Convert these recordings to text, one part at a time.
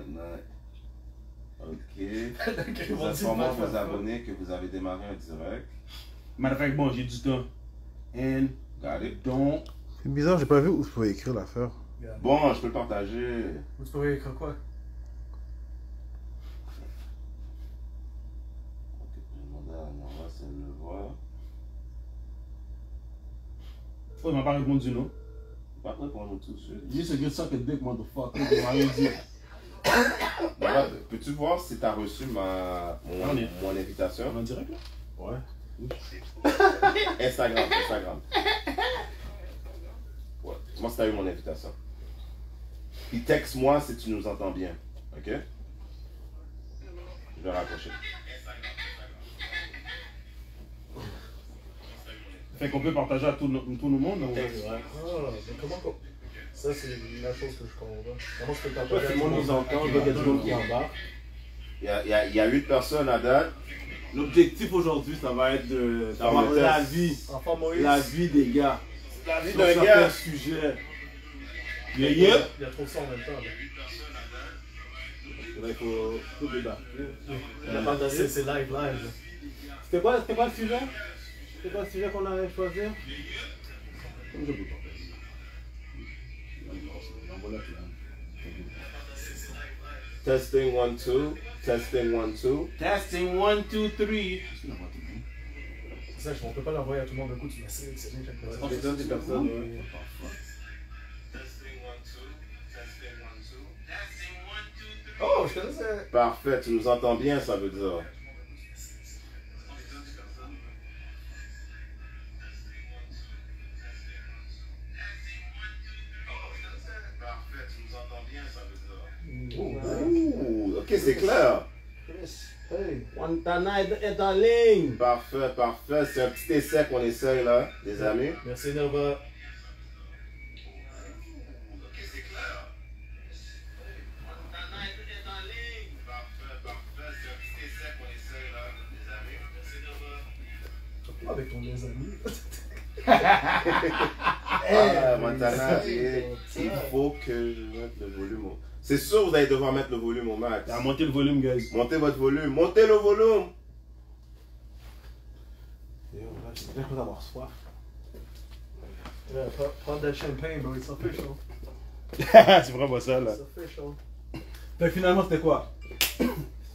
not. Ok. Nous informons vos abonnés que vous avez démarré un direct. Matter of fact, bon, j'ai du temps. And Got it. don't. C'est bizarre, j'ai pas vu où tu pouvais écrire l'affaire. Bon, je peux le partager. Où tu pourrais écrire quoi? Ok, je vais demander à Nora si elle le voit. Oh, il m'a pas répondu, non? Pas de répondre tout de suite. Lui, c'est que ça que dick, motherfucker. Il m'a rien dit. Nora, peux-tu voir si tu as reçu mon invitation? En direct, là? Ouais. Instagram. Ouais, moi, si tu as eu mon invitation. Puis texte-moi si tu nous entends bien. Ok? Je vais raccrocher. Fait qu'on peut partager à tout le monde. Donc... Ah, mais comment qu'on... Ça, c'est la chose que je comprends. Comment je peux Tout partager? le monde nous entend, il y a du monde qui embarque. Il y a 8 personnes à date. L'objectif aujourd'hui, ça va être d'avoir la vie. Enfant Moïse. La vie des gars. La vie Sur d'un certains gars. sujets. Il y a trop de ça en même temps. Là. Là, il faut tout débattre. C'est live. Là. C'était quoi le sujet? C'était quoi le sujet qu'on allait choisir? Comme je vous parle. Testing 1, 2. Testing 1, 2. Testing 1, 2, 3. C'est ça, on peut pas l'envoyer à tout le monde d'un coup, tu l'as sélectionné chaque personne. On sélectionne des personnes, ouais. Oh, je connaissais. Parfait, tu nous entends bien, ça veut dire. Ouh, ok, c'est clair. Hey, Wantana est en ligne. Parfait. C'est un petit essai qu'on essaye là, des amis. Merci Nova. Avec ton mes amis. Montana, il faut que je mette le volume. C'est sûr, vous allez devoir mettre le volume au max. T'as monté le volume, guys. Montez votre volume, montez le volume. Là, je suis bien content d'avoir soif. Prends de la champagne, bro, it's official. C'est vraiment ça, là. It's official. Donc finalement, c'était quoi?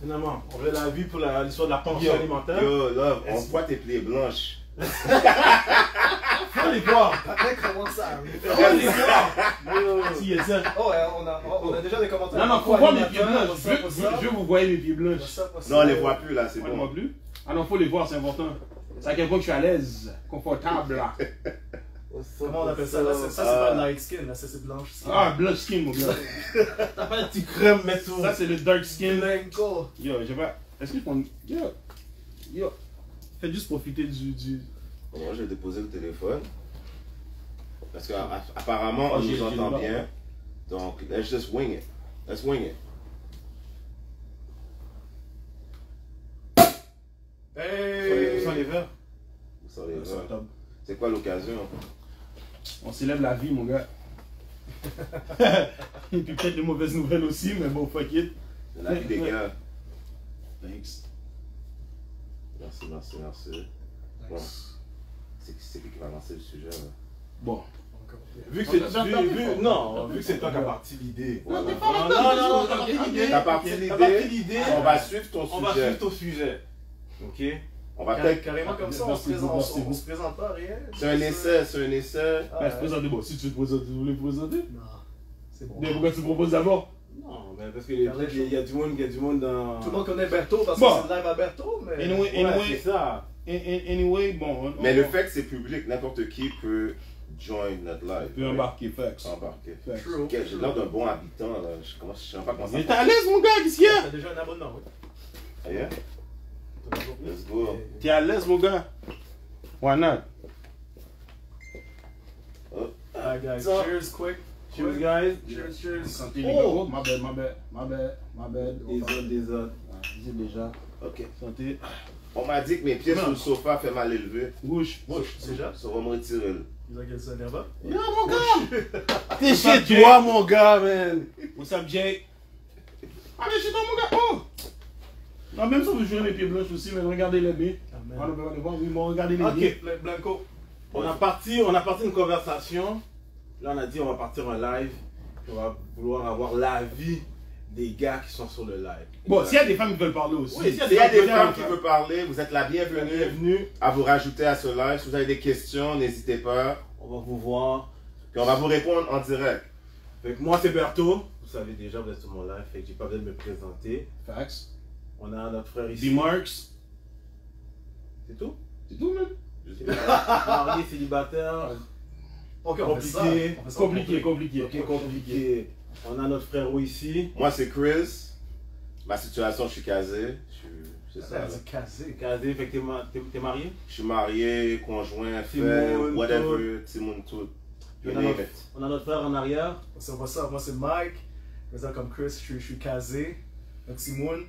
Finalement, on veut la vie pour l'histoire de la pension alimentaire. Yo, love, on voit tes plaies blanches. Faut les voir. Mec, comment ça arrive? Faut les voir. Si, il y a ça. Oh, ouais, on a déjà des commentaires. Non, faut voir mes pieds blanches. Je veux vous voir mes pieds blanches. Non, on les voit plus là, c'est On les bon. voit plus? Ah non, faut les voir, c'est important. C'est à quel point que je suis à l'aise, confortable, là. Comment on appelle ça? Là, ça, c'est pas light skin, là, ça, c'est blanche skin. Ah, blood skin, mon gars. T'as pas un petit crème, mais tout. Ça, c'est le dark skin. Blanco. Yo, je vais... Est-ce que je prends... Yo. Faites juste profiter du... Moi, je vais déposer le téléphone. Parce qu'apparemment, on j'ai nous entend le bien. Donc, let's just wing it. Let's wing it. Hey! Où sont les verres? Vous savez, C'est top. c'est quoi l'occasion? On célèbre la vie, mon gars. Et puis peut-être de mauvaises nouvelles aussi, mais bon, fuck it. C'est la vie des gars. Thanks. Merci. Bon. C'est qui qui va lancer le sujet là? Bon. Vu que c'est vu que c'est toi qui as parti l'idée. Voilà. Non, t'as parti l'idée. T'as parti l'idée. On va suivre ton On va sujet. suivre ton sujet. Ok? On va peut-être. Carrément comme ça, on se présente pas rien. C'est un essai. Ben, se présenter, bon, si tu veux te présenter, vous voulez te présenter? Non, c'est bon. Mais pourquoi tu proposes d'abord? Non, mais parce qu'il y a du monde dans. Tout le monde connaît Bertho parce que Bon. c'est live à Bertho, mais. Anyway, c'est ça. Anyway, bon. Mais le fait que c'est public, n'importe qui peut join notre live. peut embarquer, facts. Embarquer. Facts. True. Ok, j'ai l'air d'un bon habitant là. Je sais pas comment ça Mais t'es à l'aise, mon gars, qu'est-ce qu'il y a? T'as déjà un abonnement, oui. Ah, yeah? Let's go. T'es à l'aise, mon gars? Why not? Oh. Alright, guys. So- Cheers, quick. Cheers, guys. Cheers. Santé, les gars. Oh, my bad. Des autres. J'ai déjà. Ok. Santé. On m'a dit que mes pieds sur le sofa fait mal élevé. Gauche. Déjà? Ça va me retirer là. Ils ont ça là-bas. Yo, mon gars! T'es chez toi, mon gars, man. What's up, Jake? Ah, mais je suis dans mon gars. Oh! Non, même ça, vous jouez les pieds blancs aussi, mais regardez les baies. On va voir, oui, bon, regardez les baies. Ok, Blanco. on a parti une conversation. Là, on a dit on va partir en live. Puis on va vouloir avoir l'avis des gars qui sont sur le live. Bon, s'il y a des femmes qui veulent parler aussi. Oui, S'il y a des femmes qui veulent parler, vous êtes la bienvenue Bienvenue. à vous rajouter à ce live. Si vous avez des questions, n'hésitez pas. On va vous voir. Puis on va vous répondre en direct. Fait que moi, c'est Bertho. Vous savez déjà, vous êtes sur mon live. Fait que j'ai pas besoin de me présenter. Facts. On a notre frère ici. D-Marks. C'est tout? C'est tout, même. Marié, célibataire. Ok, on fait ça. Compliqué. On fait ça. Compliqué. Ok, compliqué. On a notre frère ici. Moi, c'est Chris. Ma situation, je suis casé. C'est ça. là. C'est casé. Casé, fait que t'es marié? Je suis marié, conjoint, Timon, fait, whatever, Timon, tout. You On a, name notre, it. on a notre frère en arrière. On voit ça. Moi, c'est Mike. Mais comme Chris, je suis casé. Donc, Simon.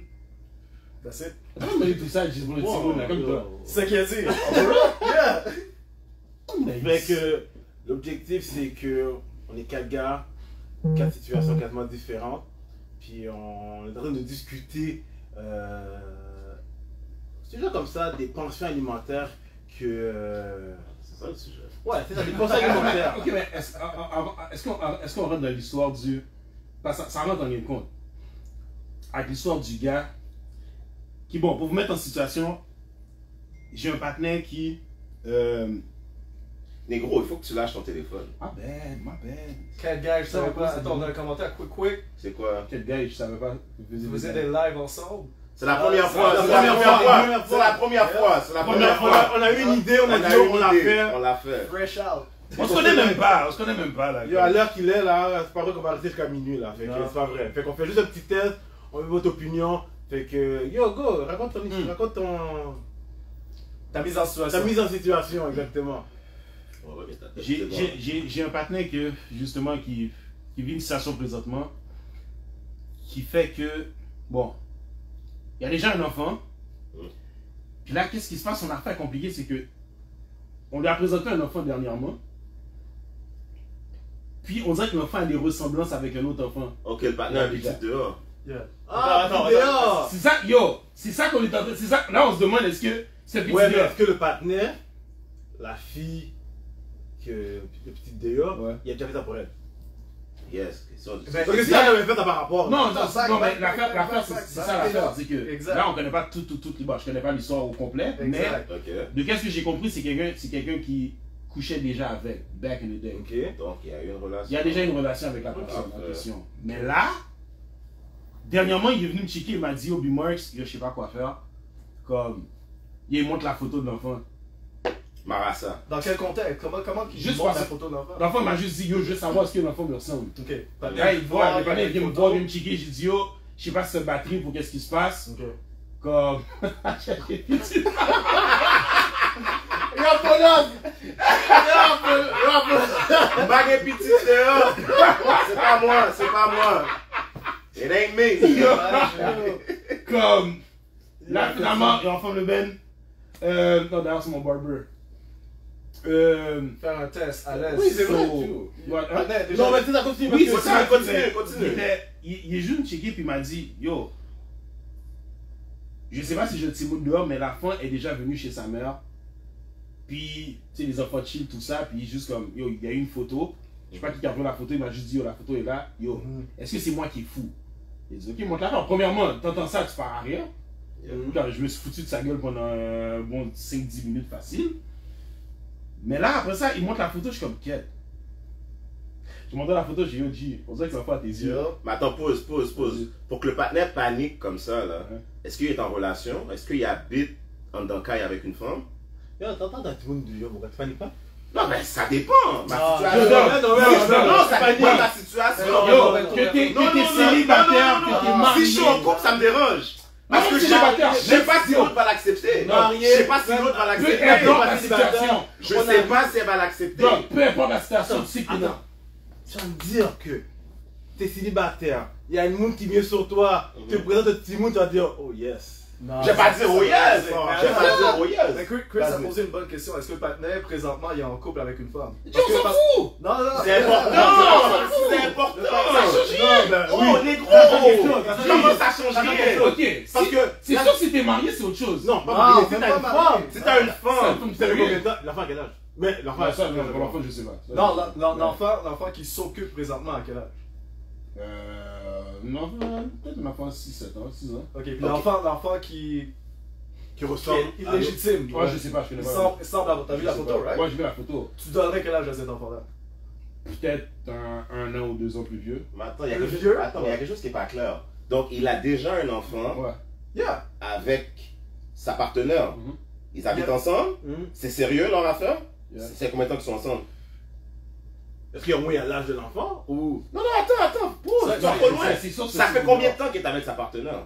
That's it. Ah, mais tout ça, juste pour le Timon, là, comme toi. C'est ça qu'il a dit. Yeah. Fait que l'objectif, c'est que on est 4 gars, 4 situations quasiment différentes. Puis on est en train de discuter, c'est déjà comme ça, des pensions alimentaires que. C'est ça le sujet. Ouais, c'est ça, des pensions alimentaires. Ok, mais est-ce qu'on rentre dans l'histoire du. Parce que ça rentre en ligne de compte. Avec l'histoire du gars qui, bon, pour vous mettre en situation, j'ai un partenaire qui. Négro, il faut que tu lâches ton téléphone. Ma bad. Quel gars, je savais pas. c'est Attends, bon. dans le commentaire, quick. C'est quoi? Quel gars, je savais pas. Vous êtes des lives ensemble. C'est la première fois. c'est C'est la la première première fois. fois. C'est la première fois. C'est la première fois. On a eu une idée, on a dit eu on l'a une idée. fait. On l'a fait. Fresh out. On se connaît même pas, là. Yo, à l'heure qu'il est là, c'est pas vrai qu'on va rester jusqu'à minuit là. Fait que Non. c'est pas vrai. Fait qu'on fait juste un petit test, on veut votre opinion. Fait que yo, go, raconte ton. Ta mise en situation. Ta mise en situation, exactement. Ouais, ouais, mais t'as- J'ai un partenaire que, justement, qui vit une situation présentement qui fait que, bon, il y a déjà un enfant. Puis là, qu'est-ce qui se passe? Son affaire compliquée, c'est que on lui a présenté un enfant dernièrement. Puis on dirait que l'enfant a des ressemblances avec un autre enfant. Ok, le partenaire a petit dehors. Yeah. Ah, Attends. C'est ça, yo, c'est ça qu'on est en train. C'est ça. Là, on se demande, est-ce que c'est petit Ouais, mais dehors? est-ce que le partenaire, la fille, que le petit dehors, Ouais. il a déjà fait ça pour elle? Yes, question du. Ben, Parce que si elle avait fait ça par rapport. Non, ça, non, mais ça, l'affaire, ça, c'est ça, ça l'affaire. ça, C'est que exact. là, on connaît pas toute l'histoire. Je connais pas l'histoire au complet. Exact. Ok. Mais de qu'est-ce que j'ai compris, c'est quelqu'un qui couchait déjà avec, back in the day. Ok. Donc, il y a eu une relation. Il y a déjà une relation avec la personne en Ok. question. Mais là, dernièrement, il est venu me checker, il m'a dit, Obi Marks, je sais pas quoi faire. Comme, il montre la photo de l'enfant. Marassa. Dans quel contexte? Comment qu'il Juste montre parce- la photo de l'enfant? L'enfant m'a juste dit, yo, je veux savoir ce que l'enfant me ressemble. Ok. Là, il voit, il vient me voir, il me checker, j'ai dit, yo, je sais pas si c'est batterie pour qu'est-ce qui se passe. Ok. Comme, Bague et petit dehors. C'est pas moi. It ain't me. comme, là, finalement, l'enfant le ben. Non, d'ailleurs, c'est mon barber. Faire un test à l'aise. Oui, c'est vrai. So, ouais, hein? Déjà, Non, mais c'est ça, continue. Oui, parce c'est que- ça, continue. Il est juste me checké puis il m'a dit, yo, je sais pas si je le tire dehors, mais l'enfant est déjà venu chez sa mère. Puis, tu sais, les enfants chill, tout ça, puis juste comme, yo, il y a eu une photo. Je sais pas qui a pris la photo, il m'a juste dit, yo, la photo est là. Yo, est-ce que c'est moi qui est fou? Il dit, ok, montre la part. Premièrement, t'entends ça, tu pars à rien. Quand je me suis foutu de sa gueule pendant un bon 5-10 minutes facile. Mais là, après ça, il montre la photo, je suis comme, quête. Je montre la photo, j'ai dit, on dirait que ça fait à tes yeux. Mais attends, pause. Pour que le partenaire panique comme ça, là, Ouais. est-ce qu'il est en relation? Est-ce qu'il habite en Dankai avec une femme? Yo, t'entends dans tout le monde du yo, pourquoi tu paniques pas? Non, mais ça dépend. Ma Ah, situation. Non, ça dépend de la situation. Yo, que t'es célibataire, que t'es marié. Si je suis en couple, ça me dérange. Parce que je célibataire, sais pas si l'autre va l'accepter. Marié, Je sais pas si l'autre va Peu l'accepter. importe la situation. Je sais pas si elle va l'accepter. Donc, peu importe la situation, tu sais que non. Attends, tu vas me dire que t'es célibataire, il y a une monde qui vient sur toi, tu te présentes un petit monde, tu vas dire, oh yes. Non, Je vais pas dire oh yes! c'est- Je vais pas dire oh yes! Mais Chris a Vas-y. posé une bonne question. Est-ce que le partenaire, présentement, il est en couple avec une femme? On s'en fout! Non, non, C'est important! C'est important! Ça change rien! Oh, négro! Comment ça change rien? Ok, Parce que c'est sûr que si t'es marié, c'est autre chose. Non, Non, pas même si pas t'as une marié. femme. si t'as une Ça femme, tombe T'as combien sérieux. de temps? L'enfant à quel âge? Mais l'enfant, Non, ça, non, pour l'enfant, je sais pas. Non, l'enfant qui s'occupe présentement à quel âge? Non, peut-être un enfant 6-7 ans, 6 ans. Ok, puis l'enfant qui ressemble est illégitime. Ouais, je sais pas, je connais pas. Il semble avoir. T'as vu la photo, right? Ouais, j'ai vu la photo. Tu donnerais quel âge à cet enfant-là? Peut-être un an ou 2 ans plus vieux. Mais attends, il y a Le quelque vieux? chose, attends, il y a quelque chose qui est pas clair. Donc, il a déjà un enfant Ouais. Yeah! avec sa partenaire. Mhm. Ils habitent ensemble? Mhm. C'est sérieux leur affaire? Yeah. C'est combien de temps qu'ils sont ensemble? Est-ce qu'il y a moins à l'âge de l'enfant ou. Non, non, attends, pause, Ça, tu vas c'est- trop loin. c'est sûr que Ça c'est fait sûr. combien de temps qu'il est avec sa partenaire?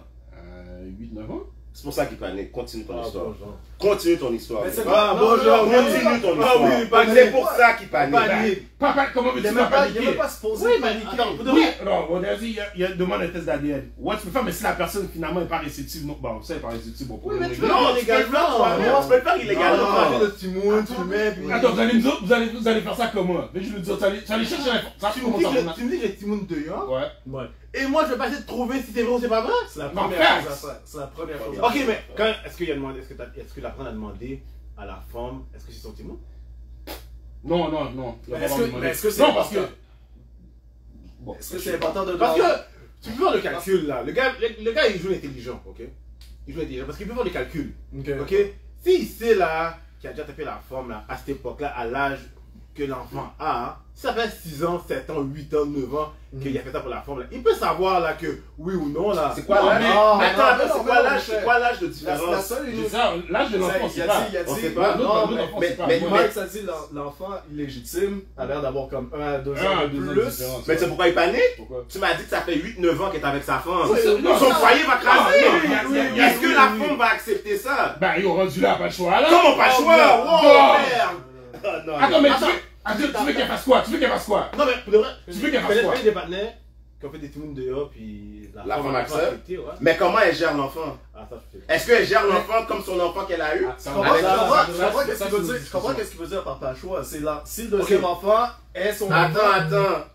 8-9 ans. C'est pour ça qu'il panique. Continue ton histoire. bon, genre. Continue ton histoire. Mais c'est Ah, non, bon, genre, non, non, Continue non, ton Ah histoire. oui, panique. C'est pour ça qu'il panique. Panique. Papa, comment Il veux-tu est pas même pas, paniquer? pas supposé Oui, mais paniquer. attends, pour de Oui, vrai. non, on a dit, il y a demande un test d'ADN. Ouais, tu peux faire, mais si la personne finalement n'est pas réceptive, non, bon, ça n'est pas réceptive, bon, Oui, mais tu problème peux réglé. Non, tu peux le faire toi-même. Tu peux le faire Non, illégalement. le Timoun, tu le mets, puis. Attends, vous allez faire ça comment? Mais je veux dire, tu allez chercher l'information. Tu me dis que tu me dis que j'ai Timoun de ans. Ouais. Ouais. Et moi, je vais pas essayer de trouver si c'est vrai ou c'est pas vrai. C'est la Non, première facts. chose à faire. C'est la première chose à Ok, faire. mais quand est-ce qu'il a demandé, est-ce que la femme a demandé à la femme, est-ce que c'est son Timoun? Non, non, non. Il a Mais pas est-ce que- demandé. mais est-ce que c'est Non, parce que. important? Bon, Est-ce que c'est important de Parce demander? que tu peux faire le calcul là. Le gars il joue intelligent, ok? Il joue intelligent parce qu'il peut faire le calcul, Ok. ok? Si c'est là qui a déjà tapé la forme là, à cette époque-là, à l'âge que l'enfant a, ça fait 6 ans, 7 ans, 8 ans, 9 ans qu'il a fait ça pour la forme là. Il peut savoir là que oui ou non là. C'est quoi Non, l'âge? mais- Attends, non, mais c'est quoi l'âge de La différence? seule c'est ça, l'âge de l'enfant, c'est pas. On sait pas. Non, L'autre mais enfant, mais- c'est pas. mais- Ouais. Mike, ça dit l'enfant illégitime a l'air d'avoir comme 1 à 2 ans Un, de 2 ans de plus. différence. Mais c'est pourquoi il panique? Pourquoi? Tu m'as dit que ça fait 8-9 ans qu'il est avec sa femme. C'est ça, non, Son ça- foyer va Ah, craser. oui, oui, Est-ce que oui, la oui. femme va accepter ça? Ben, yo, rendu là, pas le choix, là. Comment pas le choix? Wow, Oh. merde! Ah, non, Attends, non. mais tu veux qu'elle fasse quoi? Tu veux qu'elle fasse quoi? Non mais pour de vrai, Tu veux qu'elle fasse je quoi? connais des partenaires qui ont fait des Timouns dehors puis La femme a pas accepte. accepté, ouais. Mais comment elle gère l'enfant? Ah ça je sais. Est-ce qu'elle gère l'enfant comme son enfant qu'elle a eu? Ah, ça Je va. comprends Avec- qu'est-ce qu'il veut dire. Je comprends qu'est-ce qu'il veut dire par pas le choix. C'est là, si le deuxième enfant est son Attends,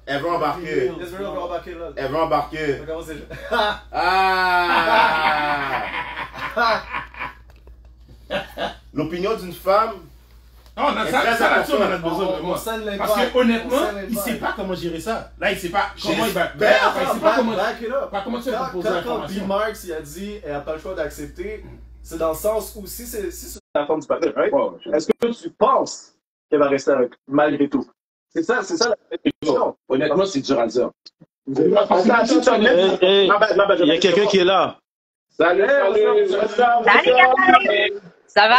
elle va embarquer. Laisse-le là, on va embarquer là. Elle va embarquer. Regarde, c'est- Ah! L'opinion d'une femme. Non, non, Et ça, très ça là-dessus, on en a important. besoin de On moi. scène l'impact. Parce que honnêtement, On scène il sait l'impact. pas comment gérer ça. Là, il sait pas comment il va. J'espère. Ben, il sait pas comment. Back it up. Pas comment tu vas Quand proposer quand l'information. B. Marks il a dit elle n'a pas le choix d'accepter, c'est dans le sens où si c'est la forme du papier, right? Est-ce que tu penses qu'elle va rester avec malgré tout? C'est ça la question. Honnêtement, c'est dur à dire. Il y a quelqu'un qui est là. Salut, salut. Salut, Gabriel! Ça va?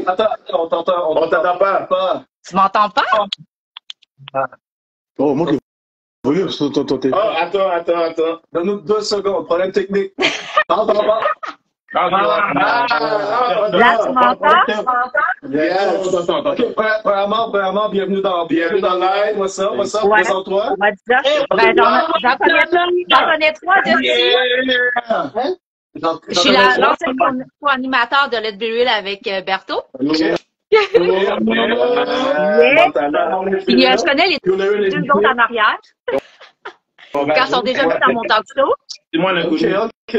Attends, on t'entend, On t'entend pas. pas. Tu m'entends pas? Oh, moi, oui, sur ton Oh, attends. Donne-nous 2 secondes, problème technique. Parle. Là, tu m'entends? Yes. Ok, premièrement, bienvenue dans live. Moi ça, Ouais. présente-toi. On va dire. Ben, j'en connais 3 de Je suis l'ancien co-animateur de Let's Be Real avec Bertho. Puis je connais les 2 autres en arrière. Quand ils sont déjà venus dans mon talk show. C'est moi l'inconnu. Ok.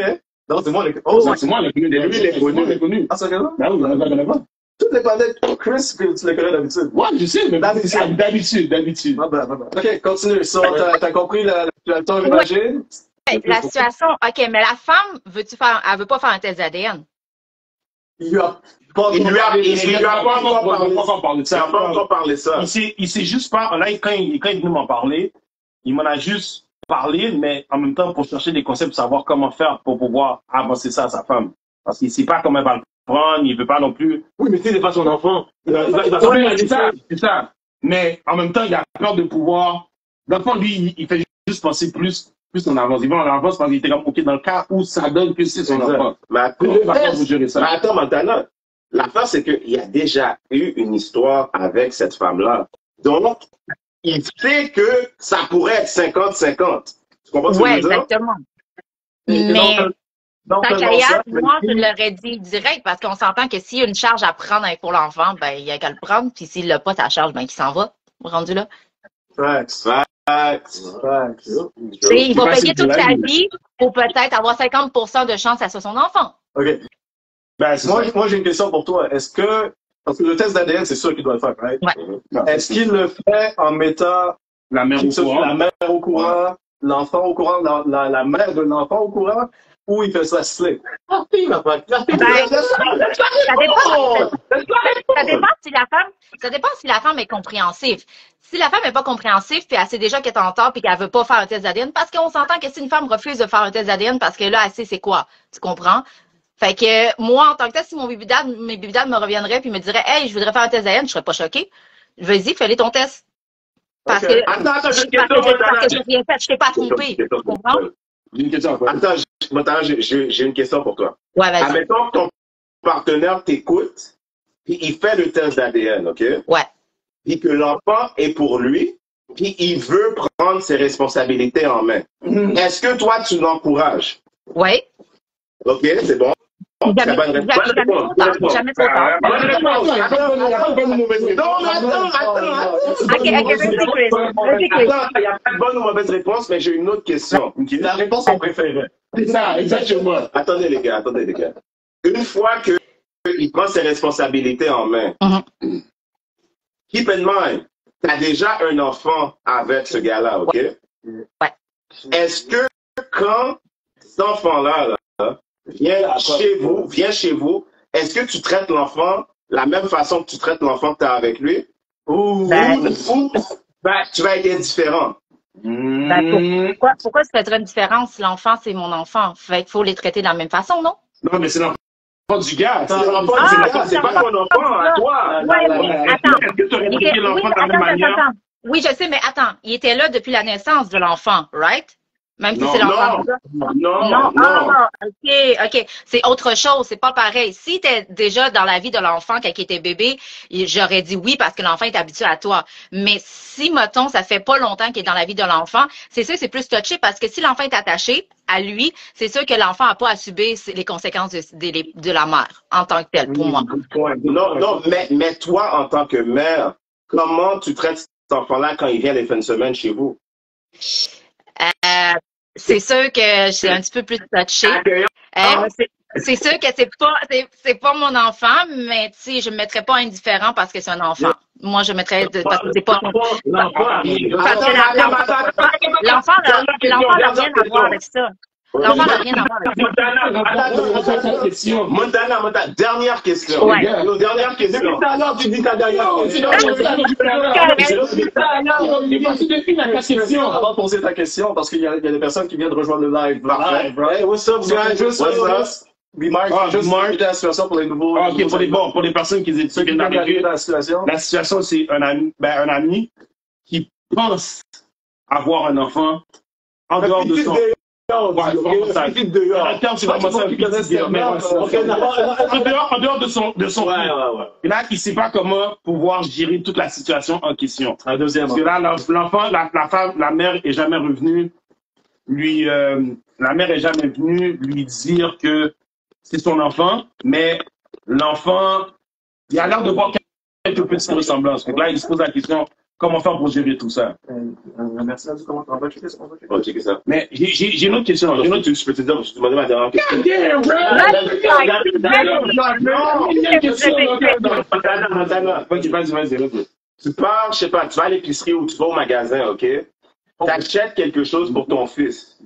Non, c'est moi le. Oh, C'est moi l'inconnu. Lui, il est connu. Ah, c'est là? Ben oui, on ne connaît pas. Toutes les planètes, Chris, que tu les connais d'habitude. Ouais, je sais, mais d'habitude. Ah ben. Ok, continue. So, t'as compris la situation, j'imagine? La situation, ok, mais la femme, elle veut pas faire un test d'ADN. Il lui a pas Il lui a pas encore encore parlé de Ça ça. n'a pas encore parlé ça. Il s'est juste pas, là, quand il est venu m'en parler, il m'en a juste parlé, mais en même temps pour chercher des concepts, savoir comment faire pour pouvoir avancer ça à sa femme. Parce qu'il sait pas comment elle va le prendre, il veut pas non plus. Oui, mais tu sais, c'est pas son enfant. Il va Ouais, c'est ça. Mais en même temps, il a peur de pouvoir. Dans le fond, lui, il fait juste penser plus en avance. Il va en avance parce qu'il était comme, ok, dans le cas où ça donne que c'est son enfant. Mais Il va pas vous gérer ça. attends, Montana. L'affaire, c'est qu'il y a déjà eu une histoire avec cette femme-là. Donc, il sait que ça pourrait être 50-50. Tu comprends ce que Ouais, je veux dire? exactement. Mais Non, Tant faisant qu'à y ça, être, moi, je l'aurais dit direct parce qu'on s'entend que s'il y a une charge à prendre pour l'enfant, ben, il y a qu'à le prendre. Puis s'il l'a pas, sa charge, ben, qu'il s'en va. Rendu là. Facts. Facts. Facts. Tu sais, il va payer toute sa vie pour peut-être avoir 50% de chance à ce son enfant. OK. Ben, Moi, j'ai une question pour toi. Est-ce que, parce que le test d'ADN, c'est sûr qu'il doit le faire, right? Ouais. Est-ce qu'il le fait en mettant la mère au courant. la mère au courant, l'enfant au courant, la mère de l'enfant au courant, ou il fait ça slip? Ben, ça dépend si la femme est compréhensive. Si la femme n'est pas compréhensive, puis elle sait déjà qu'elle est en tort, puis qu'elle veut pas faire un test d'ADN, parce qu'on s'entend que si une femme refuse de faire un test d'ADN, parce que là, elle sait c'est quoi. Tu comprends? Fait que moi, en tant que tel, si mes baby dad me reviendraient puis me diraient, hey, je voudrais faire un test d'ADN, je serais pas choquée. Vas-y, fais-les ton test. Parce que, Attends, je rien fait, je t'ai pas trompé. Tu comprends? J'ai une question. Attends, j'ai une question pour toi. Ouais, vas-y. Admettons que ton partenaire t'écoute, puis il fait le test d'ADN, OK? Ouais. Puis que l'enfant est pour lui, puis il veut prendre ses responsabilités en main. Est-ce que toi, tu l'encourages? Ouais. OK, c'est bon. Jamais trop tard. Jamais trop tard. Non, mais attends. Ok, vas-y, Chris. Attends, il n'y a pas de bonne ou mauvaise réponse, mais j'ai une autre question. La réponse qu'on préférait. C'est ça, exactement. Attendez, les gars. Une fois qu'il prend ses responsabilités en main, keep in mind, tu as déjà un enfant avec ce gars-là, OK? Ouais. Est-ce que quand cet enfant-là vient chez vous, est-ce que tu traites l'enfant la même façon que tu traites l'enfant que tu as avec lui? Ou tu vas être indifférent? Pourquoi ça ferait une différence? L'enfant, c'est mon enfant. Fait qu'il faut les traiter de la même façon, non? Non, mais c'est l'enfant du gars. C'est l'enfant du gars, c'est pas ton enfant à toi. Attends. Est-ce que tu aurais traité l'enfant de la même manière? Oui, je sais, mais attends. Il était là depuis la naissance de l'enfant, right? Même si c'est l'enfant. Non. OK. C'est autre chose. C'est pas pareil. Si t'es déjà dans la vie de l'enfant quand il était bébé, j'aurais dit oui parce que l'enfant est habitué à toi. Mais si, mettons, ça fait pas longtemps qu'il est dans la vie de l'enfant, c'est sûr c'est plus touché parce que si l'enfant est attaché à lui, c'est sûr que l'enfant n'a pas à subir les conséquences de la mère en tant que telle, pour moi. Non, mais toi, en tant que mère, comment tu traites cet enfant-là quand il vient les fins de semaine chez vous? C'est sûr que c'est un petit peu plus touché. C'est sûr que c'est pas mon enfant, mais tu sais, je me mettrais pas indifférent parce que c'est un enfant. Moi, je mettrais parce que c'est pas l'enfant n'a rien à voir avec ça. L'enfant n'a rien à voir avec ça. Montana, dernière question. Ouais. Dernière question. Depuis tout à l'heure, tu dis ta dernière question. Avant de poser ta question, parce qu'il y a des personnes qui viennent de rejoindre le live. Right? What's up, guys? What's up? Mark, juste la situation pour les nouveaux. OK, pour les personnes qui viennent d'arriver. La situation, c'est un ami qui pense avoir un enfant en dehors de son. En dehors de son et là, il ne sait pas comment pouvoir gérer toute la situation en question. Un deuxième. Parce que là, l'enfant, la mère est jamais revenue lui dire que c'est son enfant, mais l'enfant, il a l'air de voir quelques petites ressemblances. Donc là, il se pose la question, comment faire pour gérer tout ça? Merci, comment on va checker ça? On va checker ça. Mais j'ai une autre question. Je peux te dire, je te demandais ma dernière question. Vas-y. Tu pars, je sais pas, tu vas à l'épicerie ou tu vas au magasin, OK? Tu achètes quelque chose pour ton fils.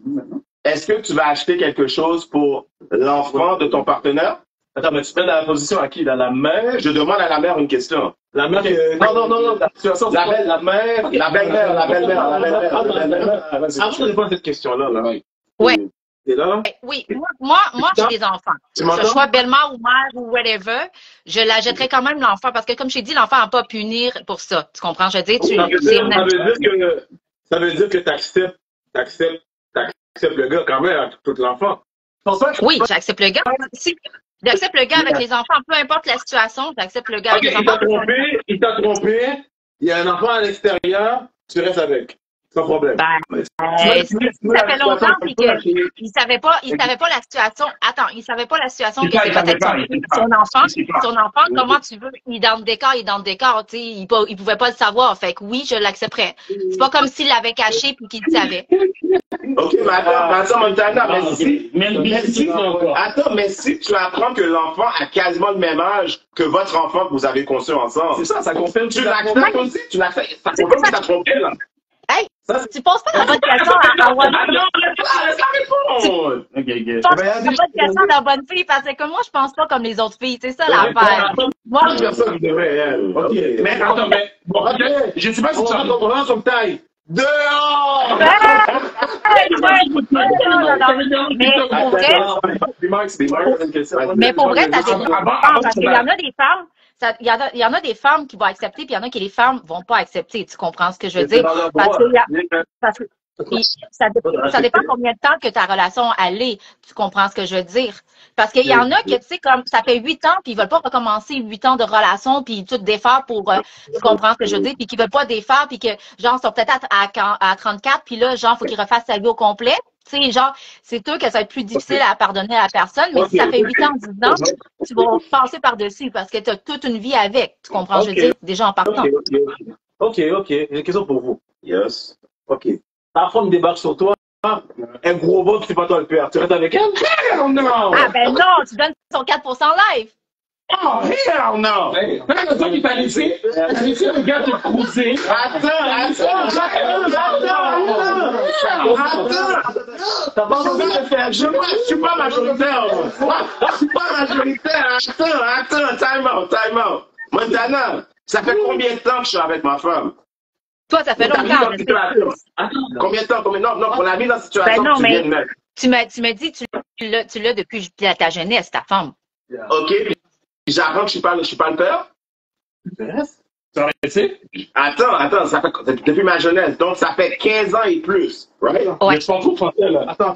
Est-ce que tu vas acheter quelque chose pour l'enfant de ton partenaire? Attends, mais tu mets dans la position à qui? Dans la mère? Je demande à la mère une question. La mère non, la situation, la belle-mère. Avant de répondre à cette question-là, Oui. T'es là? Oui, moi, j'ai des enfants. Que ce soit belle-mère ou mère ou whatever, je la jetterai quand même l'enfant parce que, comme je t'ai dit, l'enfant n'a pas à punir pour ça. Tu comprends? Je veux dire, ça veut dire que tu acceptes le gars quand même avec tout l'enfant. Oui, j'accepte le gars. Si j'accepte le gars avec les enfants, peu importe la situation, j'accepte le gars avec les enfants. Il t'a trompé, il y a un enfant à l'extérieur, tu restes avec. Sans problème. Ben, ça fait longtemps puis il savait pas la situation. Attends, il savait pas la situation que c'est peut-être son enfant. Son enfant, comment tu veux, il est dans le décor, tu sais, il pouvait pas le savoir. Fait que oui, je l'accepterais. C'est pas comme s'il l'avait caché puis qu'il le savait. Ok, mais attends, Montana, mais si tu apprends que l'enfant a quasiment le même âge que votre enfant que vous avez conçu ensemble. C'est ça confirme. Tu l'acceptes aussi, ça confirme que t'as trompé, là. Hey, tu penses pas la bonne question à One Fille? Laisse-la répondre! Tu penses pas la bonne question à la bonne fille parce que moi, je pense pas comme les autres filles. C'est ça l'affaire. Moi, Personne ne devrait, ok. Mais attends, mais bon, je sais pas si tu as comprends son taille. Dehors! Mais pour vrai, ça dépend parce qu'il y en a des femmes. Il y en a des femmes qui vont accepter, puis il y en a qui les femmes vont pas accepter. Tu comprends ce que je veux dire? Parce que ça dépend combien de temps que ta relation allait. Tu comprends ce que je veux dire? Parce qu'il y en a que, tu sais, comme ça fait 8 ans, puis ils veulent pas recommencer 8 ans de relation, puis tout défaire pour, tu comprends ce que je veux dire? Puis qu'ils veulent pas défaire, puis que, genre, ils sont peut-être à 34, puis là, genre, faut qu'ils refassent sa vie au complet. Tu sais, genre, c'est sûr que ça va être plus difficile à pardonner à la personne, mais si ça fait 8 ans, 10 ans, tu vas passer par-dessus parce que tu as toute une vie avec. Tu comprends, je veux dire, déjà en partant. Ok. J'ai une question pour vous. Yes. Ok. Ta femme débarque sur toi, un gros bot, c'est pas toi le père. Tu restes avec elle? Hell no! Ah, ben non, tu donnes son 4% live. Oh, hell no! C'est toi qui t'a laissé le gars te cruiser. Attends! T'as pas envie de faire. Je suis pas majoritaire. Je suis pas majoritaire. Attends, time out. Montana, ça fait combien de temps que je suis avec ma femme? Toi, ça fait longtemps. Combien de temps? Non, pour la mise en situation ben non, que tu viens de mettre. Tu m'as dit que tu l'as depuis ta jeunesse, ta femme. Ok, puis j'apprends que je suis pas le père? Ça aurait été? Attends, ça fait depuis ma jeunesse, donc ça fait 15 ans et plus, right? Ouais. Mais je parle trop français, là. Attends,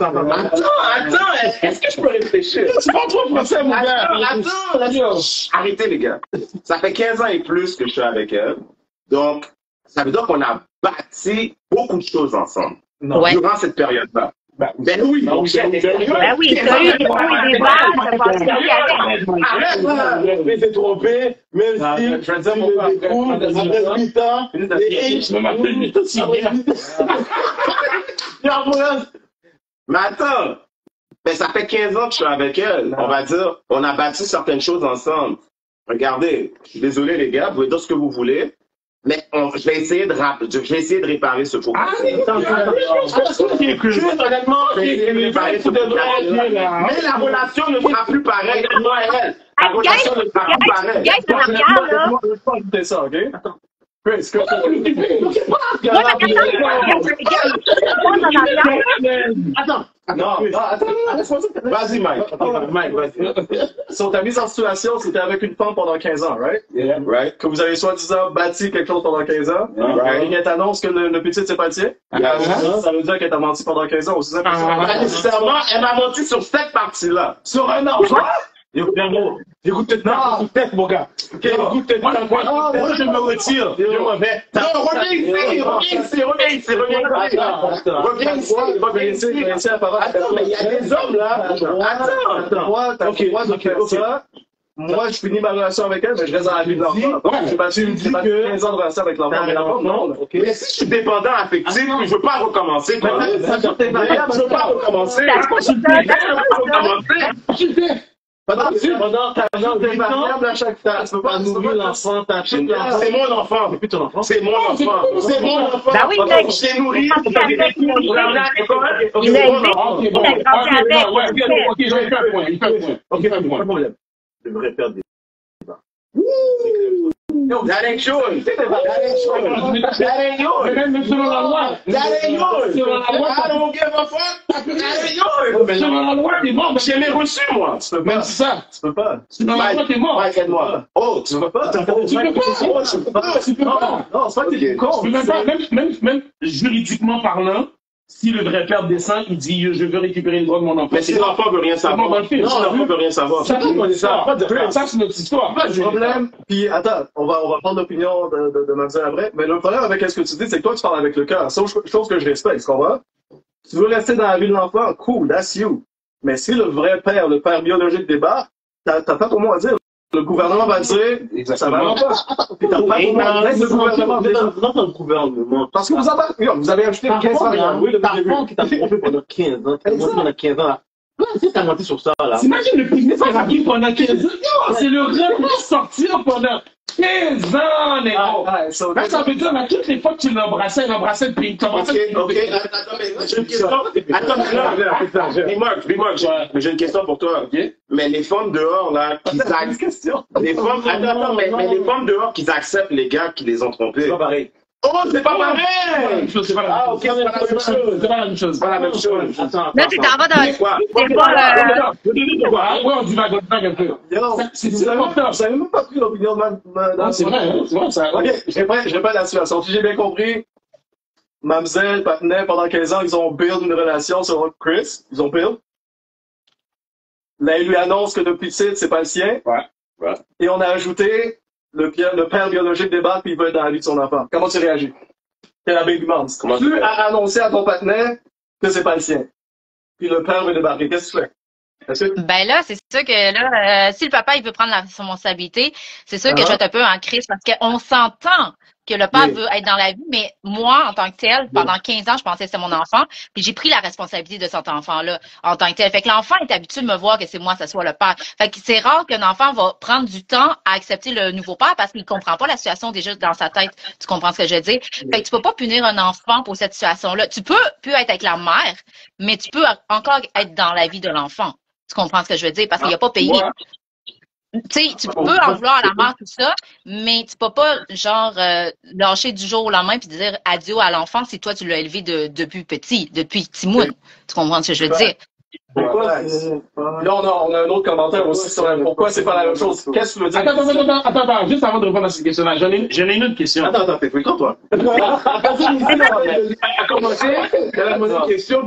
est-ce que je peux réfléchir? Tu parles trop français, mon gars. Attends, arrêtez les gars. Ça fait 15 ans et plus que je suis avec elle, donc ça veut dire qu'on a bâti beaucoup de choses ensemble durant cette période-là. Ben oui, t'as eu des hauts et des bas, t'as passé ta vie avec. Arrête là! Mais c'est trompé, même si je vais dire pourquoi après 8 ans, Je me m'appelle Mito Mais attends! Ben, ça fait 15 ans que je suis avec elle. On va dire, on a bâti certaines choses ensemble. Regardez, je suis désolé les gars, vous pouvez dire ce que vous voulez, mais je vais essayer de réparer ce faux. Honnêtement, Mais la relation ne sera plus pareille. Moi et elle. La relation ne sera plus pareille. Guys, ça regarde, là. Je vais pas écouter ça, ok? Attends. Chris, Attends. Vas-y, Mike. Vas-y. So, ta mise en situation, c'était avec une femme pendant 15 ans, right? Yeah, right. Que vous avez soi-disant bâti quelque chose pendant 15 ans. Right. Et elle t'annonce que le petit c'est pas le tien. Ça veut dire qu'elle t'a menti pendant 15 ans aussi. Pas nécessairement, elle m'a menti sur cette partie-là. Sur un enfant. écoute tête, mon gars. Écoute tête, moi, je me retire. Reviens ici. Attends, mais il y a des hommes là. Attends. Moi, je finis ma relation avec elle, mais je reste dans la vie de l'enfant. Donc, j'ai battu 15 ans de relation avec l'enfant, mais l'enfant, non. Mais si je suis dépendant affectif, je veux pas recommencer. Je veux pas recommencer. Pendant ta variable à chaque fois. Tu peux pas nourrir l'enfant, c'est mon enfant. C'est plus ton enfant. C'est mon enfant. C'est mon enfant. Ben oui, mec. J'ai nourri. Il a élevé. Il a grandi avec. Ok, je fais un point. Ok, pas de problème. Je me répète des débats. That ain't yours. That ain't yours. Même selon la loi. That ain't yours. I don't give a fuck. That ain't yours. Selon la loi, t'es mort. Je l'ai reçu, moi. Tu peux Même pas. c'est ça. Tu peux pas. Selon la loi, t'es mort. Mike, aide-moi. Oh, tu veux pas? Tu peux pas. Non, c'est pas que t'es con. Même juridiquement parlant, Si le vrai père descend, il dit, je veux récupérer le droit de mon enfant. Mais si l'enfant veut rien savoir. Dans le film. Non, l'enfant veut rien savoir. Ça, c'est notre histoire. Le problème, puis attends, on va prendre l'opinion de Mademoiselle après, mais le problème avec ce que tu dis, c'est que toi, tu parles avec le cœur. Chose que je respecte, tu comprends? Tu veux rester dans la vie de l'enfant, cool, that's you. Mais si le vrai père, le père biologique débarque, t'as pas ton mot à dire. Le gouvernement va dire, ça va pas. Puis t'as pas ton mot à dire, le gouvernement dans le gouvernement. parce que vous avez ajouté 15 ans. Oui, ta femme qui t'a trompé pendant 15 ans. T'as menti pendant 15 ans, là. Si t'as menti sur ça, là. T'imagines le business thérapie pendant 15 ans? Yo, c'est le rêve de sortir pendant 15 ans, Néo. Là, ça veut dire, là, toutes les fois que tu l'embrassais, le pays. Ok, attends, mais j'ai une question. Attends, mais j'ai une question pour toi. Mais les femmes dehors, là, qui acceptent. Les femmes, attends, mais les femmes dehors qui acceptent les gars qui les ont trompés. C'est pas pareil. Oh, c'est pas pareil! Ok, c'est pas la même chose. C'est pas la même chose. Là, tu t'en vas dans. Quoi? C'est pas. Ouais, on divague un peu. C'est important. Vous avez même pas pris l'opinion de C'est vrai, ça. Ok, je répète la situation. Si j'ai bien compris, Mamzelle, Patnais, pendant 15 ans, ils ont build une relation sur Chris. Ils ont build. Là, il lui annonce que depuis petit, c'est pas le sien. Ouais. Et on a ajouté le père biologique débarque puis il veut être dans la vie de son enfant. Comment tu réagis? Quel la baby moms? Tu as annoncé à ton partenaire que c'est pas le sien. Puis le père veut débarquer. Qu'est-ce que tu fais? Ben là, c'est sûr que là, si le papa il veut prendre la responsabilité, c'est sûr que je vais être un peu en crise parce qu'on s'entend que le père veut être dans la vie, mais moi, en tant que tel, pendant 15 ans, je pensais que c'était mon enfant, puis j'ai pris la responsabilité de cet enfant-là en tant que tel. Fait que l'enfant est habitué de me voir que c'est moi, ça soit le père. Fait que c'est rare qu'un enfant va prendre du temps à accepter le nouveau père parce qu'il comprend pas la situation déjà dans sa tête. Tu comprends ce que je veux dire? Fait que tu peux pas punir un enfant pour cette situation-là. Tu peux plus être avec la mère, mais tu peux encore être dans la vie de l'enfant. Tu comprends ce que je veux dire? Parce qu'il n'a pas payé. Tu sais, tu peux en vouloir à la mère, tout ça, mais tu peux pas, genre, lâcher du jour au lendemain puis dire adieu à l'enfant si toi, tu l'as élevé depuis petit, depuis Timoun. Tu comprends ce que je veux dire? Là, on a un autre commentaire aussi sur pourquoi c'est pas la même chose. Qu'est-ce que tu veux dire? Attends, juste avant de répondre à cette question-là, j'en ai une autre question. Attends, t'es quand toi? À commencer, la bonne question.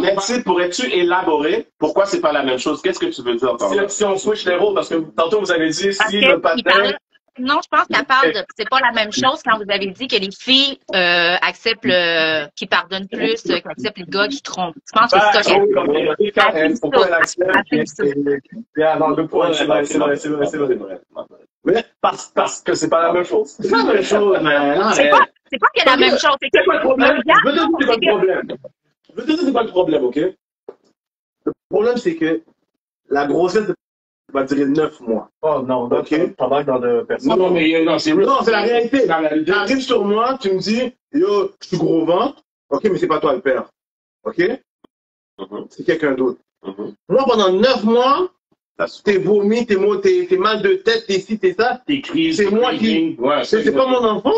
Merci, pourrais-tu élaborer pourquoi c'est pas la même chose? Qu'est-ce que tu veux dire par là? Si on switch les rôles, parce que tantôt vous avez dit si le partenaire. Non, je pense qu'elle parle de. C'est pas la même chose quand vous avez dit que les filles acceptent qui pardonnent plus, qui acceptent les gars qui trompent. Je pense que c'est ça qu'elle Pourquoi elle accepte? Dans le point, c'est vrai. Mais parce que c'est pas la même chose. C'est pas la même chose, mais non, c'est pas qu'il y a la même chose. C'est pas le problème. Je veux te dire c'est pas le problème, ok? Le problème, c'est que la grossesse va durer 9 mois. Oh non, ok. Pas mal dans de personnes. Non, c'est la réalité. T'arrives sur moi, tu me dis, yo, je suis gros ventre. Ok, mais c'est pas toi le père. Ok? C'est quelqu'un d'autre. Moi, pendant 9 mois, t'es vomi, t'es mal de tête, t'es ci, t'es ça. T'es crises. C'est moi qui. C'est pas mon enfant.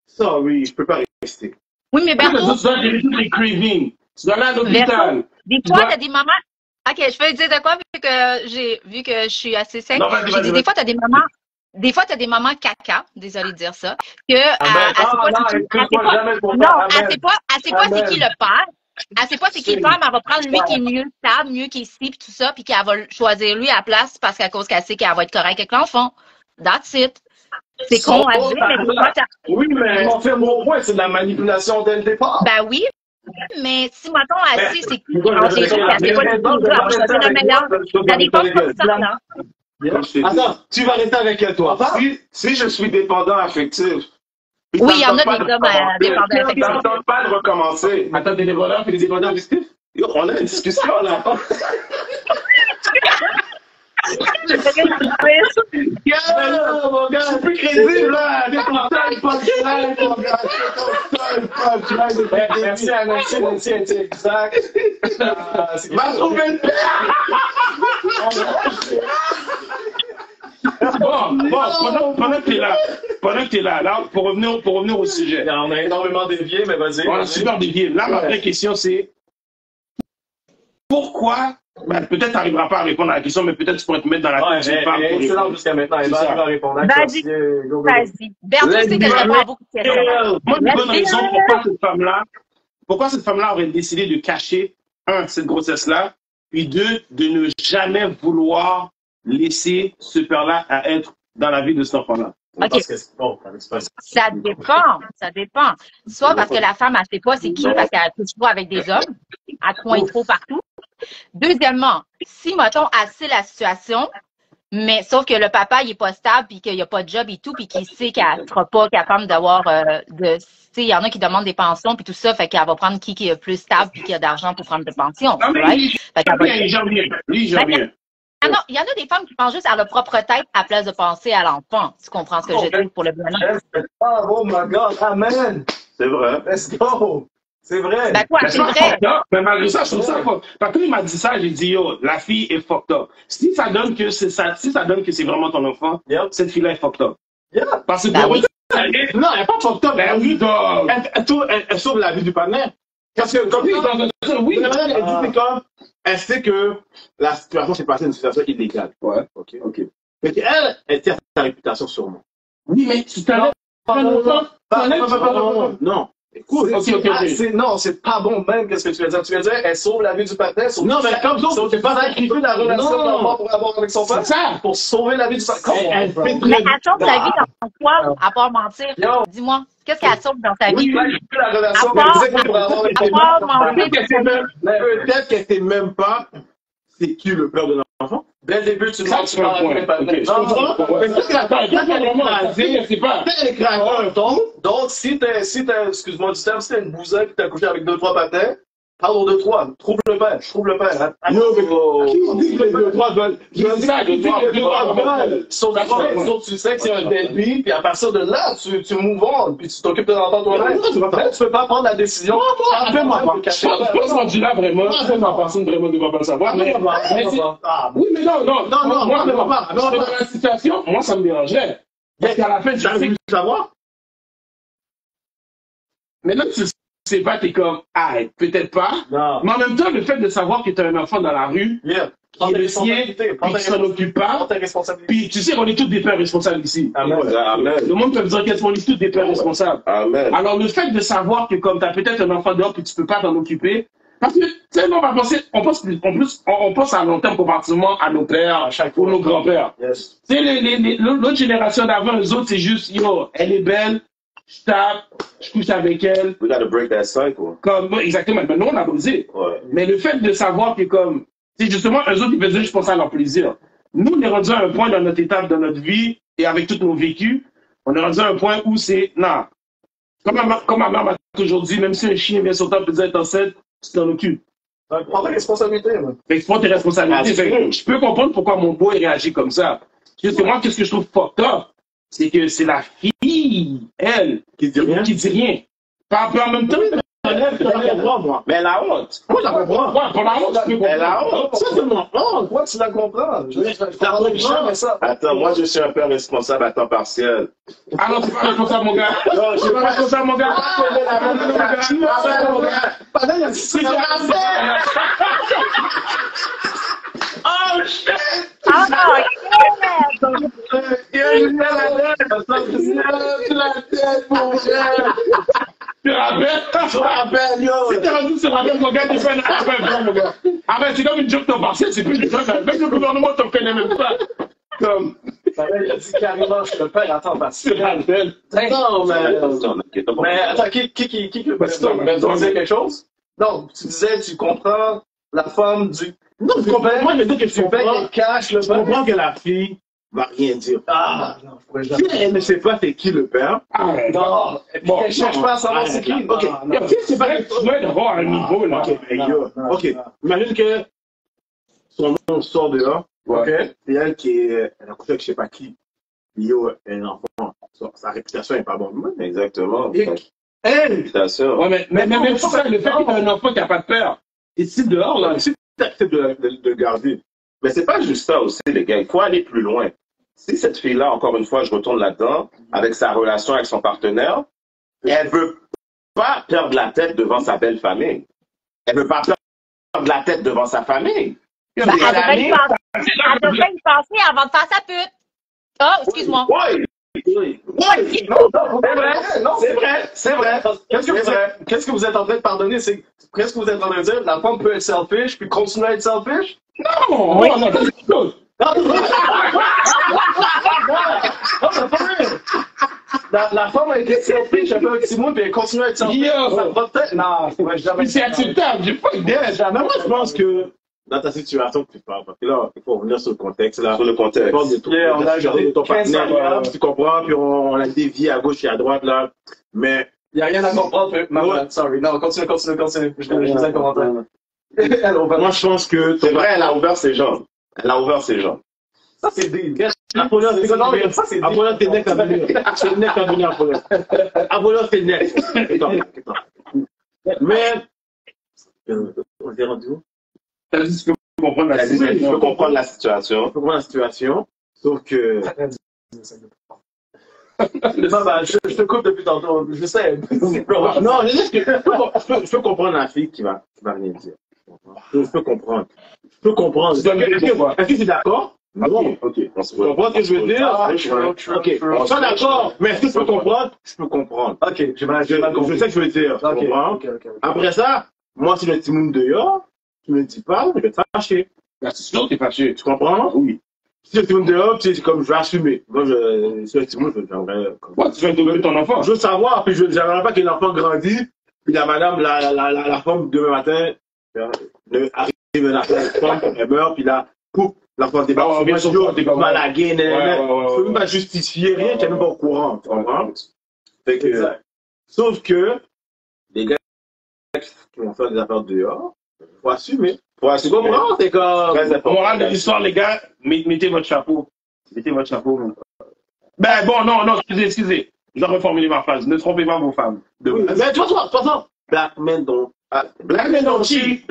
Ça, oui, je peux pas rester. Oui, mais Berto. Tu dois guérir les cravings. Tu dois aller à l'hôpital. Des fois, t'as des mamans. Ok, je peux dire de quoi vu que je suis assez sec. J'ai dit des fois, t'as des mamans. Des fois, t'as des mamans caca, désolé de dire ça, que elle sait pas c'est qui le père. Elle sait pas c'est qui le père, mais elle va prendre lui qui est mieux stable, mieux qui est ici, puis tout ça, puis qu'elle va choisir lui à la place parce qu'à cause qu'elle sait qu'elle va être correcte avec l'enfant. That's it. C'est con à dire, mais des fois, oui, mais on fait mon point, c'est de la manipulation dès le départ. Ben oui. Mais si, mettons, elle sait c'est qui qui range les choses, elle sait pas du tout, elle va choisir le meilleur. T'as des femmes comme ça, là. Attends, tu vas rester avec toi. Si je suis dépendant affectif. Oui, il y en a des hommes dépendants affectifs. Ça ne tente pas de recommencer. Attends, t'es dépendant, puis des dépendants affectifs? On a une discussion, là. Mon gars, je suis plus crédible, là. Merci, exact. Va trouver le père. Bon, pendant que t'es là, pour revenir au sujet. On a énormément dévié, mais vas-y. On a super dévié. Là, ma vraie question, c'est pourquoi, peut-être t'arriveras pas à répondre à la question, mais peut-être tu pourrais te mettre dans la tête d'une femme. Excellent jusqu'à maintenant. Elle va répondre. Vas-y. Bertrand, tu sais que je réponds à beaucoup de questions. Moi, une bonne raison pourquoi pourquoi cette femme-là aurait décidé de cacher, un, cette grossesse-là, puis deux, de ne jamais vouloir laisser ce père-là à être dans la vie de cet enfant-là? OK. Parce que c'est bon, Ça dépend. Soit parce que la femme, elle sait pas c'est qui, parce qu'elle touche pas avec des hommes, elle pointe trop partout. Deuxièmement, si, mettons, elle sait la situation, mais sauf que le papa, il est pas stable, puis qu'il n'y a pas de job et tout, puis qu'il sait qu'elle sera pas capable d'avoir tu sais, il y en a qui demandent des pensions, puis tout ça, fait qu'elle va prendre qui est plus stable, puis qui a d'argent pour prendre des pensions. Non, mais right? Fait qu'elle va- j'en viens. Il y en a des femmes qui pensent juste à leur propre tête à place de penser à l'enfant. Tu comprends ce que je dis pour le bien-être? Oh my God, amen! C'est vrai. Let's go! C'est vrai! Ben quoi, c'est vrai. Mais malgré ça, je trouve ça fuck. Parce que quand il m'a dit ça, j'ai dit, yo, la fille est fucked up. Si ça donne que c'est ça, si ça donne que c'est vraiment ton enfant, Yep. cette fille-là est fucked up. Yeah. Parce que Ben oui. Non, elle n'est pas fucked up. Ben oui, dog. Elle sauve la vie du partenaire. Parce que, comme Oui, ça, oui. la manière qu'elle dit, c'est comme, elle sait que la situation s'est passée une situation illégale. Ouais. OK. OK. Mais qu'elle, elle tient sa réputation sur moi. Oui, mais tu t'enlèves un enfant. Non. Écoute, Non, c'est pas bon même, qu'est-ce que tu veux dire? Tu veux dire, elle sauve la vie du partenaire, non, mais comme ça, c'est pas sacrifier la relation de Non. l'enfant pour avoir avec son père. C'est ça. Pour sauver la vie du partenaire. Elle fait Mais très elle sauve la vie dans quoi, à part mentir? Yo. Dis-moi, qu'est-ce qu'elle sauve dans sa vie? Sacrifier la relation À part- pour avoir avec À son part père. mentir. peut-être qu'elle sait même pas c'est qui le père de l'enfant. Dès le début, tu Ça, demandes c'est un point. Ok, je Non, comprends. non, Ouais. Mais qu'est-ce qu'elle a fait? Qu'est-ce qu'elle a écrasé? C'est pas. Elle a écrasé un ton. Donc, si t'as, excuse-moi du terme, si t'as une bousin qui t'a couché avec 2-3 patins, parle de 3, trouve le père, hein. Non, mais qui dit que les deux trois veulent? Je dis ça, que les deux trois veulent. Sauf que tu sais que c'est un deadbeat, puis à partir de là, tu move on, puis tu t'occupes de l'enfant toi-même. Non, tu vas faire. Tu peux pas prendre la décision. Fais-moi pas. Je pense rendu là vraiment, je pense que la personne vraiment ne va pas le savoir. Mais oui, mais non. Moi, je dans la situation, moi, ça me dérangerait. Parce qu'à la fin, je J'avais sais voulu savoir. maintenant tu sais pas, t'es comme, ah, peut-être pas. Non. Mais en même temps, le fait de savoir que t'as un enfant dans la rue, Yeah. qui est le sien, puis qui s'en occupe pas, Prends ta responsabilité. puis tu sais qu'on est tous des pères responsables ici. Amen. Amen. Le monde peut me dire qu'on est tous des pères responsables. Amen. Alors, le fait de savoir que comme tu as peut-être un enfant dehors puis tu peux pas t'en occuper, parce que, tu sais, on va penser, on pense à long terme comparativement à nos pères, ou nos grands-pères. Yes. Tu sais, l'autre génération d'avant, eux autres, c'est juste, yo, elle est belle, je tape, je couche avec elle, We gotta break that cycle. comme, exactement, mais nous, on a brisé. Ouais. Mais le fait de savoir que comme, c'est justement, eux autres, ils faisaient juste penser à leur plaisir. Nous, on est rendu à un point dans notre étape, dans notre vie, et avec tous nos vécus, on est rendu à un point où c'est, non. Comme ma mère m'a toujours dit, même si un chien vient sur toi et te dire, t'es enceinte, tu t'en occupes. Prends ta responsabilité, man. Fait que tu prends tes responsabilités. Fait que je peux comprendre pourquoi mon beau réagit comme ça. Parce que moi, qu'est-ce que je trouve fucked up, c'est que c'est la fille, elle, Qui dit rien. qui dit rien. Pas en même temps, Moi. Mais la honte. Moi, j'en comprends. ouais, pour la honte, tu peux Mais la comprendre. honte. Ça, c'est mon honte. Pourquoi tu la comprends? Jamais ça. Attends, moi je suis un père responsable à temps partiel. Ah non, c'est pas responsable, mon gars. Non, C'est pas responsable, mon gars. Pendant il y a c'est Oh shit! Ah non, Tu te rappelles? Si t'es rendu sur la même, mon gars, tu fais un appel, mon gars. Arrête, c'est comme une joke temps partiel, c'est plus du tout. Même le gouvernement te connaît même pas. Comme, Il a dit carrément, je le père attends parce tu te rappelles. Non, Ok, t'as pas- mais attends, qui dire quelque chose? Non, tu disais, tu comprends la femme du. Non, je comprends. Moi, je dis que je Tu fais comprends. qu'elle cache le Je père. comprends que la fille va rien dire. Ah, non, je pourrais Si jamais. elle ne sait pas c'est qui le père, Arrête. Non, et puis Bon, qu'elle cherche pas à savoir c'est qui. Ok. Et puis, c'est pareil, tu dois avoir un niveau, là. ok, mais yo, ok. Imagine que son nom sort dehors, Ok. c'est elle qui est, elle a couché avec je sais pas qui. Yo, un enfant, sa réputation est pas bonne. Exactement. Et elle, Réputation. Ouais, mais même si ça, le fait que t'as un enfant qui n'a pas de peur, et si dehors, là, si tu acceptes de garder, Mais c'est pas juste ça aussi, les gars. Il faut aller plus loin. Si cette fille-là, encore une fois, je retourne là-dedans, avec sa relation avec son partenaire, elle veut pas perdre la tête devant sa belle famille. Elle veut pas perdre la tête devant sa famille. elle devrait y penser avant de faire sa pute. Ah, excuse-moi. Oui. C'est vrai. Qu'est-ce que vous êtes en train de pardonner? Qu'est-ce que vous êtes en train de dire? La femme peut être selfish, puis continuer à être selfish? Non, non, non, c'est une chose. La femme a été selfish, elle fait un petit mot, puis elle continue à être selfish. Ça va peut-être. Non, c'est acceptable. J'ai pas idée. Mais moi, je pense que dans ta situation que tu parles, parce que là, il faut revenir sur le contexte. Là. Sur le contexte. On a regardé de ton partenaire, tu comprends, puis on a dévié à gauche et à droite, là. Mais. Il n'y a rien à comprendre. Sorry. Non, continue. Je lisais le commentaire. Moi, je pense que. C'est vrai, elle a ouvert ses jambes. Ça, c'est des. Apollo, t'es next à venir. C'est next à venir, Apollo. Apollo, c'est next. Mais. On s'est rendu où? T'as dit que tu peux comprendre la situation. Je peux comprendre la situation. Je peux comprendre la situation. Sauf que. Je te coupe depuis tantôt. Je sais. Non, je peux comprendre la fille qui va rien dire. Je peux comprendre. Est-ce que tu es d'accord? Non. Ok. Tu comprends ce que je veux dire? Ok. On est d'accord. Mais est-ce que tu peux comprendre? Je peux comprendre. Ok. Je sais que je veux dire. Tu comprends? Après ça, moi, si le petit monde dehors, tu me dis pas, je vais te fâcher. C'est sûr que t'es fâché. Tu comprends? Oui. Si le petit monde dehors, c'est comme je vais assumer. Moi, si le petit monde, Tu vas dominer ton enfant. je veux savoir, puis je ne j'aimerais pas que l'enfant grandit, puis la madame, la femme, demain matin, arrive la femme, elle meurt, puis là, pouf, l'enfant débarque. Bien sûr, t'es malagué, je ne peux même pas justifier rien, tu n'es même pas au courant. Tu comprends? Fait que, sauf que, les gars qui vont faire des affaires dehors, il faut assumer. Tu comprends? C'est comme. Morale de l'histoire, les gars, mettez votre chapeau. Ben bon, non, excusez. Je dois reformuler ma phrase. Ne trompez pas vos femmes. Mais tu vois, Black men don't. Black men don't cheat.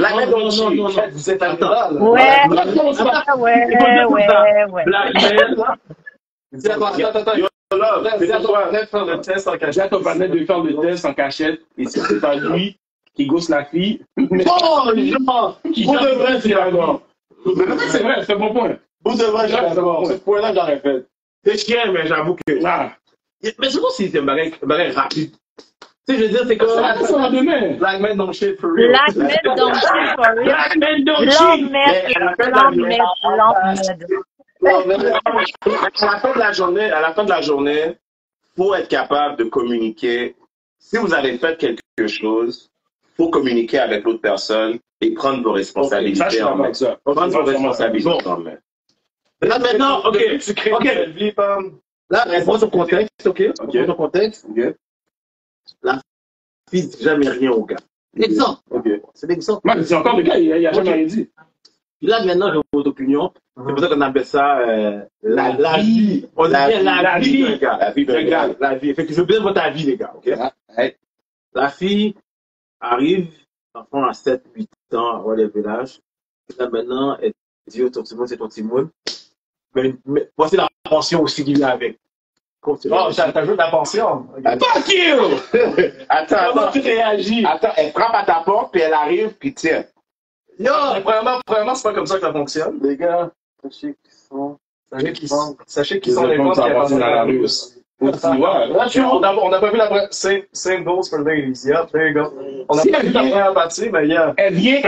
Vous êtes animal. Ouais. Black men. Attends. Faire le test en cachette. J'ai ton partenaire de faire le test en cachette. Et si c'est pas lui qui gosse la fille. Oh, genre! Qui de vrai, c'est la mort. C'est vrai, c'est un bon point. Vous devrez, ce point-là, j'aurais fait. C'est chiant, mais j'avoue que. Ah. Mais surtout si c'est un bagage rapide. Tu sais, je veux dire, c'est comme. Ça va demain. Black men don't shit for real. Black men don't cheat for real. Black men don't cheat. À la fin de la journée, faut être capable de communiquer. Si vous avez fait quelque chose, faut communiquer avec l'autre personne et prendre vos responsabilités en main. Prendre vos responsabilités en main. Là, maintenant, ok. Tu crées une nouvelle vie, femme. Là, réponse au contexte, ok? Réponse au contexte. La fille dit jamais rien au gars. L'exemple. C'est l'exemple. C'est encore le gars, il a jamais rien dit. Puis là, maintenant, j'ai votre opinion. C'est pour ça qu'on appelle ça la vie. On dit bien la vie d'un gars. La vie d'un gars. La vie. Fait que je veux bien votre avis, les gars, ok? La fille arrive, enfant à 7, 8 ans, à whatever l'âge. Là, maintenant, elle dit, oh, ton Timon, c'est ton Timon. Mais voici la pension aussi qu'il y a avec. Oh, t'as joué de la pension. Fuck you! Attends. Comment tu réagis? Attends, elle frappe à ta porte, puis elle arrive, puis tiens. Yo, premièrement, c'est pas comme ça que ça fonctionne. Les gars, sachez qu'ils sont les gens qui avancent dans la rue. On n'a pas vu la same goals for the ladies. Yeah, there you go. On n'a pas vu la première partie, mais yeah. Elle vient.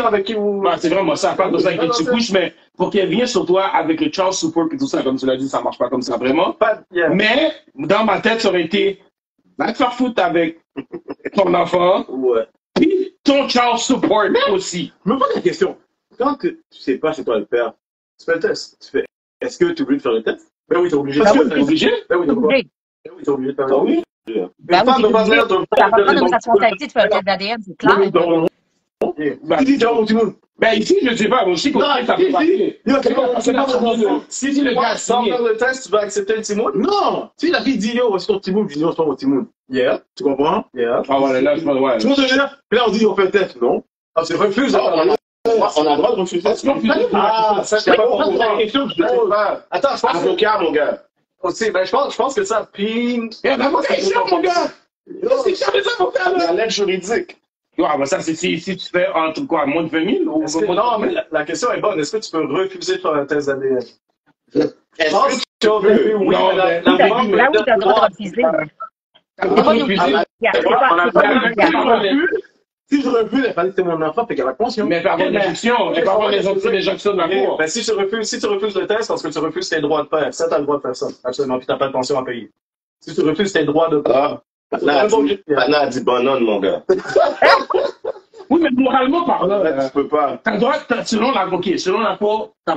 Avec qui vous. C'est vraiment ça, pas comme ça avec les petits couches, mais pour qu'elle vienne sur toi avec le child support et tout ça, comme tu l'as dit, ça marche pas comme ça vraiment. Mais, dans ma tête, ça aurait été, va te faire foutre avec ton enfant. Ouais. Puis ton child support aussi. Je me pose la question. Quand tu sais pas c'est toi le père, Tu fais le test. est-ce que tu es obligé de faire le test? Ben oui, t'es obligé. T'es obligé? Ben oui, t'es obligé de faire le test. Oui. Ben oui, ça va pas de sa responsabilité de faire le test d'ADN, c'est clair. Tu dis déjà au Timon. Ben ici, je ne sais pas, moi aussi, qu'on ça peut passer. Si le gars sans faire le test, tu vas accepter le Timon? Non! Si la fille dit yo, c'est ton Timon, je dis non, c'est pas mon Timon. Yeah. Tu comprends? Yeah. Ah ouais, là, je pense, ouais. Tu vois ce que je veux dire? Puis là, on dit on fait le test, non? Ah, tu refuses. On a le droit de refuser. Ah, ça, je sais pas pourquoi. Attends, je pense Avocat, mon gars. aussi, ben, je pense que ça, puis. C'est cher, mon gars! C'est cher, les avocats, là! La lettre juridique. Ouais, mais ça, c'est si tu fais entre quoi, moins de 20 000 ou Non, mais la question est bonne. Est-ce que tu peux refuser de faire un test d'ADN? Est-ce pense que tu veux? oui, Non, mais la mais- femme Là peut où tu as le droit de refuser. T'as le droit de refuser. C'est pas On a c'est pas bien obligatoire. Si je refuse, elle fallait que c'est mon enfant, fait qu'elle a conscience. Mais par contre, l'injonction, il va avoir l'injonction de la cour. Ben, si tu refuses le test, parce que tu refuses tes droits de père, ça, t'as le droit de faire ça. Absolument. Puis t'as pas de pension à payer. Si tu refuses tes droits de père. Pana a dit bonhomme, mon gars. Oui, mais moralement parlant, Tu peux pas. t'as le droit, selon la cour, t'as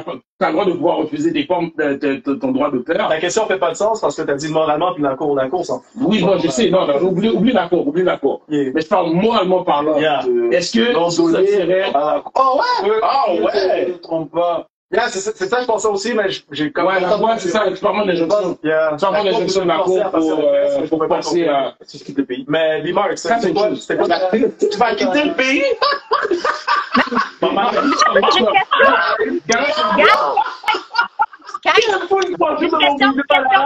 le droit de pouvoir refuser des formes de ton droit d'auteur. Ta question fait pas de sens parce que t'as dit moralement, puis la cour s'en fout. Oui, non, je sais, non, oublie la cour. Yeah. Mais je parle moralement parlant. Yeah. Est-ce que Non, ça serait... Oh ouais! Oh ouais! Je ne trompe pas. Yeah, c'est ça, je pensais aussi, mais j'ai comme. Ouais, la voix, c'est ça, tu parles d'injonction. Yeah. Tu parles d'injonction de la cour pour penser à... C'est ce qui te paye. Mais, Limar, Ça, c'est c'est quoi? une chose. C'était quoi? Tu vas quitter le pays?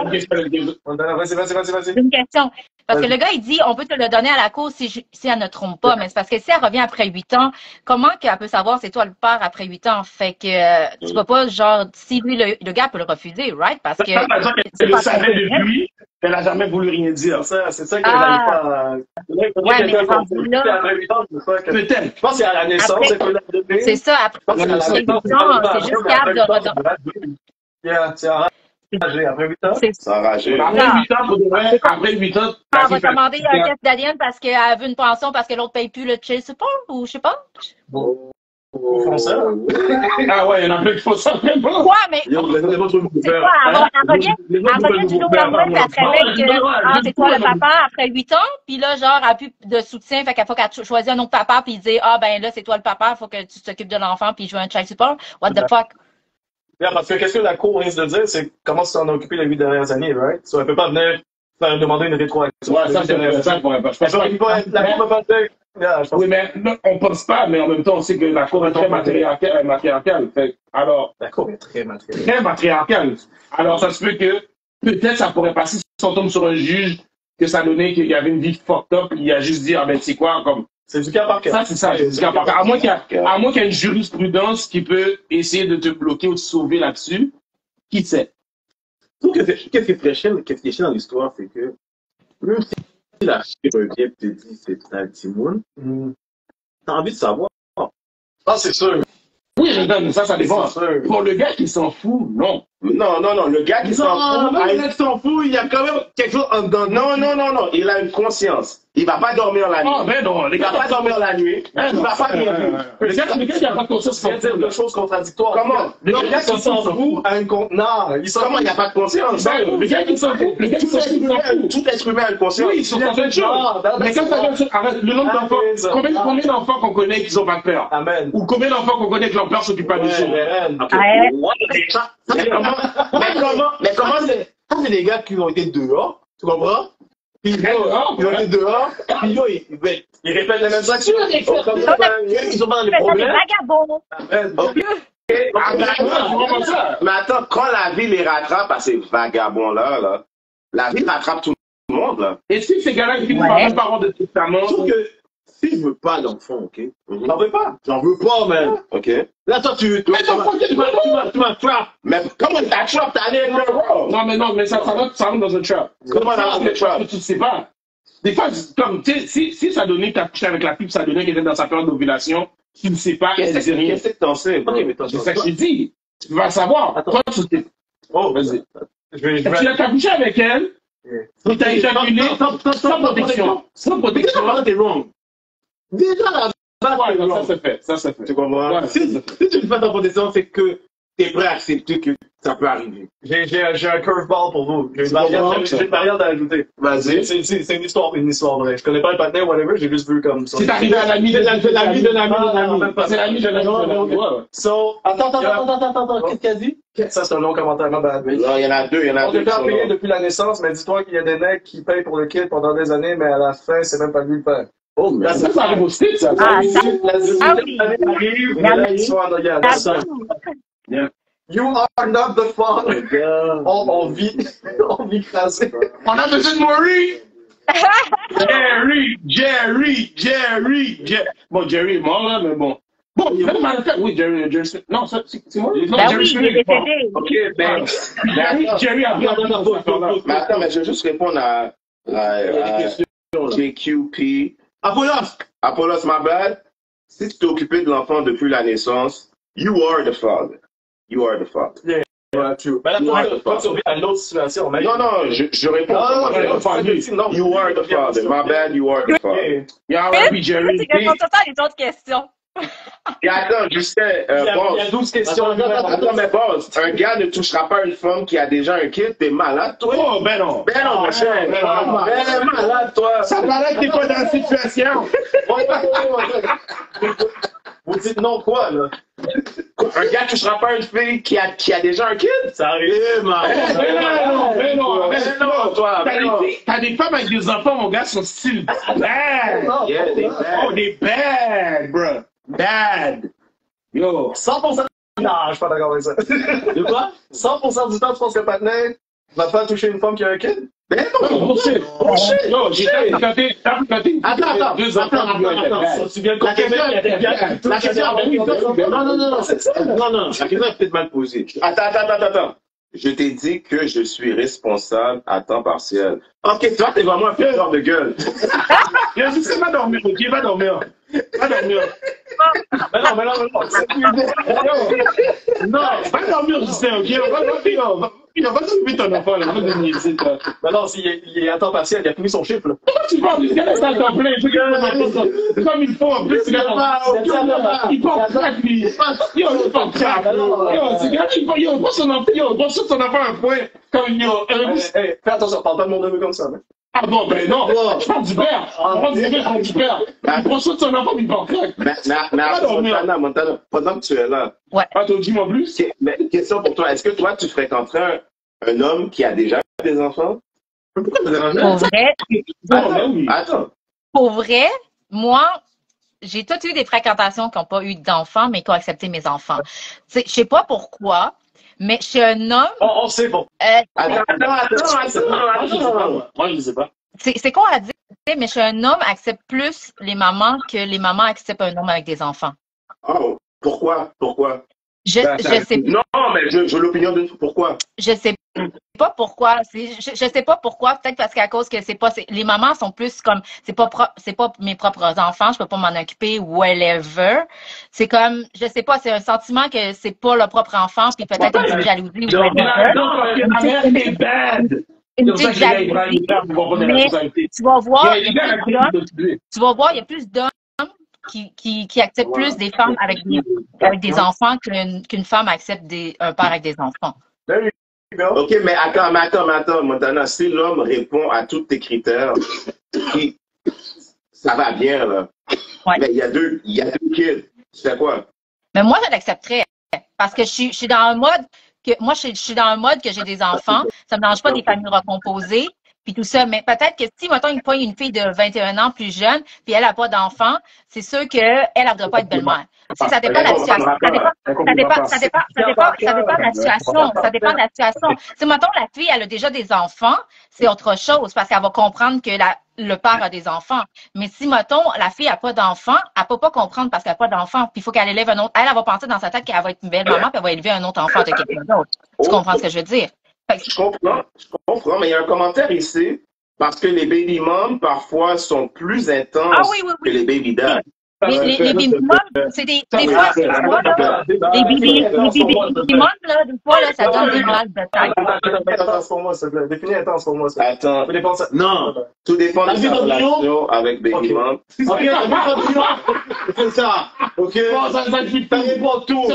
Vas-y. J'ai une question. Parce que le gars, il dit, on peut te le donner à la cour si elle ne trompe pas. Mais c'est parce que si elle revient après 8 ans, comment qu'elle peut savoir c'est toi le père après 8 ans? Fait que tu peux pas, genre, si lui, le gars peut le refuser, right? Parce que. Elle le savait depuis, elle n'a jamais voulu rien dire. C'est ça que j'arrive pas à. Ouais, mais rendu là. Après 8 ans, je sais pas que. Peut-être. Je pense qu'il y a la naissance, Après- c'est que la donner. C'est ça, après Je pense qu'il y a la 8 ans, naissance, c'est juste capable de redonner. Yeah, c'est enragé après 8 ans. C'est C'est enragé. Après 8 ans, pour de vrai, après 8 ans, on va demander un test d'ADN parce qu'elle veut une pension parce que l'autre paye plus le child support ou je sais pas. Ils font ça. Ah ouais, il y en a plein qui font ça, même pas. Quoi, mais Yo, les autres vont c'est faire. quoi? Elle revient du jour au lendemain puis elle te réveille que c'est toi le papa après 8 ans, puis là, genre, elle a plus de soutien, fait qu'il faut qu'elle choisisse un autre papa puis dire ben là, c'est toi le papa, faut que tu t'occupes de l'enfant puis je veux un child support. What the fuck? Yeah, parce que qu'est-ce que la cour risque de dire, c'est comment tu t'en as occupé les 8 dernières années, right? So, elle peut pas venir faire demander une rétroaction. Ouais, ça, c'est ça, pour pas. Je pense La cour peut pas dire. Yeah, je pense Oui, mais non, on pense pas, mais en même temps, on sait que la cour est très matriarcale. Fait, alors, la cour est très matérielle. très matriarcale. Alors, ça se peut que peut-être ça pourrait passer si on tombe sur un juge que ça donnait qu'il y avait une vie fucked up, il a juste dit, ah ben, c'est quoi, comme. C'est du cas par cas. Ça, c'est ça, c'est du cas par cas. À moins qu'il y ait une jurisprudence qui peut essayer de te bloquer ou de sauver là-dessus, qui sait? Je trouve que qu'est-ce qui est très chiant, qu'est-ce qui est chiant dans l'histoire, c'est que même si la fille revient et te dit c'est un petit monde, t'as envie de savoir. Ah, c'est sûr. Oui, je donne, ça dépend. C'est sûr. Pour le gars qui s'en fout, non. Non, le gars qui s'en fout. Non, il s'en fout, il y a quand même quelque chose en dedans. Non, il a une conscience. Il va pas dormir la nuit. Ah, ben non, les Il va gars, pas dormir la nuit. Il va pas rien faire. le gars qui a pas de conscience, Je viens de dire deux choses contradictoires. Comment? Le gars qui s'en fout a une con... Non, il s'en Comment fout. il n'y a pas de conscience? Le gars qui s'en fout, le gars qui s'en fout. Tout être humain a une conscience. Oui, ils sont en train de choses. Mais quand ça vient, arrête, le nombre d'enfants, combien d'enfants qu'on connaît qui sont pas de père? Amen. Ou combien d'enfants qu'on connaît que leur père s'occupe pas de choses? Mais comment c'est? Ça, c'est des gars qui ont été dehors, tu comprends? Puis ils ont été dehors, puis yo, Il répète les mêmes actions. ils sont pas dans les C'est des problèmes. vagabonds. Mais attends, quand la vie les rattrape à ces vagabonds-là, la vie rattrape tout le monde, là. Est-ce que ces gars-là qui finissent par même pas avoir de testament? Je trouve que si je veux pas d'enfant, ok? T'en veux pas? J'en veux pas, man. OK? Là, toi, tu m'as frappé. Mais comment t'as trap, t'as allé dans le road? Non, mais ça rentre dans un trap. Comment ça rentre dans un trap? Tu ne sais pas. Des fois, comme, tu sais, si ça donnait que t'as couché avec la fille, ça donnait qu'elle était dans sa période d'ovulation, tu ne sais pas, elle ne dit rien. Qu'est-ce que t'en sais? Ok, mais toi, C'est ça que je te dis. Tu vas savoir. Attends. Toi, tu sais. Oh, Vas-y. je Tu as couché avec elle, tu t'as éjaculé, sans protection. Sans protection. Déjà, t'es wrong. Déjà, la base, Ouais, t'es non, wrong. ça se fait. Ça se fait. Tu comprends? Ouais, Si ça se fait. tu ne fais pas protection, c'est que t'es prêt à accepter que ça peut arriver. J'ai un curveball pour vous. J'ai une variante à ajouter. Vas-y. C'est une histoire vraie. Je connais pas le patin, whatever, j'ai juste vu comme ça. C'est arrivé à l'ami de l'ami. C'est l'ami de l'ami de l'ami. C'est l'ami de l'ami. Ouais. So, attends, qu'est-ce qu'elle a dit? Ça, c'est un long commentaire, ma bad. Non, il y en a deux, On qui te fait sont payer là. depuis la naissance, mais dis-toi qu'il y a des mecs qui payent pour le kid pendant des années, mais à la fin, c'est même pas lui le père. Oh, mais Ça arrive au States, ça. Ah, ça- La oui. arrive, La là, ils sont en regarde. You are not the father. On vit crasé. On a besoin de Maury. Jerry. Bon, Jerry est mort là, mais bon. Bon, même à la tête, oui, Jerry Smith. Non, c'est moi? Non, Ben Jerry oui, il est Smith. Bon. décédé. Ok, ben. Jerry a bien Mais attends, mais je vais juste répondre à JQP. Apollos, my bad. Si tu t'es occupé de l'enfant depuis la naissance, you are the father. You are the father. Ouais, true. Ben là, toi, tu reviens à une autre situation. Mais... Non, je réponds. Non, You are the father. My bad, you are the father. Yeah, right, Jerry. Tu réponds tout le temps les autres questions. Et attends, Justin, il y a 12 questions. Attends, mais boss, un gars ne touchera pas une femme qui a déjà un kid, t'es malade, toi? Oh, ben non. Ben non, mon cher. Ben malade, toi. Ça paraît que t'es pas dans la situation. Vous dites non quoi, là? Un gars ne touchera pas une fille qui a déjà un kid? Ça arrive, Ben non, toi. T'as des femmes avec des enfants, mon gars, sont style bad. Yeah, they bad. Oh, des bad, bro. Bad. Yo. 100%. Non, je suis pas d'accord avec ça. De quoi? 100% du temps, tu penses que Patnais va pas toucher une femme qui a un kid? Ben non. Bullshit. Yo, j'ai fréquenté. Attends. Tu viens de La question est peut-être mal posée. Attends. Je t'ai dit que je suis responsable à temps partiel. Ok, toi, t'es vraiment un fêteur de gueule. Yo, je sais pas dormir, ok? Va dormir. Mais non. Non, va dormir, Justin, ok? Va t'occuper ton enfant, là. Va dormir ici, toi. Mais non, s'il est à temps partiel, il a fini son chiffre, là. Pourquoi tu parles du gars, ça t'en plaît? C'est comme il faut, en plus, il part crack, lui. Yo, il part crack. Yo, ce gars, il prend son enfant un point. Comme, yo, Fais attention, parle pas de mon neveu comme ça, hein. ah bon, ben non, je parle du père. Je parle du père. Il prend soin de son enfant, il part crack. Mais Montana, pendant que tu es là, Ah, t'as dit, moi, plus? mais question pour toi, est-ce que toi, tu fréquenterais un homme qui a déjà des enfants? Pourquoi ça dérange? Pour vrai, Attends. pour vrai, moi, j'ai toutes eu des fréquentations qui n'ont pas eu d'enfants, mais qui ont accepté mes enfants. Je sais pas pourquoi, mais je suis un homme. On sait, bon. Attends. Moi, je ne sais pas. C'est con à dire, mais je suis un homme accepte plus les mamans que les mamans acceptent un homme avec des enfants. Oh, pourquoi? Je sais Non, mais je l'opinion de pourquoi? Je sais pas pourquoi. Je sais pas pourquoi. Peut-être parce qu'à cause que les mamans sont plus comme, c'est pas mes propres enfants, je peux pas m'en occuper, whatever. C'est comme, je sais pas, c'est un sentiment que c'est pas le propre enfant, puis peut-être une petite jalousie ou whatever. Non, parce que la mère est bad. Une petite jalousie. Mais tu vas voir, il y a plus d'hommes qui acceptent plus des femmes avec des enfants qu'une femme accepte un père avec des enfants. Ok, mais attends, Montana, si l'homme répond à tous tes critères, ça va bien, là. Ouais. Mais il y a deux kids. Tu fais quoi? Mais moi, je l'accepterais. Parce que je suis dans un mode je suis dans un mode que j'ai des enfants. Ça me dérange pas des familles recomposées. Puis tout ça, mais peut-être que si, mettons, il pogne une fille de 21 ans plus jeune, puis elle n'a pas d'enfant, c'est sûr qu'elle ne devrait pas être belle-mère. Ça dépend de la situation. Ça dépend de la situation. Ça dépend de la situation. Si, mettons, la fille, elle a déjà des enfants, c'est autre chose, parce qu'elle va comprendre que le père a des enfants. Mais si, mettons, la fille n'a pas d'enfant, elle ne peut pas comprendre parce qu'elle n'a pas d'enfant, puis il faut qu'elle élève un autre. Elle va penser dans sa tête qu'elle va être une belle maman, puis elle va élever un autre enfant de quelqu'un d'autre. Tu comprends ce que je veux dire? Je comprends, mais il y a un commentaire ici, parce que les baby moms, parfois, sont plus intenses que les baby dads. Les baby moms, c'est des fois, les baby moms, là, des fois, là, ça donne des mal de tête. Intense pour moi, s'il te plaît. Définis intense pour moi, s'il te plaît. Attends. Non. Tout dépend de sa relation avec baby mom. Ok, c'est ça. Ok. Ça répond tout. Non,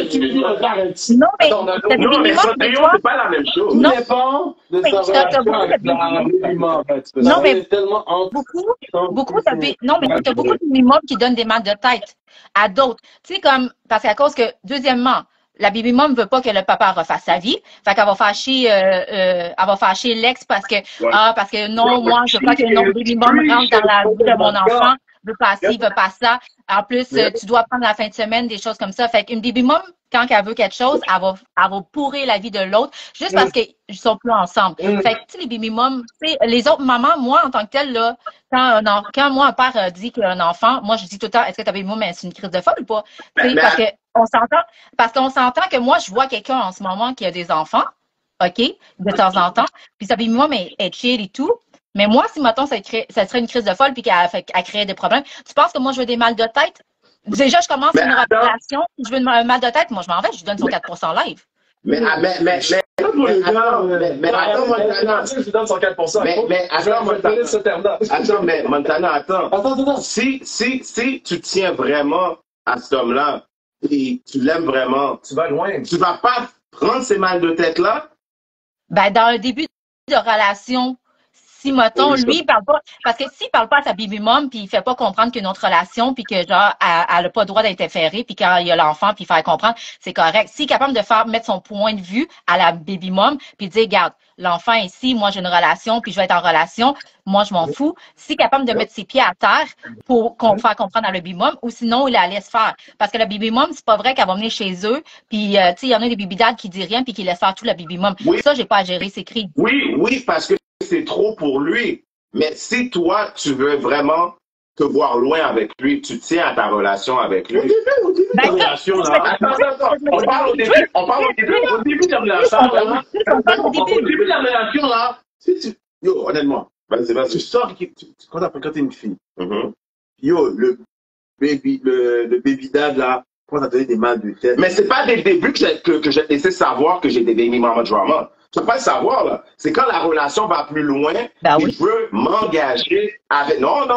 mais t'as des baby moms, des fois. C'est pas la même chose. Non. dépend de Mais sa relation avec t'as en fait. Non, mais C'est tellement beaucoup, t'as beaucoup de baby moms qui donnent des mal de tête à d'autres. Tu sais, comme, parce qu'à cause que, deuxièmement, la baby mom ne veut pas que le papa refasse sa vie. Fait qu'elle va fâcher l'ex parce que non, moi, je veux pas que une autre baby mom rentre dans la vie de mon enfant. veut pas ci, veut pas ça. En plus, tu dois prendre la fin de semaine, des choses comme ça. Fait qu'une baby mom, quand elle veut quelque chose, elle va pourrir la vie de l'autre juste parce qu'ils sont plus ensemble. Fait que, tu sais, les baby moms, les autres mamans, moi, en tant que telle, là, quand moi, un père dit qu'il y a un enfant, moi, je dis tout le temps, est-ce que ta baby mom, c'est une crise de folle ou pas? Parce qu'on s'entend que moi, je vois quelqu'un en ce moment qui a des enfants, OK, de temps en temps, puis sa baby mom est chill et tout. Mais moi, si, mettons, ça serait une crise de folle puis qu'elle crée des problèmes, tu penses que moi, je veux des mal de tête? Déjà, je commence une relation, je veux un mal de tête, moi, je m'en vais, je lui donne son 4% live. Mais attends, Montana. Je lui donne son 4%. Mais attends, Montana. ce terme-là. Attends, mais Montana, attends. Attends. Si tu tiens vraiment à cet homme-là et tu l'aimes vraiment, Tu vas loin. tu vas pas prendre ces mal de tête-là? Ben, dans le début de relation, si, mettons, lui, il parle pas, parce que s'il parle pas à sa baby mom, puis il fait pas comprendre qu'une autre relation, puis que, genre, elle a pas le droit d'interférer, puis quand il y a l'enfant, puis faire comprendre, c'est correct. S'il est capable de mettre son point de vue à la baby mom, puis dire, regarde, l'enfant est ici, moi, j'ai une relation, puis je vais être en relation, moi, je m'en fous. S'il est capable de mettre ses pieds à terre pour faire comprendre à la baby mom, ou sinon, il la laisse faire. Parce que la baby mom, c'est pas vrai qu'elle va venir chez eux, puis, tu sais, il y en a des baby dads qui disent rien, puis qui laissent faire tout la baby mom. Oui. Ça, j'ai pas à gérer, c'est cris. Oui, parce que c'est trop pour lui. Mais si toi, tu veux vraiment te voir loin avec lui, tu tiens à ta relation avec lui. Au début de la relation, là. Attends. On parle au début de la relation, là. Au début de la relation, là. Yo, honnêtement, vas-y. Tu sors, quand t'es une fille. Yo, le baby dad, là, quand t'as donné des mal de tête. Mais c'est pas dès le début que j'ai laissé savoir que j'ai des baby mama drama. Tu vas pas le savoir, là. C'est quand la relation va plus loin, que je veux m'engager avec... Non.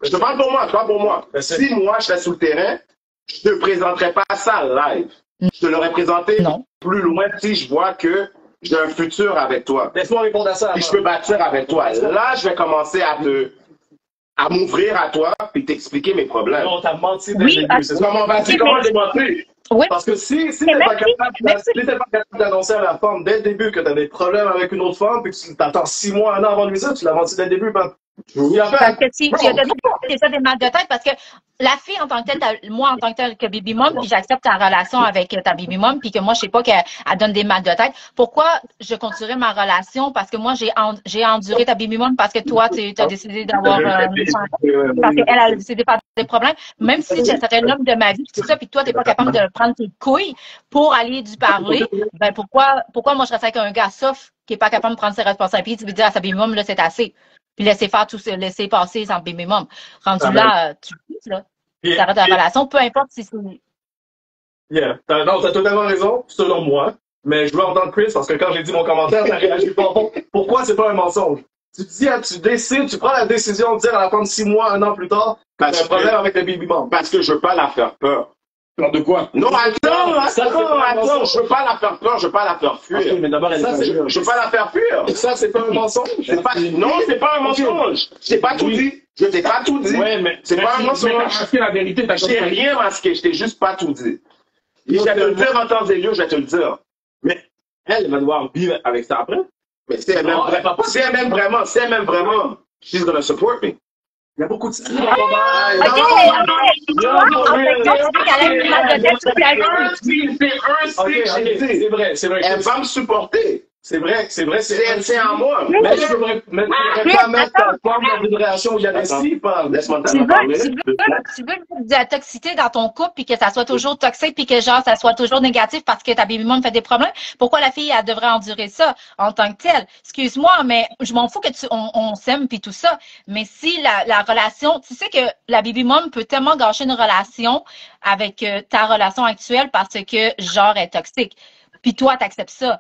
Je te parle pour moi, Si moi, je serais sous le terrain, je te présenterais pas ça live. Je te l'aurais présenté plus loin si je vois que j'ai un futur avec toi. Laisse-moi répondre à ça. Puis je peux bâtir avec toi. Là, je vais commencer à m'ouvrir à toi puis t'expliquer mes problèmes. Non, t'as menti dès le début. C'est comment j'ai menti? Oui. Parce que si t'es pas capable d'annoncer à la femme dès le début que t'as des problèmes avec une autre femme, puis que tu t'attends 6 mois, 1 an avant de lui dire, tu l'as menti dès le début, ben. Parce que si tu as déjà des mal de tête, parce que la fille en tant que telle, moi en tant que telle que baby mom, puis j'accepte ta relation avec ta baby mom, puis que moi je sais pas qu'elle donne des mal de tête. Pourquoi je continuerai ma relation? Parce que moi j'ai enduré ta baby mom parce que toi tu as décidé d'avoir parce qu'elle a décidé de faire des problèmes. Même si ça serait l'homme de ma vie, tout ça, puis toi t'es pas capable de prendre tes couilles pour aller lui parler, ben pourquoi moi je reste avec un gars soft qui est pas capable de prendre ses responsabilités, tu veux dire à sa baby mom là c'est assez. Puis laisser faire tout ça, laisser passer sans baby mom. Rendu là, tu là. T'arrêtes la relation, peu importe si c'est. T'as totalement raison, selon moi. Mais je veux entendre Chris parce que quand j'ai dit mon commentaire, t'as réagi pas. Pourquoi c'est pas un mensonge? Tu prends la décision de dire à la femme 6 mois, 1 an plus tard, t'as un problème avec le baby mom. Parce que je veux pas la faire peur. Peur de quoi? Non, attends, je veux pas la faire peur, je veux pas la faire fuir. Mais d'abord, Je veux pas la faire fuir. Et ça, c'est pas un mensonge? Non, c'est pas un mensonge. Je t'ai pas tout dit. Je t'ai pas tout dit. Ouais, mais c'est pas un mensonge. T'as masqué la vérité. Je t'ai rien masqué, je t'ai juste pas tout dit. Et je vais te le dire en temps et lieu, je vais te le dire. Mais elle va devoir vivre avec ça après. Mais si elle m'aime vraiment, she's gonna support me. Il y a beaucoup de Ok. C'est vrai. Elle va me supporter. C'est vrai. C'est en moi. Mais je ne pas mettre ta femme dans une relation où il y a des filles. Laisse-moi Tu veux de la toxicité dans ton couple puis que ça soit toujours toxique puis que genre ça soit toujours négatif parce que ta baby mom fait des problèmes. Pourquoi la fille elle devrait endurer ça en tant que telle? Excuse-moi, mais je m'en fous que on s'aime puis tout ça. Mais si la relation, tu sais que la baby mom peut tellement gâcher une relation avec ta relation actuelle parce que genre elle est toxique. Puis toi t'acceptes ça.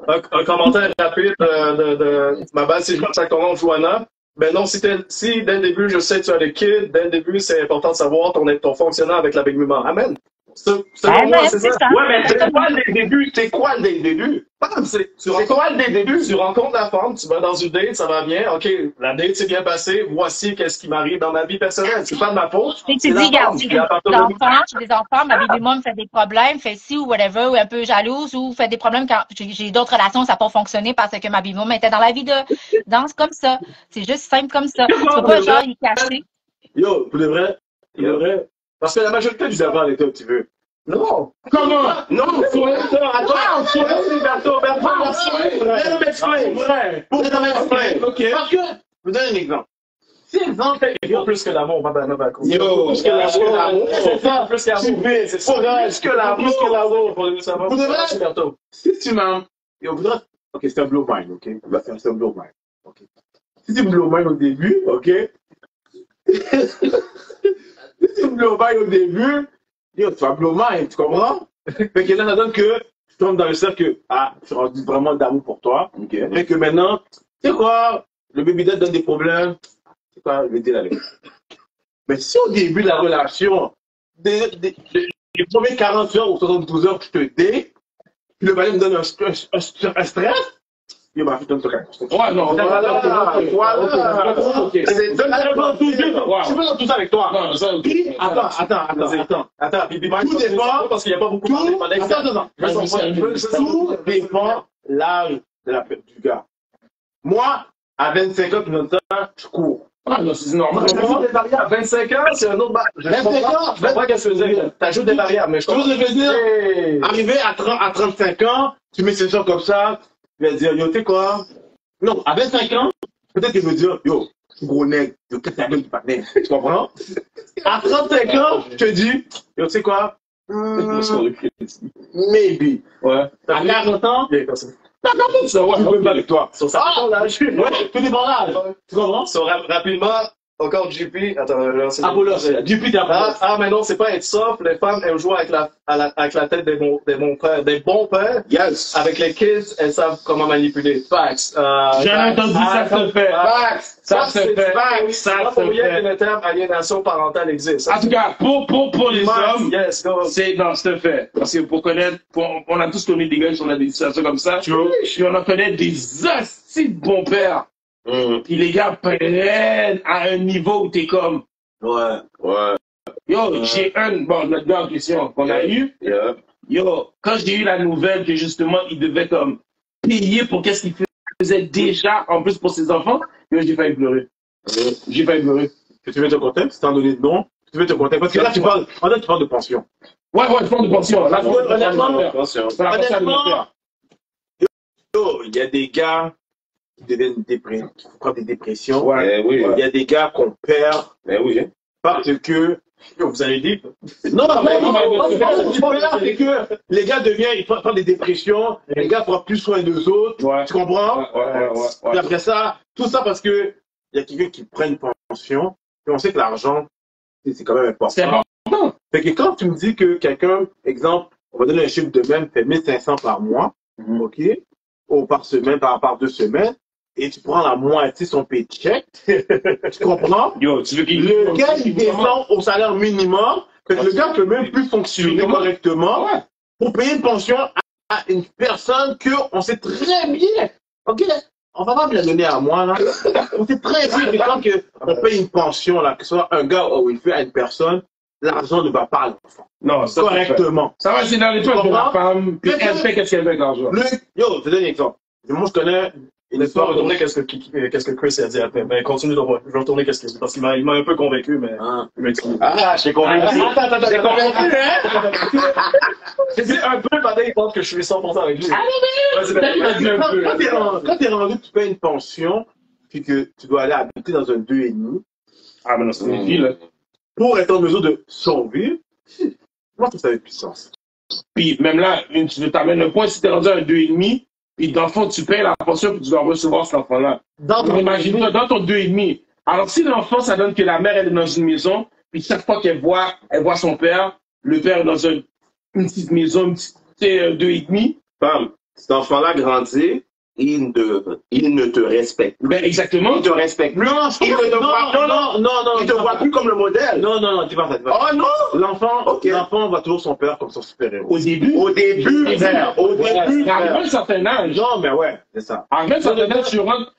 Un commentaire rapide de ma base, si je pense à ton nom, Joanna. Ben non, si dès le début, je sais que tu as des kids, dès le début, c'est important de savoir ton fonctionnement avec la baby mom. Amen. Selon Ben, moi, c'est ça. Ouais, mais c'est quoi le début? C'est quoi le début? Bam, C'est quoi le début? tu rencontres la femme, tu vas dans une date, ça va bien, ok, la date s'est bien passée, voici qu'est-ce qui m'arrive dans ma vie personnelle. C'est pas de ma faute. Et c'est tu la dis, regarde, femme. j'ai Puis à partir de là, des enfants, ma baby mom fait des problèmes, fait ci ou whatever, ou un peu jalouse, ou fait des problèmes quand j'ai d'autres relations, ça n'a pas fonctionné parce que ma baby mom était dans la vie de danse comme ça. C'est juste simple comme ça. Tu peux pas, genre, y cacher. Yo, pour de vrai, parce que la majorité du avant l'état, tu veux. non. Comment? Non, soyez ça, attends, soyez Berto, laisse-moi m'expliquer. Pour te m'expliquer. Ok. Parce que, je vous donne un exemple. Si exemple, Il faut plus que l'amour, madame Bacou. yo, plus que l'amour, C'est ça, plus que l'amour. c'est ça, plus que l'amour. Pour de vrai? Si tu m'as, yo, voudrais, ok, c'est un blow mind, ok? On va faire un blow mind, ok? Si tu me blow mind au début, ok? Si tu me blow mind au début, yo, tu vas blow mind, tu comprends? Fait que là, ça donne que je tombe dans le cercle que, ah, je suis rendu vraiment d'amour pour toi. Okay. Mais que maintenant, tu sais quoi, le baby dad donne des problèmes, c'est quoi, je vais dire la vérité. Mais si au début de la relation, les premières 40 heures ou 72 heures que je te date, puis le balai me donne un stress, il m'a fait un truc. Ouais, non, Voilà. C'est Je veux dans tout ça avec toi. Non, ça, Puis, attends. Tout dépend, parce qu'il n'y a pas beaucoup parlé pendant que tout dépend l'âge du gars. Moi, à 25 ans, puis 20 ans, je cours. Ah, non, c'est normal. T'ajoutes des variables. À 25 ans, c'est un autre barrière. 25 ans, Je comprends qu'est-ce que tu veux dire. T'ajoutes des variables, mais je Tu vois ce que je veux dire? Hey. Arrivé à 35 ans, tu mets ces choses comme ça, tu vas dire, yo, tu sais quoi? Non, à 25 ans, peut-être que je veux dire, yo, je suis gros nègre, yo, qu'est-ce que t'as gueule du patin? Tu comprends? À 35 ans, je te dis, yo, tu sais quoi? Maybe. Ouais. À 40 ans, Yeah, comme ça. Ça, ouais, je peux pas avec toi. Sur ça dépend de l'âge. Ouais, tout dépend là. Tu comprends? So, rapidement, encore JP. Attends, c'est Apollo, JP, t'es Apollo. mais non, c'est pas être soft. Les femmes, elles jouent avec avec la tête des bons pères. Yes. Avec les kids, elles savent comment manipuler. Facts. J'ai entendu ça se fait. Facts. Ça se fait. Ça se Pour rien fait. que le terme aliénation parentale existe. En tout cas, pour les hommes, Yes, go. c'est dans ce fait. Parce que pour connaître, on a tous connu des gars qui sont dans des situations comme ça. Puis on en connaît des hosties de bons pères. Puis les gars prennent à un niveau où t'es comme, Ouais. yo, j'ai notre gars en question qu'on a eu. Yeah. Yo, quand j'ai eu la nouvelle que justement, il devait comme payer pour qu'est-ce qu'il faisait déjà, en plus pour ses enfants, yo, j'ai failli pleurer. J'ai failli pleurer. Tu veux te compter? Si t'as donné de nom, tu veux te compter? Parce que là, tu parles de pension. Ouais, je prends de pension. Là, Honnêtement, honnêtement, il y a des gars qui deviennent qui prennent des dépressions. ouais, oui. Il y a des gars qu'on perd parce que Vous avez dit? non, c'est que les gars ils prennent des dépressions, les gars prennent plus soin d'eux autres, Ouais. tu comprends? Puis après ça, tout ça parce que il y a quelqu'un qui prend une pension, et on sait que l'argent, c'est quand même important. C'est important. Fait que quand tu me dis que quelqu'un, exemple, on va donner un chiffre de même, fait 1500 par mois, ok, ou par semaine, par 2 semaines, et tu prends la moitié de son paycheck, tu comprends? Yo, tu veux qu'il Le gars, il descend au salaire minimum, fait que le gars peut même plus fonctionner correctement Ouais. pour payer une pension à une personne que on sait très bien, ok? On va pas me la donner à moi, là. On sait très bien que quand on paye une pension, là, que ce soit un gars ou une fille à une personne, l'argent ne va pas à l'enfant. Non, ça Correctement. Ça va, c'est dans les poches de la femme, puis elle fait qu'est-ce qu'elle veut avec l'argent. Yo, je te donne un exemple. Moi, je connais une Je vais histoire de retourner qu'est-ce que Chris a dit après. Mais continue de voir. Je vais retourner qu'est-ce qu'il a dit. Parce qu'il m'a un peu convaincu, mais il m'a exclu. Ah, je t'ai convaincu. Attends, J'ai convaincu, hein? J'ai dit un peu, pendant il pense que je suis 100% avec lui. Quand t'es rendu que tu payes une pension, puis que tu dois aller habiter dans un 2,5, Ah, mais non, c'est une vie, là. pour être en mesure de survivre, moi, ça avait plus de sens. Puis même là, tu veux t'amener un point, si t'es rendu à un 2,5, puis dans le fond, tu payes la pension, puis tu dois recevoir cet enfant-là. Imagine-toi, dans ton 2,5. Alors, si l'enfant, ça donne que la mère, elle est dans une maison, puis chaque fois qu'elle voit son père, le père est dans une petite maison, une petite 2,5. Femme, cet enfant-là grandit, il ne te respecte plus. Ben, exactement. Il te respecte plus. Non, Il ne te voit, non, il te voit plus comme le modèle. Non, dis pas ça. Oh non! L'enfant voit toujours son père comme son super-héros. Au début. Au début, frère. au début. Mais arrivé à un certain âge. Non, mais ouais, c'est ça. Arrivé à un certain âge, tu rentres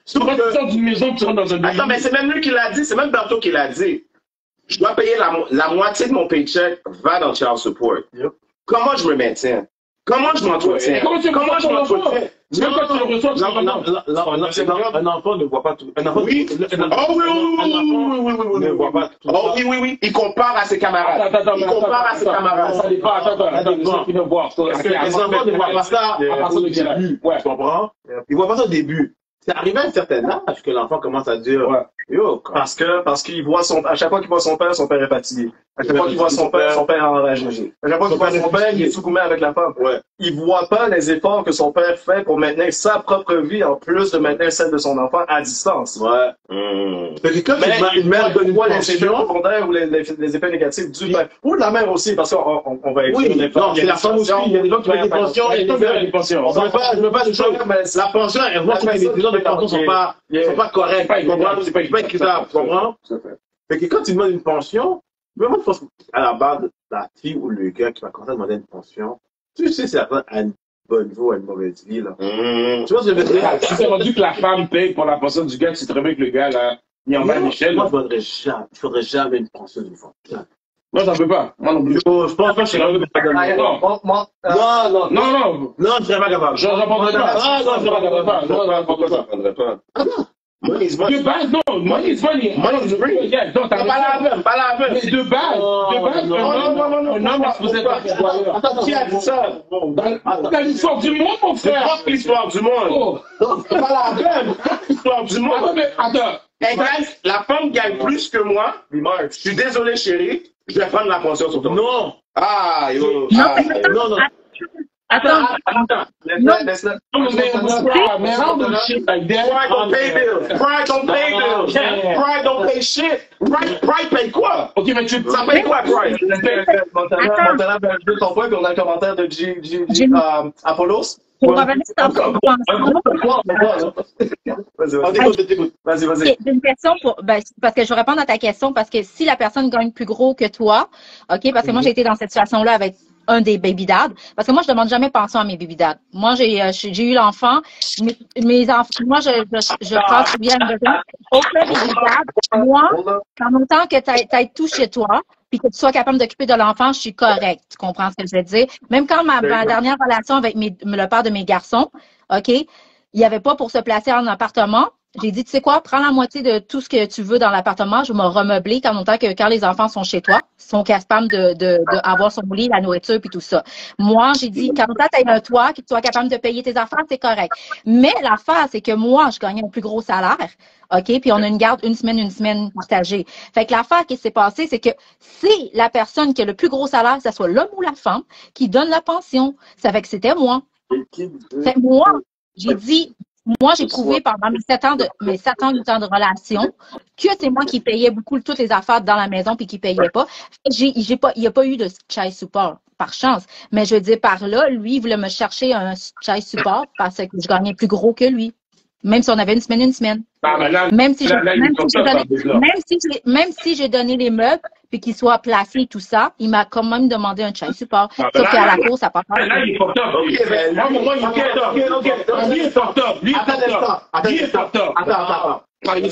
d'une maison, tu rentres dans un building. Attends, mais c'est même lui qui l'a dit, c'est même Berthaud qui l'a dit. Je dois payer la moitié de mon paycheck, va dans le child support. Yep. Comment je me maintiens? Comment je m'entretiens? Comment je m'entretiens? Même quand tu le reçois, tu Un enfant ne voit pas tout. Un enfant, Oui. ne voit pas tout. Oh oui. Il compare à ses camarades. Il compare à ses camarades. Ça dépend, attends, qui veut voir. Parce que les enfants ne voient pas ça à partir de quel âge? début. Tu comprends? Ils voient pas ça au début. C'est arrivé à un certain âge que l'enfant commence à dire, yo, Parce qu'il voit à chaque fois qu'il voit son père est fatigué. À chaque fois qu'il voit son père est enragé. À chaque fois qu'il voit son père, il est sous-goumé avec la femme. Ouais. Il voit pas les efforts que son père fait pour maintenir sa propre vie en plus de maintenir celle de son enfant à distance. Ouais. Fait que quand une mère donne une les effets pension, secondaires ou les effets négatifs du père. Ou de la mère aussi, parce qu'on va être. oui, non, c'est la femme aussi. Il y a des gens qui veulent des pensions, il y a des gens qui veulent des pensions. Je veux pas de choses. La pension, elle voit que les gens de pension sont pas corrects. Tu comprends? C'est pas équitable. Tu comprends? Fait que quand tu demandes une pension, vraiment, je pense qu'à la base, la fille ou le gars qui va commencer à demander une pension, tu sais, c'est la personne à une bonne vie ou à une mauvaise vie, là. Tu vois ce que je veux dire? Si c'est rendu que la femme paye pour la pension du gars, tu sais très bien que le gars, là, il est en bas de l'échelle. Moi, je faudrais jamais une pension d'une femme. Moi, j'en peux pas. Moi non plus. Je pense pas que je serais capable. Non, je serais pas capable. J'en prendrais pas. Non, je serais pas. Money is money. De base, non. Money is money. Money is free. Non, t'as Pas la peine. Mais de base, un homme est supposé être pourvoyeur. Attends, qui a dit ça? Dans l'histoire du monde, mon C'est frère. pas l'histoire du monde. Oh. C'est pas la peine. L'histoire du monde. Attends. Hey guys, la femme gagne plus que moi. Je suis désolé, chérie. Je vais prendre la pension sur toi. Non. Ah, yo. Non. Attends. Laisse-la. Pride don't pay bills. Pride don't pay bills. Pride don't pay shit. Pride paye quoi? Ok, mais tu Ça paye quoi, Pride? Montana, je veux ton point, puis on a un commentaire de Apollos. Pour revenir sur ton Vas-y. J'ai une question parce que je vais répondre à ta question, parce que si la personne gagne plus gros que toi, OK, parce que moi, j'ai été dans cette situation-là avec un des baby dads, parce que moi, je demande jamais pension à mes baby dads. Moi, j'ai eu l'enfant, mes enfants, moi, je pense bien besoin. Aucun baby dad, moi, en autant que tu aies tout chez toi, puis que tu sois capable d'occuper de l'enfant, je suis correcte. Tu comprends ce que je veux dire? Même quand ma dernière relation avec le père de mes garçons, OK, il n'y avait pas pour se placer en appartement. J'ai dit, tu sais quoi, prends la moitié de tout ce que tu veux dans l'appartement, je vais me remeubler quand longtemps que quand les enfants sont chez toi, ils sont capables de avoir son lit, la nourriture puis tout ça. Moi, j'ai dit, quand longtemps tu as un toit, que tu sois capable de payer tes affaires, c'est correct. Mais l'affaire, c'est que moi, je gagnais un plus gros salaire, OK, puis on a une garde une semaine partagée. Fait que l'affaire qui s'est passée, c'est que c'est la personne qui a le plus gros salaire, que ce soit l'homme ou la femme, qui donne la pension. Ça fait que c'était moi. Fait que moi, j'ai dit, moi, j'ai prouvé pendant mes 7 ans, 8 ans de relation que c'est moi qui payais beaucoup toutes les affaires dans la maison puis qui payait pas. Il n'y a pas eu de child support, par chance. Mais je veux dire, par là, lui, il voulait me chercher un child support parce que je gagnais plus gros que lui. Même si on avait une semaine. Même si j'ai donné les meubles puis qu'ils soient placés et tout ça, il m'a quand même demandé un child support. Sauf qu'à la cour, ça part pas. Là, il est fucked up. Lui est fucked up. Attends. Vas-y.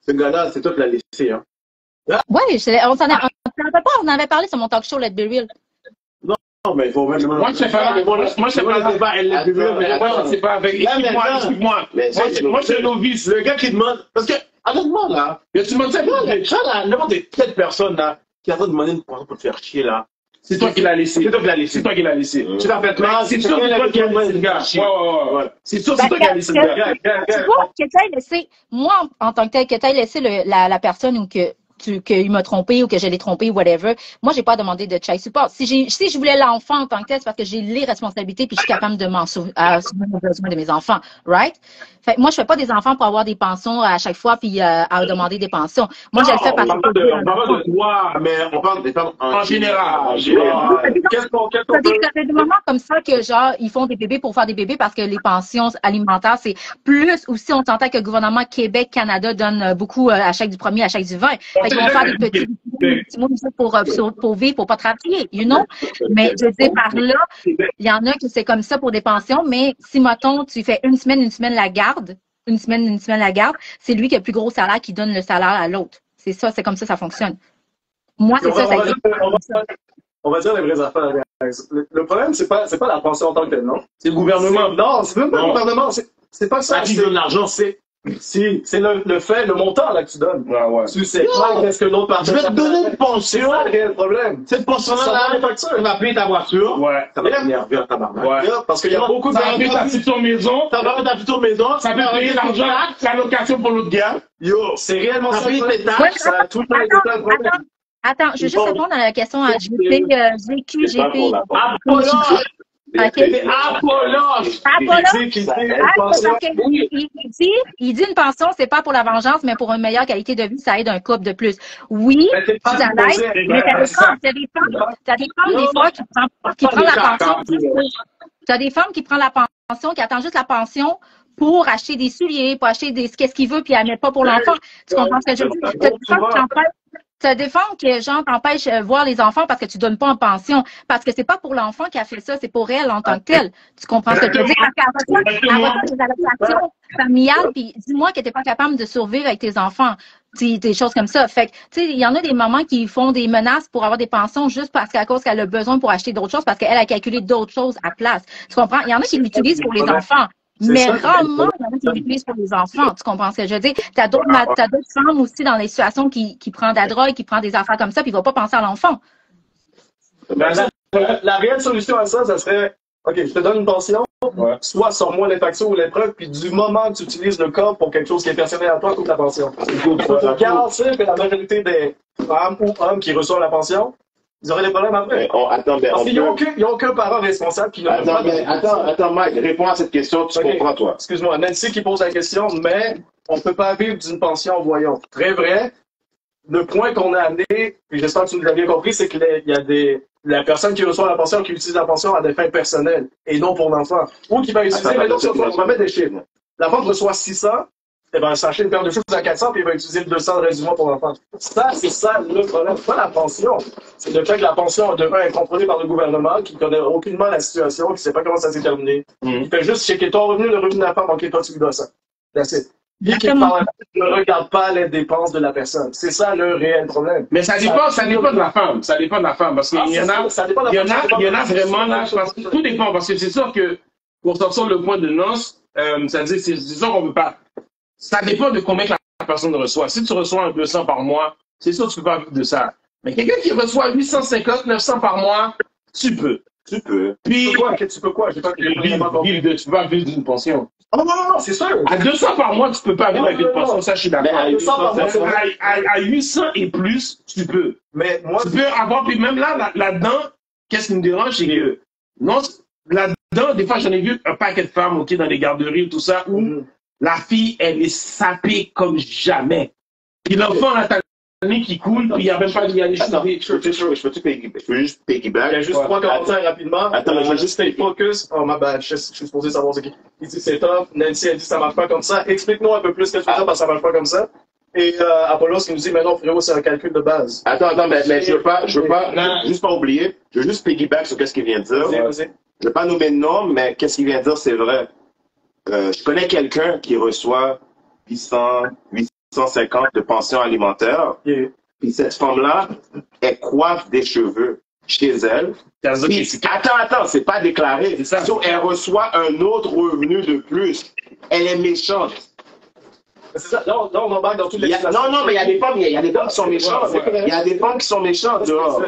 Ce gars-là, c'est toi qui l'as laissé, hein. Oui, on en avait parlé sur mon talk show, Let's Be Real. Non, mais il faut même. Moi, je sais pas. Moi, c'est pas avec. Explique-moi. Moi, je suis novice. Le gars qui demande. Parce que, honnêtement, là. Tu demandes ça, n'importe quelle personne, là, qui a demandé une pension pour te faire chier, là. c'est toi qui l'as laissé. Tu l'as fait mal. C'est sûr que c'est toi qui as laissé le gars. Ouais. C'est sûr que c'est toi qui as laissé le gars. Tu vois, que tu as laissé, moi, en tant que tel, que tu as laissé la personne ou que qu'il m'a trompé ou que je l'ai trompé, whatever. Moi, j'ai pas demandé de child support. Si je voulais l'enfant en tant que tel, c'est parce que j'ai les responsabilités puis je suis capable de m'en souvenir aux besoins de mes enfants, right? Fait que moi, je fais pas des enfants pour avoir des pensions à chaque fois puis à demander des pensions. Moi, je le fais parce que... On parle de toi, mais on parle des femmes En général. T'as des moments comme ça que, genre, ils font des bébés pour faire des bébés parce que les pensions alimentaires, c'est plus aussi, on s'entend que le gouvernement Québec, Canada donne beaucoup à chaque du premier, à chaque du 20. Fait qu'ils vont faire des petits mots pour vivre, pour pas travailler, you know? Mais je veux dire, par là, il y en a qui c'est comme ça pour des pensions, mais si, mettons, tu fais une semaine la garde, la garde, c'est lui qui a le plus gros salaire qui donne le salaire à l'autre. C'est ça, c'est comme ça fonctionne. Moi, c'est ça. On va dire les vraies affaires. Le problème, c'est pas la pension en tant que telle, non? C'est le gouvernement. Non, c'est même pas le gouvernement. C'est pas ça. qui donne l'argent, c'est c'est le fait, le montant là que tu donnes. Ouais. Tu sais pas qu'est-ce que l'autre Je vais te donner une pension. C'est ça le réel problème. Cette pension-là, tu vas payer ta voiture. Ouais. Ça va t'énerver en tabarnak. Ouais. Parce qu'il y a beaucoup de Ça va payer ta petite maison. Ça va payer ta petite maison. Ça peut payer l'argent, la location pour l'autre gars. Yo, c'est réellement ça ça. paye tes taxes. Ça a tout le temps été ça le problème. Attends, je vais juste répondre à la question à GP. C'est Apolloche. Il dit une pension, c'est pas pour la vengeance, mais pour une meilleure qualité de vie, ça aide un couple de plus. Oui, ça aide, mais ça dépend des fois qui prend la pension. T'as des femmes qui prennent la pension, qui attendent juste la pension pour acheter des souliers, pour acheter qu'est-ce qu'il veut, puis elle met pas pour l'enfant. Tu comprends ce que je veux dire? T'as des femmes qui, genre, t'empêchent de voir les enfants parce que tu donnes pas en pension. Parce que c'est pas pour l'enfant qui a fait ça, c'est pour elle en tant que telle. Tu comprends ce que je veux dire? Parce qu'elle des allocations familiales, puis dis-moi que t'es pas capable de survivre avec tes enfants. Des choses comme ça. Fait que, tu sais, il y en a des mamans qui font des menaces pour avoir des pensions juste parce qu'à cause qu'elle a besoin pour acheter d'autres choses, parce qu'elle a calculé d'autres choses à place. Tu comprends? Il y en a qui l'utilisent pour les enfants. Mais rarement, il y en a qui l'utilisent pour les enfants. Tu comprends ce que je veux dire? T'as d'autres femmes aussi dans les situations qui prennent de la drogue, qui prennent des affaires comme ça, puis ils vont pas penser à l'enfant. La réelle solution à ça, ça serait, OK, je te donne une pension, soit sors-moi les factures ou les preuves, puis du moment que tu utilises le corps pour quelque chose qui est personnel à toi, coupe la pension. Pour garantir que la majorité des femmes ou hommes qui reçoivent la pension, ils auraient des problèmes après. Parce qu'il n'y a aucun parent responsable qui n'a pas... Attends, Mike, réponds à cette question, tu comprends, toi. Excuse-moi, Nancy qui pose la question, mais on ne peut pas vivre d'une pension voyante. Très vrai. Le point qu'on a amené, et j'espère que tu nous as bien compris, c'est qu'il y a la personne qui reçoit la pension, qui utilise la pension à des fins personnelles, et non pour l'enfant. Ou qui va utiliser, mais donc, on va mettre des chiffres. La femme reçoit 600, eh ben, s'acheter une paire de choses à 400, puis il va utiliser le 200 le reste du mois pour l'enfant. Ça, c'est ça le problème. Pas la pension. C'est le fait que la pension, de un, est contrôlée par le gouvernement, qui ne connaît aucunement la situation, qui ne sait pas comment ça s'est terminé. Il fait juste checker ton revenu, le revenu de la femme, ok, toi, tu lui dois ça. That's it. Et qui ne regarde pas les dépenses de la personne. C'est ça le réel problème. Mais ça dépend de la femme. Ça dépend de la femme. Parce qu'il y en a vraiment là, parce que tout dépend. Parce que c'est sûr que, pour sortir le point de noces, c'est-à-dire, c'est sûr qu'on ne peut pas. Ça dépend de combien que la personne reçoit. Si tu reçois un 200 par mois, c'est sûr que tu ne peux pas vivre de ça. Mais quelqu'un qui reçoit 850, 900 par mois, tu peux. Tu peux. Puis, tu peux quoi? Tu peux pas vivre d'une pension. Oh non, c'est sûr. À 200 par mois, tu peux pas vivre avec une pension, ça je suis d'accord. À 800 et plus, tu peux. Mais moi, tu peux avoir, puis même là-dedans, qu'est-ce qui me dérange, c'est que, non, là-dedans, des fois, j'en ai vu un paquet de femmes, ok, dans les garderies, tout ça, où la fille, elle est sapée comme jamais. Puis l'enfant, là, t'as le nez qui coule, puis il n'y a même pas d'y aller chuter. Je peux juste piggyback. Il y a juste trois commentaires rapidement. Attends, je vais juste stay focus. Oh, ma bad, je suis supposé savoir ce qui. Il dit c'est top. Nancy, elle dit ça marche pas comme ça. Explique-nous un peu plus ce que tu veux dire parce que ça marche pas comme ça. Et Apollos qui nous dit, mais non, frérot, c'est un calcul de base. Attends, mais je veux pas, juste pas oublier. Je veux juste piggyback sur ce qu'il vient de dire. Vas-y. Je veux pas nommer de nom, mais qu'est-ce qu'il vient de dire, c'est vrai. Je connais quelqu'un qui reçoit 800, 850 de pension alimentaire. Yeah. Puis cette femme-là, elle coiffe des cheveux chez elle. Puis, attends, c'est pas déclaré. So, elle reçoit un autre revenu de plus. Elle est méchante. C'est ça. Là, on embarque dans toutes les Non, mais il y a des femmes, il y a des femmes qui sont méchantes. Il y a des femmes qui sont méchantes dehors.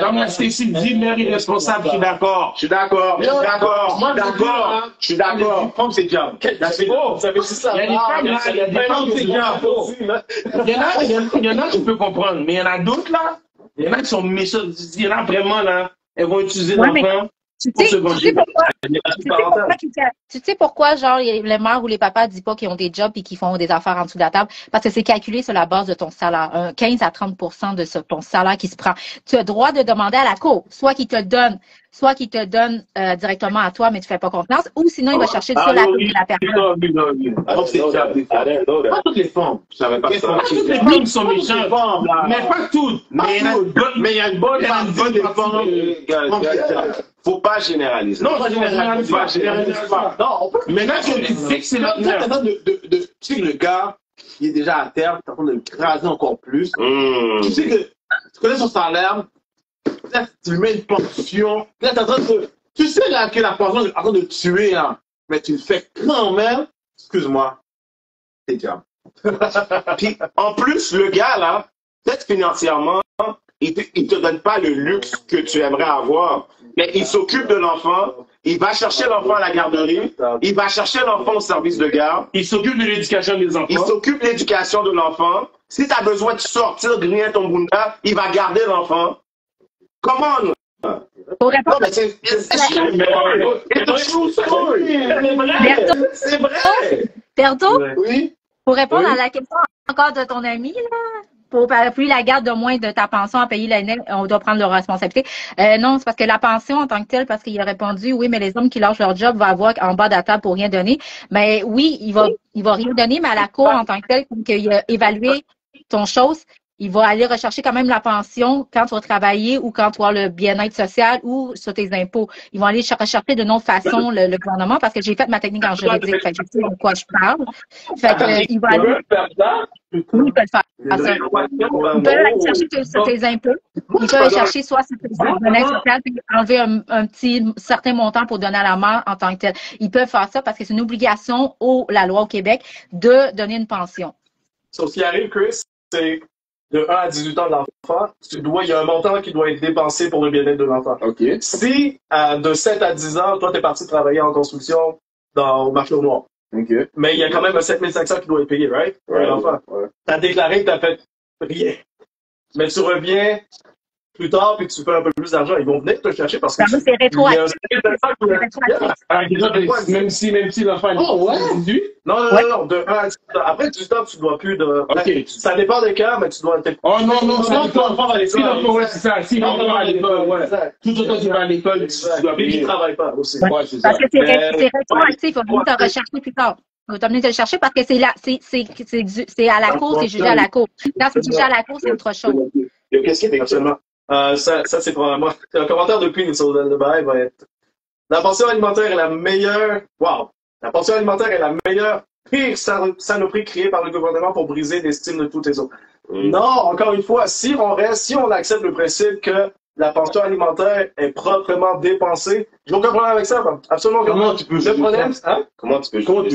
Comme la Stacy dit, mère irresponsable, je suis d'accord. Je suis d'accord. Je suis d'accord. Femme, c'est diable. C'est beau. Vous avez dit ça. Il y a des femmes, là, il y a des femmes, c'est diable. Il y en a, je peux comprendre, mais il y en a d'autres, là. Il y en a qui sont méchants. Il y en a vraiment, là, elles vont utiliser l'enfant. Tu sais pourquoi, genre, les mères ou les papas disent pas qu'ils ont des jobs et qu'ils font des affaires en dessous de la table? Parce que c'est calculé sur la base de ton salaire. 15 à 30% de ton salaire qui se prend. Tu as le droit de demander à la cour, soit qu'il te le donne directement à toi, mais tu fais pas confiance, ou sinon il va chercher sur la de la personne. Pas toutes les femmes. Je savais pas ça. Toutes les femmes sont méchantes. Mais pas toutes. Mais il y a une bonne partie des femmes. Faut pas généraliser. Non, je généralise pas. Non, on peut. Maintenant, si tu fixes, c'est notre mère. Tu sais que le gars, il est déjà à terre, tu es en train de le craser encore plus. Tu sais que tu connais son salaire, là, tu lui mets une pension. Là, tu es en train de. Tu sais là, que la pension est en train de tuer, là. Mais tu le fais quand même. Excuse-moi. C'est diable. Puis, en plus, le gars, là, peut-être financièrement, il te donne pas le luxe que tu aimerais avoir. Mais il s'occupe de l'enfant, il va chercher l'enfant à la garderie, il va chercher l'enfant au service de garde. Il s'occupe de l'éducation des enfants. Il s'occupe de l'éducation de l'enfant. Si tu as besoin de sortir, griller ton bunda, il va garder l'enfant. Comment nous? Pour répondre, Non, mais c'est vrai. Berto, Oui. pour répondre à la question encore de ton ami, là, pour appuyer la garde de moins de ta pension à payer l'année, on doit prendre leur responsabilité. Non, c'est parce que la pension en tant que telle, parce qu'il a répondu, oui, mais les hommes qui lâchent leur job vont avoir en bas de la table pour rien donner. Mais oui, il va rien donner, mais à la cour en tant que telle, comme qu'il a évalué ton chose, il va aller rechercher quand même la pension quand tu vas travailler ou quand tu as le bien-être social ou sur tes impôts. Ils vont aller rechercher de notre façon le gouvernement parce que j'ai fait ma technique en juridique. Fait que je sais de quoi je parle. Fait que, il va aller. Oui, il peut le faire. Il peut aller chercher sur tes impôts. Il peut aller chercher soit sur tes bien-être social puis enlever un petit certain montant pour donner à la mère en tant que tel. Ils peuvent faire ça parce que c'est une obligation la loi au Québec de donner une pension. So, ce qui arrive, Chris, c'est de 1 à 18 ans de l'enfant, il y a un montant qui doit être dépensé pour le bien-être de l'enfant. OK. Si, de 7 à 10 ans, toi, t'es parti travailler en construction au marché au noir. OK. Mais il y a quand même un 7500 qui doit être payé, right? Pour l'enfant. Ouais. T'as déclaré que t'as fait rien. Mais tu reviens plus tard puis tu fais un peu plus d'argent. Ils vont venir te chercher parce que. Ça, c'est rétroactif. Même si l'enfant est 18. Non, de 1 à 18 ans. Après 18 ans, tu dois plus de. OK. Ça dépend des cas, mais tu dois être. Oh non, Non, tu dois pas à si l'école. l'enfant, ouais, c'est ça. Si l'enfant à l'école, ouais. Tout autant qu'il va à l'école, tu dois Mais qui payer. travaille pas aussi. Ouais, c'est ça. Parce que c'est rétroactif. Il faut venir te rechercher plus tard. Il va venir te le chercher parce que c'est à la cour, c'est jugé à la cour. Quand c'est jugé à la cour, c'est autre chose. Qu'est-ce qui est Absolument. Ça c'est probablement. Un commentaire de Queen sur le bail va être. La pension alimentaire est la meilleure. Wow! La pension alimentaire est la meilleure, pire saloperie créée par le gouvernement pour briser l'estime de toutes les autres. Non, encore une fois, si on accepte le principe que la pension alimentaire est proprement dépensée, j'ai aucun problème avec ça, man. Absolument aucun problème. Comment tu peux Le problème, hein? Comment tu peux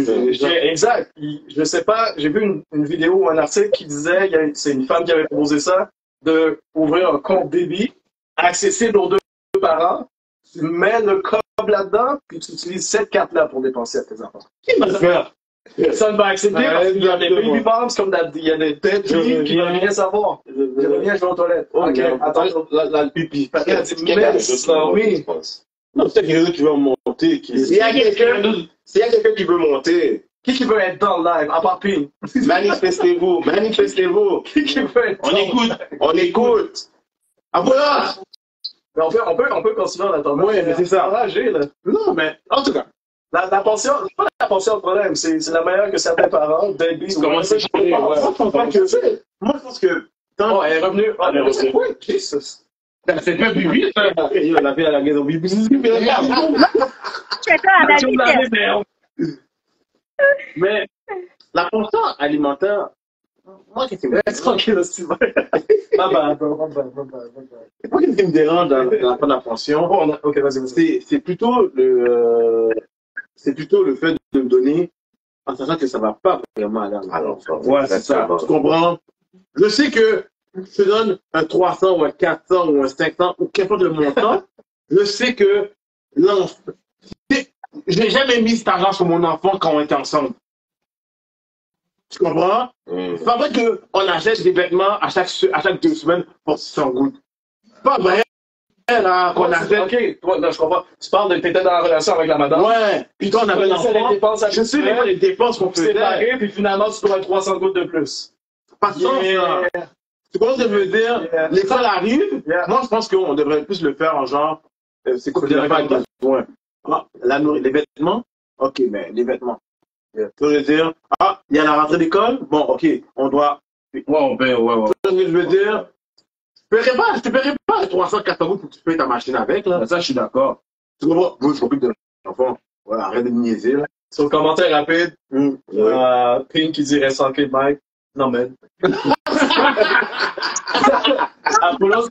Exact. Je sais pas, j'ai vu une vidéo ou un article qui disait, c'est une femme qui avait proposé ça, de ouvrir un compte débit accessible aux deux parents. Tu mets le câble là-dedans, puis tu utilises cette carte-là pour dépenser à tes enfants. Qui va le faire? Personne va accepter parce qu'il y a des baby bombs comme il y a des têtes qui veulent rien savoir. Je reviens, je vais aux toilettes. Ok, attends. Le pipi. Oui. Non, c'est quelqu'un qui veut monter. S'il y a quelqu'un qui veut monter, Qui veut être dans le live, à part Pin? manifestez-vous. Qui veut être On écoute. Ah voilà! Mais on peut continuer en attendant. Oui, mais c'est ça. Enragé, là. Non, mais en tout cas. La pension, c'est pas la pension le problème, c'est la meilleure que certains parents, baby. Comment c'est changé, ouais. Moi, je pense que. Oh, elle est revenue. Elle est revenue. C'est quoi, Jesus? C'est pas bibi. Il a fait à la maison. C'est ça, à la vitesse. Mais la pension alimentaire, moi, qu'est-ce qui me Tranquille, c'est vrai. c'est pas qu'est-ce qui me dérange dans la pension. Ok, vas-y. C'est plutôt le fait de me donner en sachant que ça va pas vraiment aller en Alors, Ouais, c'est ça. Tu comprends? Je sais que je te donne un 300 ou un 400 ou un 500 ou qu'importe le montant. Je sais que l'enfant, je n'ai jamais mis cet argent sur mon enfant quand on était ensemble. Tu comprends? C'est pas vrai qu'on achète des vêtements à chaque 2 semaines pour 600 gouttes. C'est pas vrai, là, qu'on achète. Ok, toi, non, je comprends. Tu parles de t'étais dans la relation avec la madame. Ouais. Puis toi, on avait l'enfant. Je sais les dépenses qu'on faisait. Séparé, puis finalement, tu dois 300 gouttes de plus. Pas de sens, là. Tu comprends ce que je veux dire? Yeah. L'école arrive. Yeah. Moi, je pense qu'on devrait plus le faire en genre, c'est quoi que pas besoin. Ah, les vêtements? Ok, mais les vêtements. Yeah. Tu veux dire, ah, il y a la rentrée d'école? Bon, ok, on doit. Ouais, on paye, ouais. Tu vois ce que je veux dire? Je te paierai pas 300, 400 euros pour que tu payes ta machine avec, là. Ça, je suis d'accord. Tu comprends? Moi, je m'occupe de l'enfant. Ouais, arrête de me niaiser, là. Sur le commentaire rapide, Pink qui dirait 100K de Mike. Non, mais.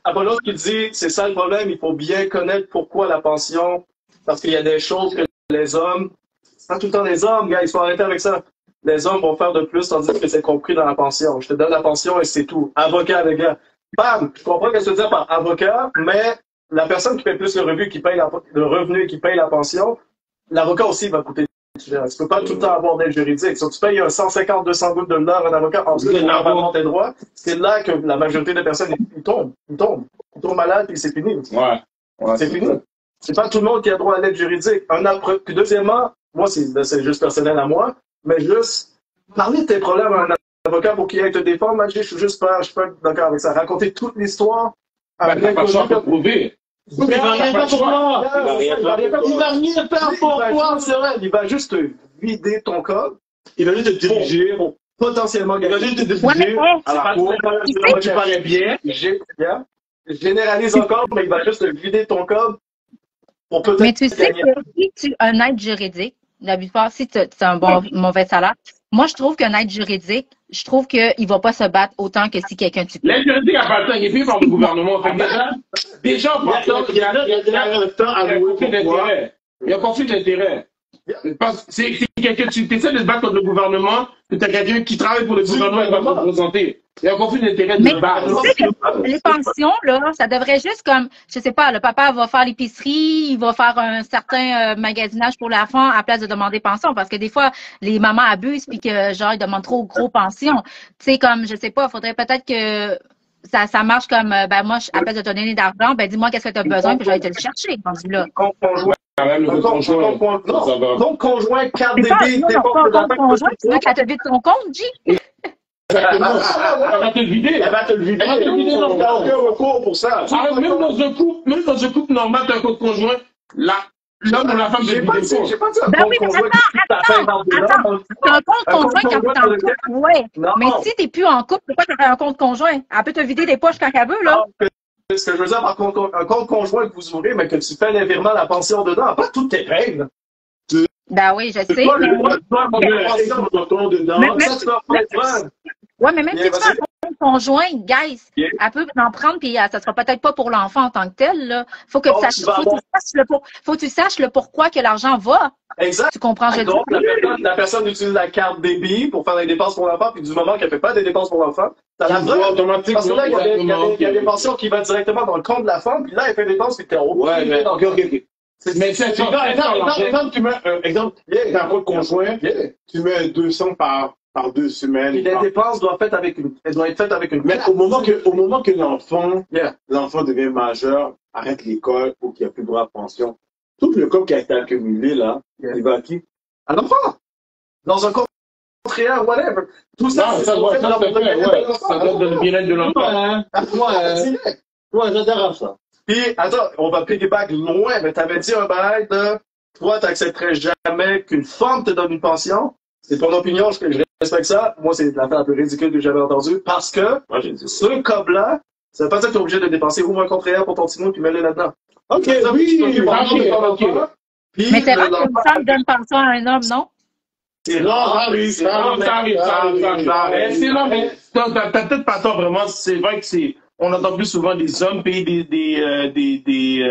Apollos qui dit, c'est ça le problème, il faut bien connaître pourquoi la pension, parce qu'il y a des choses que les hommes, c'est pas tout le temps les hommes, gars, il faut arrêter avec ça. Les hommes vont faire de plus tandis que c'est compris dans la pension. Je te donne la pension et c'est tout. Avocat, les gars. Bam! Je comprends ce que tu veux dire par avocat, mais la personne qui paye plus le revenu, le revenu et qui paye la pension, l'avocat aussi va coûter. Tu peux pas tout le temps avoir d'aide juridique. Si tu payes 150, 200 gouttes de l'heure à un avocat, en plus, normalement tes droits, c'est là que la majorité des personnes, ils tombent malades et c'est fini. Ouais. C'est fini. C'est pas tout le monde qui a droit à l'aide juridique. Puis deuxièmement, moi, c'est juste personnel à moi, mais juste, parler de tes problèmes à un avocat pour qu'il aille te défendre, moi, je suis pas d'accord avec ça. Raconter toute l'histoire. T'as pas le choix de prouver. Il va rien faire pour moi. Il va rien faire pour toi, c'est vrai. Il va juste te vider ton corps. Il va juste te diriger. Pour potentiellement Il va gagner. juste te diriger à la cour. Tu parlais bien. Je généralise encore, mais il va juste te vider ton corps pour peut-être Mais tu sais gagner. que si tu as un aide juridique, d'habitude, si tu as un mauvais salaire, moi, je trouve qu'un aide juridique, je trouve qu'il ne va pas se battre autant que si quelqu'un tue. L'aide juridique à partir il est payé par le gouvernement. Fait que déjà, en partant, il y a un temps à louer conflit pour toi. d'intérêt. Il y a un conflit d'intérêt. Parce que c'est quelqu'un, tu essaies de te battre contre le gouvernement, que tu as quelqu'un qui travaille pour le gouvernement et va te représenter. Il y a un conflit d'intérêt Mais de base. tu sais que les pensions, là, ça devrait juste comme, je sais pas, le papa va faire l'épicerie, il va faire un certain magasinage pour l'enfant à place de demander pension. Parce que des fois, les mamans abusent puis que, genre, ils demandent trop gros pension. Tu sais, comme, je sais pas, faudrait peut-être que ça marche comme, ben moi, à place de te donner d'argent, ben dis-moi qu'est-ce que tu as besoin puis je vais aller te le chercher, rendu là. Conjoint. Quand même, le conjoint. Ça va. Donc, conjoint, carte C'est pas, débit, non, pas ton conjoint, tu veux qu'elle te vide ton compte, G? Elle va te le vider. Elle va te le vider. Elle va te le vider dans le Il n'y a aucun recours pour ça. Alors, même dans un couple normal, t'as un compte conjoint, l'homme ou la femme J'ai de pas vider dit, le j'ai compte. pas dit un Ben compte oui, mais conjoint qui est tout à fait dans le attends, t'as un compte conjoint quand t'es en couple, ouais. Non. Mais si t'es plus en couple, pourquoi t'as un compte conjoint? Elle peut te vider des poches quand elle veut, là. Ce que je veux dire par un compte conjoint que vous ouvrez, mais que tu fais les virements, la pension dedans, pas toutes tes règles. Ben oui, je sais. Toi, Mais... moi, mon compte dedans. Mais- Ça, tu vas faire. Ouais, mais même si tu Vas-y. fais un compte conjoint, guys, Yeah. elle peut en prendre, puis ça sera peut-être pas pour l'enfant en tant que tel, là. Faut que Oh, tu saches, tu vas faut que tu saches le pourquoi que l'argent va. Exact. Tu comprends, je dis? Donc, la personne utilise la carte débit pour faire des dépenses pour l'enfant, puis du moment qu'elle fait pas des dépenses pour l'enfant, t'as la preuve. Automatiquement. Parce que là, il y a des pensions qui vont directement dans le compte de la femme, puis là, elle fait des dépenses, puis t'es Ouais, mais ok. Mais c'est Exemple, tu mets exemple, t'as un compte conjoint, Yeah. tu mets 200 par 2 semaines. Puis les dépenses doivent être faites avec une Mais au moment que l'enfant, Yeah. l'enfant devient majeur, arrête l'école ou qu'il n'y a plus droit à pension, tout le compte qui a été accumulé là, Yeah. il va à qui? à l'enfant. Dans un compte réel, whatever. Tout ça, Non, c'est ça doit fait ça dans se fait, ouais. Ça doit être le bien-être de l'enfant. Moi, j'adore ça. Puis, attends, on va piggyback loin, mais t'avais dit un bail de toi, t'accepterais jamais qu'une femme te donne une pension. C'est ton opinion, je respecte ça. Moi, c'est l'affaire la plus ridicule que j'avais entendue parce que Moi, j'ai dit ça. ce cob-là, ça veut pas dire que t'es obligé de dépenser ouvre un compte réel pour ton petit mot puis mets-le là-dedans. Ok, Ça, oui, tu peux pas ok, de ton ok. enfant, puis Mais c'est rare l'enfant- qu'une femme donne pension à un homme, non? C'est rare, oui, c'est rare, mais- Ça arrive. Mais c'est là, mais t'as peut-être pas tort, vraiment. C'est vrai que on entend plus souvent des hommes payer des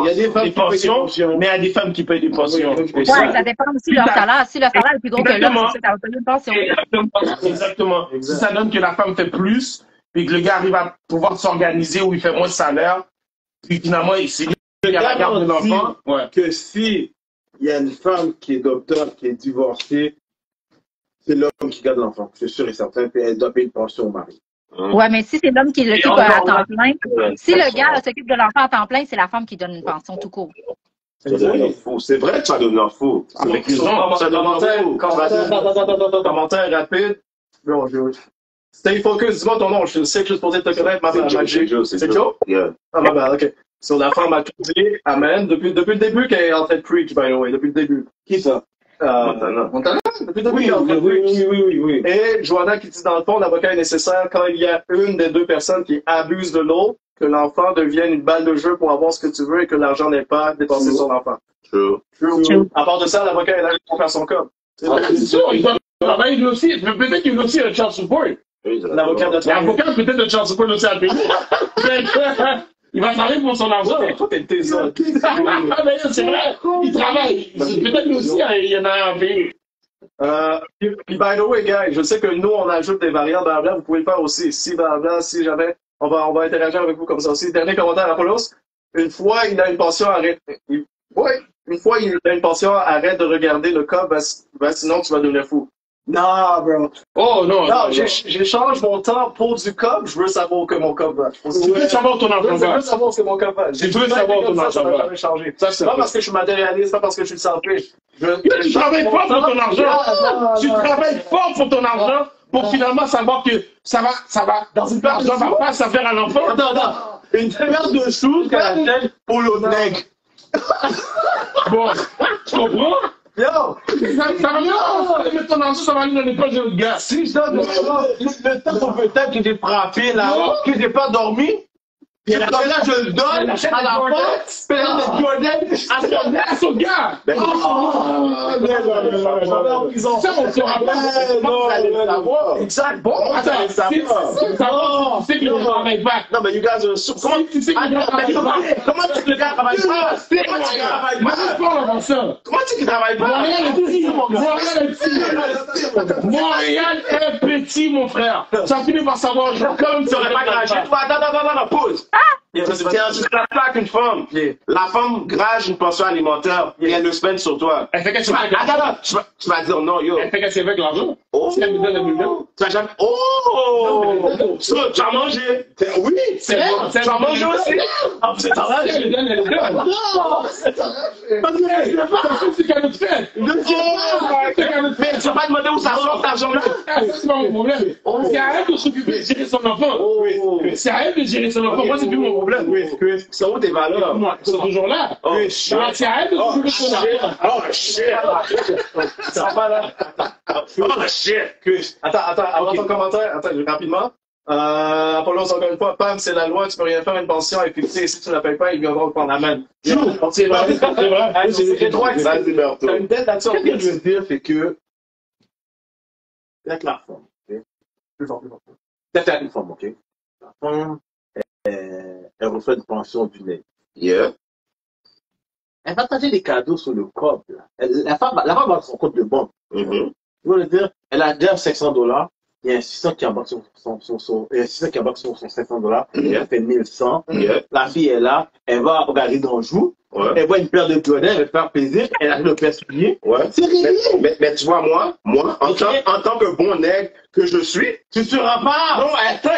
Il y a des femmes des qui payent des pensions, pensions. mais il y a des femmes qui payent des pensions. Oui, oui, Ouais, ça dépend aussi de leur salaire. Si le salaire est plus gros que l'homme, Exactement. c'est sûr qu'elle va payer une pension. Exactement. Si ça donne que la femme fait plus, puis que le gars arrive à pouvoir s'organiser où il fait moins de salaire, puis finalement, c'est lui qui a la garde de l'enfant. Ouais. Que si il y a une femme qui est docteur, qui est divorcée, c'est l'homme qui garde l'enfant. C'est sûr et certain, puis elle doit payer une pension au mari. Ouais, mais si c'est l'homme qui l'occupe on- à on- temps plein, si le gars s'occupe de l'enfant à temps plein, c'est la femme qui donne une pension tout court. Ça donne leur fou. C'est vrai que ça donne leur fou. Avec les gens. Ça donne leur fou. Commentaire rapide. Bon, stay focus, dis-moi ton nom. Je sais que je suis supposé te connaître, ma C'est Joe? Yeah. Ah, ma bad, ok. So, la femme a tout dit. Amen. Depuis le début qu'elle est en train de preach, by the way. Depuis le début. Qui ça? Montana. Montana? Depuis le début qu'elle est en train de preach. Oui. Et Joanna qui dit dans le fond, l'avocat est nécessaire quand il y a une des deux personnes qui abuse de l'autre, que l'enfant devienne une balle de jeu pour avoir ce que tu veux et que l'argent n'est pas dépensé sur l'enfant. True. True. À part de ça, l'avocat est là pour faire son cas. C'est sûr, il doit travailler lui aussi. Mais peut-être qu'il a aussi un child support. L'avocat de L'avocat a peut-être un child support aussi à payer. Il va travailler pour son argent. Toi, t'es ça. Ah, mais c'est vrai, il travaille. Peut-être lui aussi, il y en a un à payer. Puis, by the way, guys, je sais que nous, on ajoute des variantes blabla, vous pouvez le faire aussi. Si blabla, si jamais, on va interagir avec vous comme ça aussi. Dernier commentaire, Apollos. Une fois, il a une pension, arrête. Une fois, il a une pension, arrête de regarder le cas, sinon tu vas devenir fou. Non, bro. Oh non. Non, j'échange mon temps pour du cob, je veux savoir que mon cob va. Tu veux savoir ton argent Je va. veux savoir ce que mon cob va. Tu veux savoir ton argent va. Ça va changer. Ça, C'est pas parce que je suis matérialiste, pas parce que je suis selfish. Tu travailles fort pour ton argent. Tu travailles fort pour ton argent pour finalement savoir que ça va, dans une part, l'argent va pas s'affaire à l'enfant. Attends. Une paire de sous qu'elle achète pour le nègre. Bon, tu comprends? Yo! Ça va bien. Mais ton argent, ça va aller dans les poches de l'autre gars. Si je donne le temps peut-être que j'ai frappé là, que j'ai pas dormi, puis là je le donne à la porte, paire de Jordan À son gars. Ça, on se rappelle. Exact. Bon, Attends, tu sais que le gars travaille pas. Non, mais you guys are so... Comment Tu sais que le gars travaille pas. Comment tu sais que le gars travaille pas? Comment tu sais qu'il travaille Moi, pas? je parle avant ça. Comment tu sais qu'il travaille pas? Montréal est petit, mon gars. Montréal est petit. Montréal est petit, mon frère. Tu as fini par savoir, comme Tu aurais pas gragé, toi. Attends, pause. T'es en classe avec une femme. La femme grage une pension alimentaire et elle le spend sur toi. Elle fait qu'elle se Attends, tu vas dire non, yo. Elle fait qu'elle se avec l'argent. Oh! Si elle me donne un million. Tu vas jamais... Oh! Ça, tu as mangé. Oui, c'est vrai. Tu as mangé aussi. Ah, c'est Si elle me donne, elle le donne. Non! C'est qu'elle le fait. Mais tu vas pas demander où ça sort cet argent-là. C'est pas mon problème. C'est à elle de s'occuper de gérer son enfant. C'est à elle de gérer son enfant. Moi, c'est plus mon problème. C'est où tes valeurs? Moi, ils sont toujours là. C'est à elle de s'occuper de son enfant. Oh, shit! Ça va pas là. Oh, shit! Attends, avant ton commentaire, rapidement. Apollos, encore une fois, Pam, c'est la loi, tu peux rien faire, une pension est fixée, si tu ne la payes pas, ils viendront le prendre la main. C'est vrai. J'ai droit, Vas-y, Berthaud. t'as une dette là-dessus. Ce que je veux dire, c'est que peut-être la femme, ok? Plus fort. Peut-être une femme, ok? La femme, elle reçoit une pension du nez. Yeah. Elle va partager des cadeaux sur le compte, là. La femme va sur son compte de banque. Mhm. Je veux dire, elle a déjà $500. Il y a un 600 qui embarque sur son $500. Elle fait 1100. Yeah. La fille est là. Elle va regarder d'Anjou. Ouais. Elle voit une paire de Jordan. Elle va faire plaisir. Elle a le père soulier. Ouais. C'est réglé. Mais tu vois, moi, en tant que bon nègre que je suis, Tu seras pas. non, attends,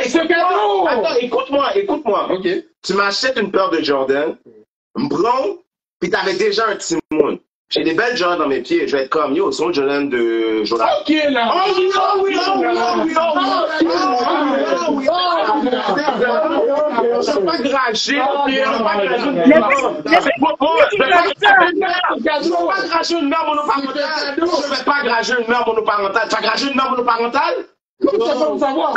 écoute-moi. Ok. Tu m'achètes une paire de Jordan, brun, puis t'avais déjà un petit monde. J'ai des belles Jordan dans mes pieds. Je vais être comme, yo, sont Jordan de Jordan. Ok, là. Je vais pas grager. Je vais pas grager une mère monoparentale. Je vais pas grager une mère monoparentale. Tu vas grager une mère monoparentale? Comment ça va savoir?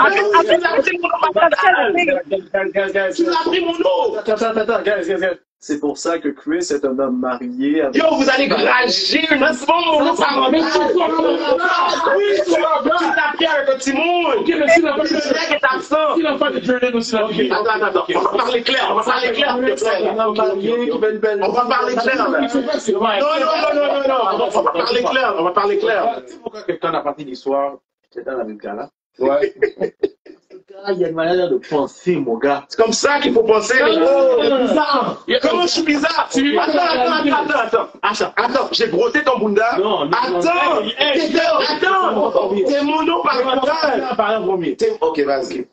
Tu l'as pris mon eau. Attends, guys. C'est pour ça que Chris est un homme marié. Avec... Yo, vous allez rager, mais c'est bon, mon ça va bien. Oui, c'est la blague. Tu t'as fait avec un petit monde. Ok, mais si l'enfant Le mec est absent. si l'enfant de Jordan aussi, là. Attends. On va parler clair. On va parler clair. Un homme marié qui fait une belle... On va parler clair, là. Non. On va parler clair. On va parler clair. Tu sais pourquoi quelqu'un a parti l'histoire, c'est dans la même cas là? Ouais. Il y a une manière de penser, mon gars. C'est comme ça qu'il faut penser. Bizarre. Comment je suis bizarre? Attends, j'ai brotté ton bunda. Non, Attends, t'es monoparental. Ok, vas-y.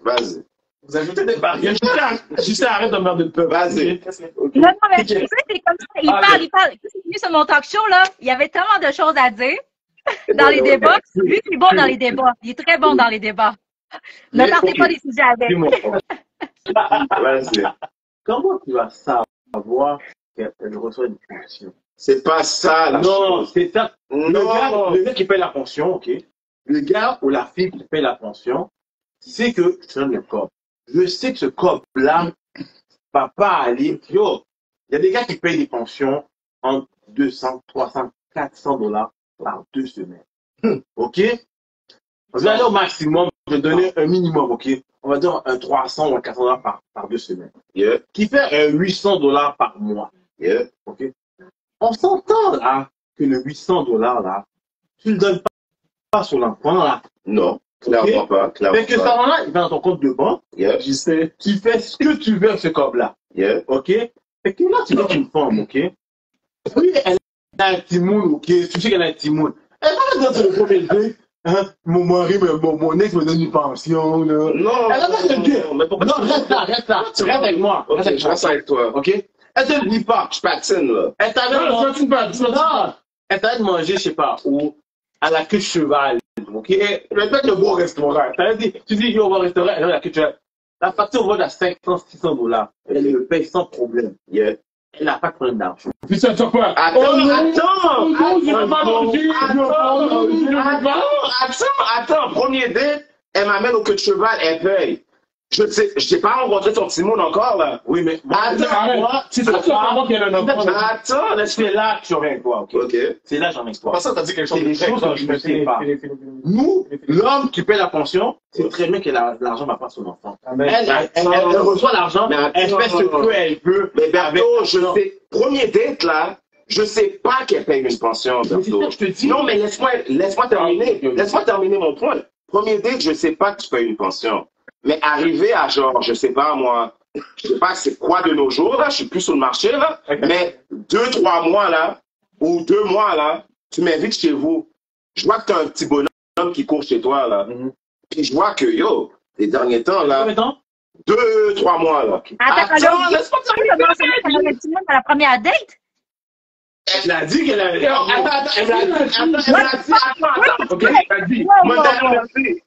Vous ajoutez des barrières. Juste arrête de merde de peur. Vas-y. Non, mais tu sais, c'est comme ça. Il parle. Quand je suis venue sur mon talk show, là, il y avait tellement de choses à dire dans les débats. Lui, il est bon dans les débats. Il est très bon dans les débats. Ne partez pas des sujets avec. Vas-y. Comment tu vas savoir qu'elle reçoit une pension? C'est pas ça, la Non, chose. c'est ça. Non. Le gars qui paye la pension, ok. Le gars ou la fille qui paye la pension, c'est que je donne le cob. Je sais que ce cob-là va pas aller. Yo, il y a des gars qui payent des pensions en 200, 300, 400 dollars par 2 semaines. Ok? On va aller au maximum, je vais donner un minimum, ok? On va dire un 300 ou un 400 dollars par 2 semaines. Yeah, Qui fait un 800 dollars par mois. yeah. Ok? On s'entend là que le 800 dollars là, tu le donnes pas sur l'emprunt là. Non, clairement pas. Mais que ça là, il va dans ton compte de banque, Yeah, tu fais ce que tu veux avec ce cob là. yeah. Ok? Et que là, tu vois une femme, ok? Oui, elle a un petit monde, ok? Tu sais qu'elle a un petit monde. Elle va dans le premier dé. Hein? Mon ex me donne une pension, là. Non, Elle va pas te dire. mais pourquoi Non, reste là. Tu restes avec moi. Ok, je reste avec toi. Ok? Elle te le dit pas. Je patine, là. Elle t'avait Non, tu pas. Non. Elle t'avait demandé, je sais pas où, à la queue de cheval. Ok? Peut-être le beau restaurant. Tu dis, yo, on va au restaurant, elle a la queue de cheval. La facture vaut à 500, 600 dollars. Elle le paye sans problème. Yeah. Elle n'a pas de problème d'argent. Puis ça, tu sais quoi? Attends. Premier date, elle m'amène au queue de cheval, elle paye. Je sais, j'ai pas rencontré son petit monde encore, là. Oui, mais. Arrête. Moi, C'est ça, tu vas savoir qu'elle a un enfant. Attends, laisse-moi. c'est là que j'aurais un quoi, ok? Ok. C'est là que j'en ai Pour quoi. ça, t'as dit quelque chose C'est de des très choses que je ne sais pas. Nous, l'homme qui paie la pension, c'est très bien que l'argent va pas à son enfant. Elle reçoit l'argent, Mais elle fait ce attends. qu'elle veut. Mais Berto, je l'argent. sais, premier date, là, je sais pas qu'elle paye une pension, Mais c'est ça Berto. que je te dis. Non, mais laisse-moi terminer. Laisse-moi terminer mon point. Premier date, je sais pas que tu payes une pension. Mais arriver à genre, je sais pas moi, je sais pas c'est quoi de nos jours, là, je suis plus sur le marché, là, mais 2-3 mois, là, ou 2 mois, là, tu m'invites chez vous. Je vois que t'as un petit bonhomme qui court chez toi, là. Puis je vois que, yo, les derniers temps, là, Combien de temps? 2-3 mois, là. Attends, laisse-moi terminer. comment ça va avec le petit monde à la première date? Elle a dit qu'elle avait. Ok, Montana,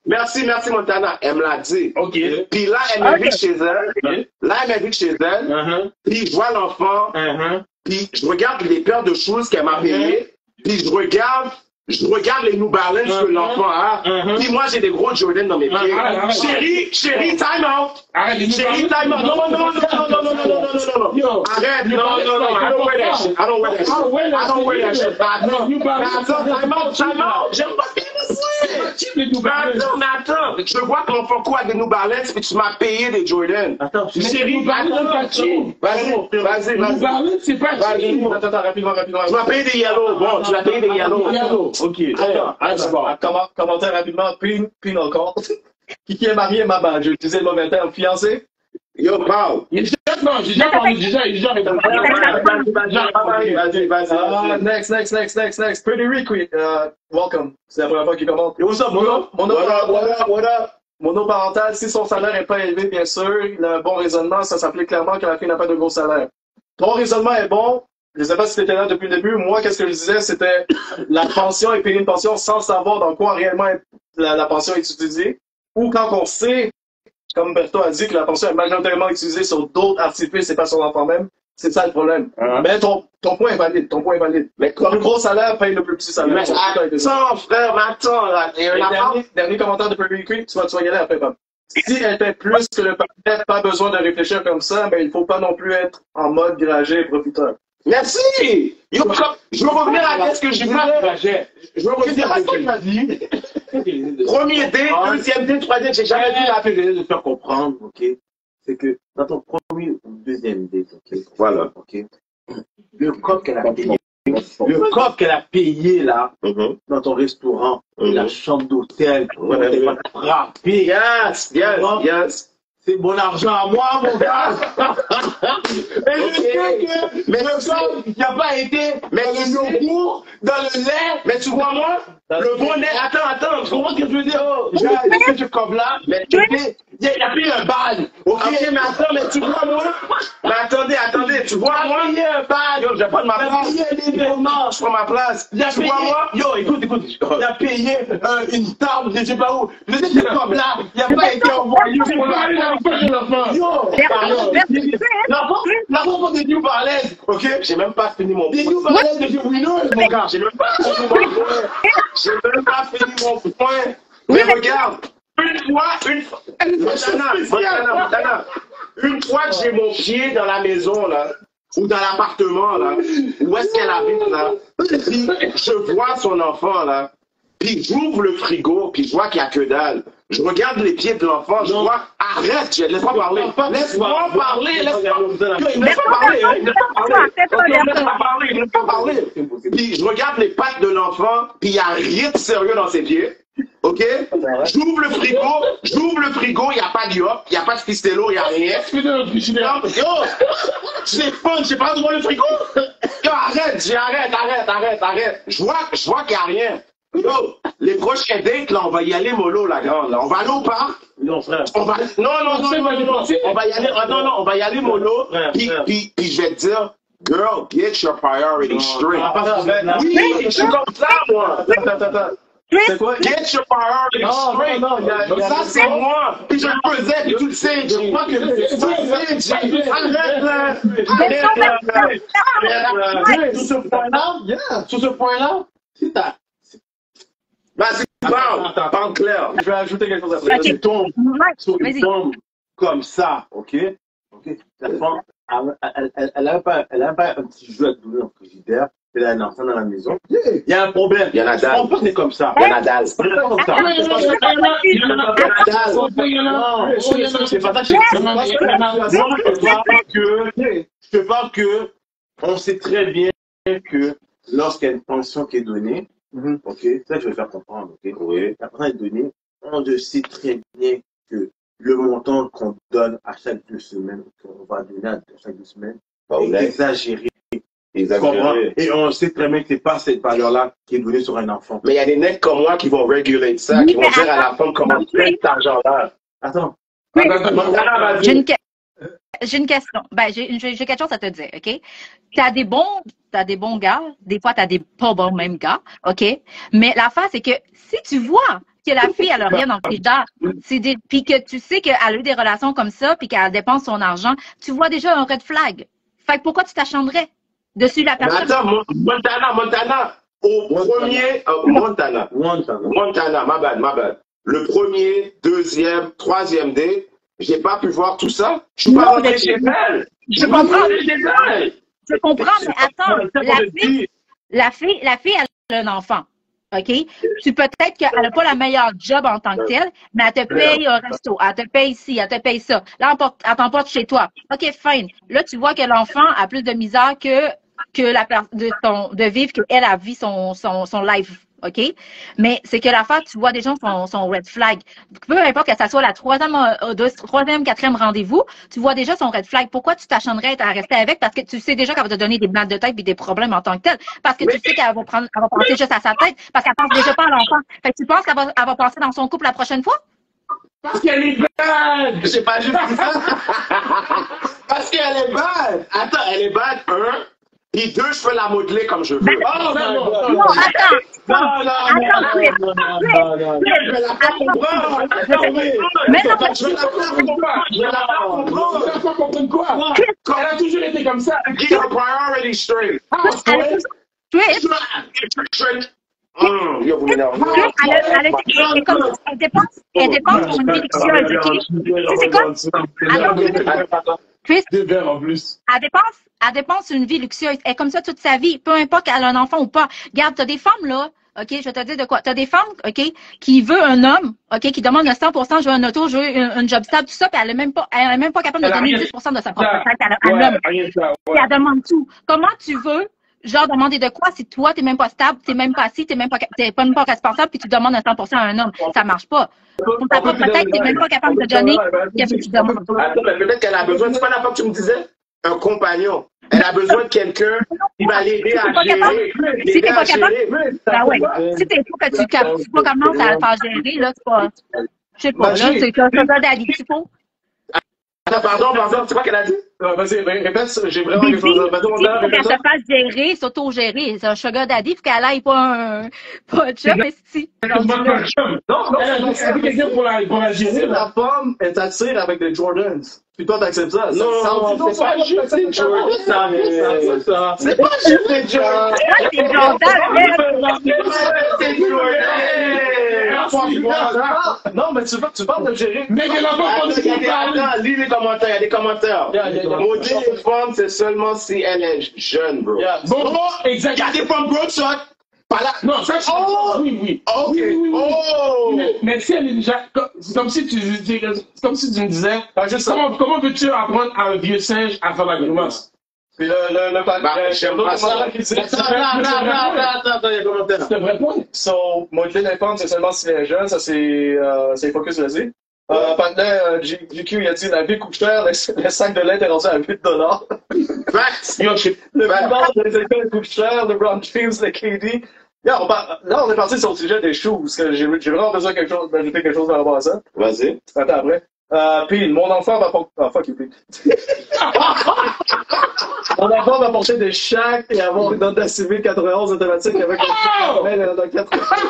merci, Montana. Elle me l'a dit. Ok. Puis là, elle m'invite chez elle. Là, elle m'invite chez elle. Puis je vois l'enfant. Puis je regarde les paires de choses qu'elle m'a payées. Puis je regarde les New Balance que l'enfant a. Puis moi, j'ai des gros Jordan dans mes pieds. Chérie, time out. Chérie, time out. Non. Arrête, non. I don't wear that shit. I don't wear that shit. Attends, time out. J'aime pas bien mais attends. Je vois que l'enfant court avec des New Balance, puis tu m'as payé des Jordan. Attends, Chérie, vas-y. C'est pas Attends, rapidement. Tu m'as payé des yellow. Bon, tu m'as payé des yellow. ok. Attends, commentaire rapidement. Pin encore. Qui est marié, ma bad. J'ai utilisé le mauvais terme. Fiancé? Yo, Paul. Non, j'ai déjà parlé, déjà répondu. Vas-y. Next. Pretty Rick, welcome. C'est la première fois qu'il commente. Et what's up, Mono? What up? Monoparental, si son salaire n'est pas élevé, bien sûr, il a un bon raisonnement, ça s'applique clairement que la fille n'a pas de gros salaire. Ton raisonnement est bon. Je ne sais pas si tu étais là depuis le début. Moi, qu'est-ce que je disais, c'était la pension et payer une pension sans savoir dans quoi réellement la pension est utilisée. Ou quand on sait, comme Berto a dit, que la pension est majoritairement utilisée sur d'autres artifices et pas sur l'enfant même. C'est ça le problème. Mais ton point est valide. Mais comme le gros salaire paye le plus petit salaire. Mais attends, frère, là. Dernier commentaire de Pretty Rick, tu vas y aller après, Pam. si elle fait plus que le partenaire, pas besoin de réfléchir comme ça, mais il faut pas non plus être en mode gragé et profiteur. Merci! Yo, je veux revenir à ce que je disais. Je veux revenir à ce que je dis. Premier dé, deuxième dé, troisième, j'ai jamais vu la de te faire comprendre, ok? C'est que dans ton premier ou deuxième date, ok? Voilà. Ok? Le cop qu'elle a payé, là, dans ton restaurant, la chambre d'hôtel, t'es pas frappé. Yes, yes, yes. C'est mon argent à moi, mon gars! Et je sais que Mais le cop qui n'a pas été dans le yogourt, dans le lait, Mais tu vois, moi, le bon lait, attends, tu comprends ce que je veux dire? J'ai ce cop-là, mais il a payé un bail, ok? Ok, mais attends, mais tu vois, moi, mais attendez, tu vois, moi, Il a payé un bail, yo, je vais prendre ma place. il a payé un événement. Je prends ma place. Il a Tu payé, vois, moi, yo, écoute, il a payé une table, je sais pas où. Je sais que ce cop-là, il n'a pas été envoyé. L'enfant pour des New Balance, ok? j'ai même pas fini mon Des point. New Balance de chez Winners, mon gars. J'ai même pas fini mon point. J'ai même pas fini mon point. Mais regarde, Montana, une fois que j'ai mon pied dans la maison, là, ou dans l'appartement, là, où est-ce qu'elle habite, là, puis je vois son enfant, là, puis j'ouvre le frigo, puis je vois qu'il n'y a que dalle. Je regarde les pieds de l'enfant, je vois, arrête, laisse-moi parler. Laisse-moi parler, laisse-moi parler. Puis je regarde les pattes de l'enfant, puis il n'y a rien de sérieux dans ses pieds. OK? J'ouvre le frigo, il n'y a pas de yop, il n'y a pas de fistello, il n'y a rien. Yo, j'ai fun, j'ai pas devant le frigo. Yo, arrête. Je vois qu'il n'y a rien. Yo, les prochains dates, là, on va y aller mollo, la grande, là. On va aller au parc. Non, frère. Non. On va y aller, on va y aller mollo. Puis je vais te dire, girl, get your priorities straight. Oui, je suis comme ça, moi. Attends. C'est quoi? Get your priorities straight. Ça, c'est moi. Puis je le faisais, puis tu le sais. Je crois que arrête, là. Sur ce point-là, si t'as. Vas-y, parle clair. Je vais ajouter quelque chose après. Tu tombes sur Vas-y. une tombe comme ça, ok? La femme, elle a pas un petit jeu à donner dans le frigidaire. Elle a un enfant dans la maison. Il y a un problème. Il y en a dalle. Je pense pas que c'est comme ça. Il y en a dalle. C'est pas comme ça. C'est pas ça que je parle que on sait très bien que lorsqu'il y a une pension qui est donnée, ok, ça je vais faire comprendre, ok? Oui. La pension est donnée, on sait très bien que le montant qu'on donne à chaque 2 semaines, qu'on va donner à chaque 2 semaines, est exagéré. Et on sait très bien que c'est pas cette valeur-là qui est donnée sur un enfant. Mais il y a des necks comme moi qui vont réguler ça, qui vont dire à la femme comment faire cet argent-là. Attends. J'ai une question. Ben, j'ai quelque chose à te dire, OK? T'as des bons gars. Des fois, t'as des pas bons même gars, OK? Mais l'affaire, c'est que si tu vois que la fille, elle a rien dans le frigidaire, puis que tu sais qu'elle a eu des relations comme ça, puis qu'elle dépense son argent, tu vois déjà un red flag. Fait que pourquoi tu t'acharnerais dessus la personne? Mais attends, Montana, au premier, Montana, ma bad. Le premier, deuxième, troisième date, j'ai pas pu voir tout ça. Je suis pas rentré chez elle. Je comprends, mais attends, la fille, elle a un enfant. OK? Tu peut-être qu'elle n'a pas la meilleure job en tant que telle, mais elle te paye un resto, elle te paye ci, elle te paye ça. Là, elle t'emporte chez toi. OK, fine. Là, tu vois que l'enfant a plus de misère que de vivre qu'elle a vu son life. OK? Mais c'est que l'affaire, tu vois déjà son red flag. Peu importe que ça soit la troisième, quatrième rendez-vous, tu vois déjà son red flag. Pourquoi tu t'acharnerais à rester avec? Parce que tu sais déjà qu'elle va te donner des blagues de tête et des problèmes en tant que tel. Parce que tu sais qu'elle va penser juste à sa tête. Parce qu'elle pense déjà pas à l'enfant. Fait que tu penses qu'elle va penser dans son couple la prochaine fois? Parce qu'elle est bad! J'ai pas juste dit ça. Parce qu'elle est bad! Attends, elle est bad, puis 2, je peux la modeler comme je veux. Non, attends! Je vais la faire comprendre. Mais non, Je vais la faire comprendre. Quoi? Elle a toujours été comme ça. Get her priority straight. Yo, vous m'énervez. Elle dépense pour une vie luxueuse, OK? Tu sais, c'est comme... Chris, 2 verres en plus. elle dépense une vie luxueuse. Elle est comme ça toute sa vie, peu importe qu'elle a un enfant ou pas. Regarde, t'as des femmes, là, OK, je vais te dire de quoi. T'as des femmes, OK, qui veut un homme, OK, qui demande le 100%, je veux un auto, je veux un job stable, tout ça, puis elle est même pas capable de donner 10% de sa propre tête à l'homme. Puis elle demande tout. Comment tu veux, genre, demander de quoi si toi, t'es même pas stable, t'es même pas assis, t'es même pas responsable, puis tu demandes un 100% à un homme? Ça marche pas. Pour ta propre tête, t'es même pas capable de donner, qu'est-ce que tu demandes? Attends, mais peut-être qu'elle a besoin, c'est pas la fois que tu me disais? Un compagnon. Elle a besoin de quelqu'un qui va l'aider à gérer. Si t'es pas capable, ben ouais. Si t'es pas que tu commences à le faire gérer, là, c'est pas, je sais pas, là, c'est un sugar daddy, tu faut. Attends, pardon, c'est quoi qu'elle a dit? Vas-y, répète, j'ai vraiment quelque chose à dire. Il faut qu'elle se fasse gérer, s'auto-gérer. C'est un sugar daddy, il faut qu'elle aille pas un chum, mais si. Non, C'est quelqu'un pour la gérer, là. la femme est attirée avec des Jordans. Puis toi, t'acceptes ça? Non, c'est pas juste des Jordans. C'est pas juste des Jordans. C'est Jordan, Non, mais tu parles de gérer. Mais qu'elle a pas Attends, lis les commentaires, il y a des commentaires. Maudit les femmes, c'est seulement si elle est jeune, bro. Bon, exact. Il y a des femmes gros, ça. Pas là. Non, ça, oui. Ok. Oui. Oh. Mais si elle est déjà, c'est comme si tu me disais, comment veux-tu apprendre à un vieux singe à faire la grimace? Puis j'aime pas ça. qui dit. Attends, il y a des commentaires. C'est un vrai point. So, modeler les femmes, c'est seulement si elle est jeune, ça c'est focus vas-y. Pendant GQ, il a dit la vie coûte cher, le sac de lait est rendu à $8. Facts. Yo, je sais. Le football des écoles coûte cher, le LeBron James, le KD. Là, on est parti sur le sujet des shoes, parce que j'ai vraiment besoin d'ajouter quelque chose par rapport à ça. Vas-y. Attends après. Puis, mon enfant va porter... Ah, fuck you, puis. Mon enfant va porter des Shaq et avoir une Honda Civic 91 automatique avec un Honda 91.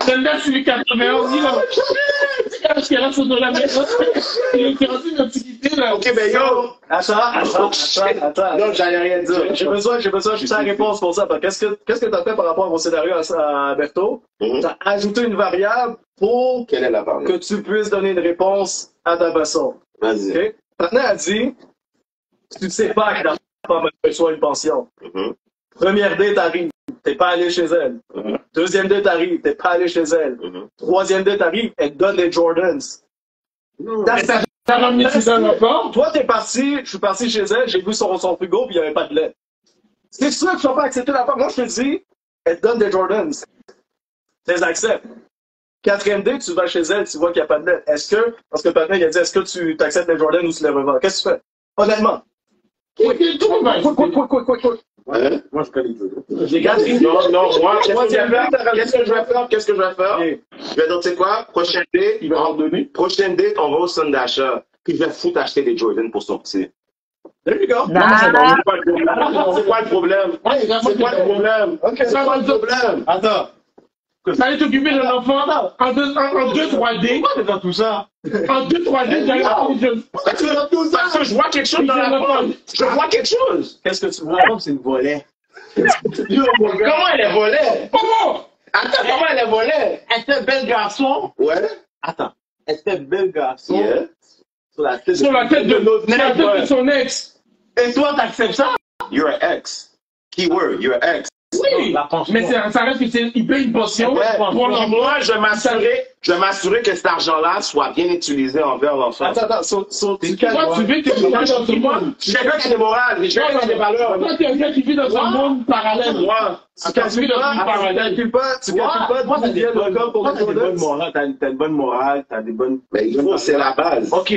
C'est le celui 91, il a. Parce qu'il reste dans la maison. Il est rendu une activité, là. Ok, ben yo. Attends. Non, j'allais rien dire. J'ai besoin de ta réponse pour ça. Qu'est-ce que tu as fait par rapport à mon scénario à Berthaud? Tu as ajouté une variable pour Quelle est la que variable? tu puisses donner une réponse à ta façon. Vas-y. OK? Maintenant, elle dit, tu ne sais pas que la femme reçoit une pension. Première date arrive, t'es pas allé chez elle. Deuxième date arrive, t'es pas allé chez elle. Troisième date arrive, elle te donne des Jordans. Ça va ramené tout ça encore? Toi, je suis parti chez elle, j'ai vu son frigo, puis il n'y avait pas de lait. C'est sûr que tu vas pas accepter la femme. Moi, je te dis, elle te donne des Jordans. Tu les acceptes. Quatrième date, tu vas chez elle, tu vois qu'il n'y a pas de lait. Parce que maintenant, il a dit, est-ce que tu acceptes les Jordans ou tu les revends? Qu'est-ce que tu fais? Honnêtement. Quoi. Ouais. Moi, je connais tout. J'ai gardé. Non, moi, qu'est-ce que je vais faire? Je vais dire, tu sais quoi? Prochaine date, on va au centre d'achat. Puis je vais foutre acheter des Jordan pour son petit. There you go. C'est quoi le problème? OK. C'est quoi le problème? Attends. Ça allait t'occuper de l'enfant en 2-3D. Pourquoi t'es dans tout ça? En 2-3D, j'allais Parce que je vois quelque chose dans la femme. Je vois quelque chose. Qu'est-ce que tu vois? C'est une volée. Comment elle est volée? Comment? Attends, comment elle est volée? Elle fait bel garçon. Ouais. Attends. Elle fait bel garçon. Yeah. Sur la tête Sur la tête de son ex. Et toi, t'acceptes ça? You're an ex. Keyword, you're an ex. Oui, mais ça reste qu'il paye une pension. Ouais. Moi, je vais m'assurer que cet argent-là soit bien utilisé envers l'enfant. Attends, tu calmes. Toi, tu veux que tu dans ce monde. Je suis quelqu'un qui a des morales, je suis quelqu'un qui a des valeurs. Toi, tu es quelqu'un qui vit dans un monde parallèle. Moi, Tu calcules pas Moi, d'où vient le corps pour t'as les des bonnes morales, t'as une bonne morale, t'as des bonnes... mais il faut, c'est la base. Ok.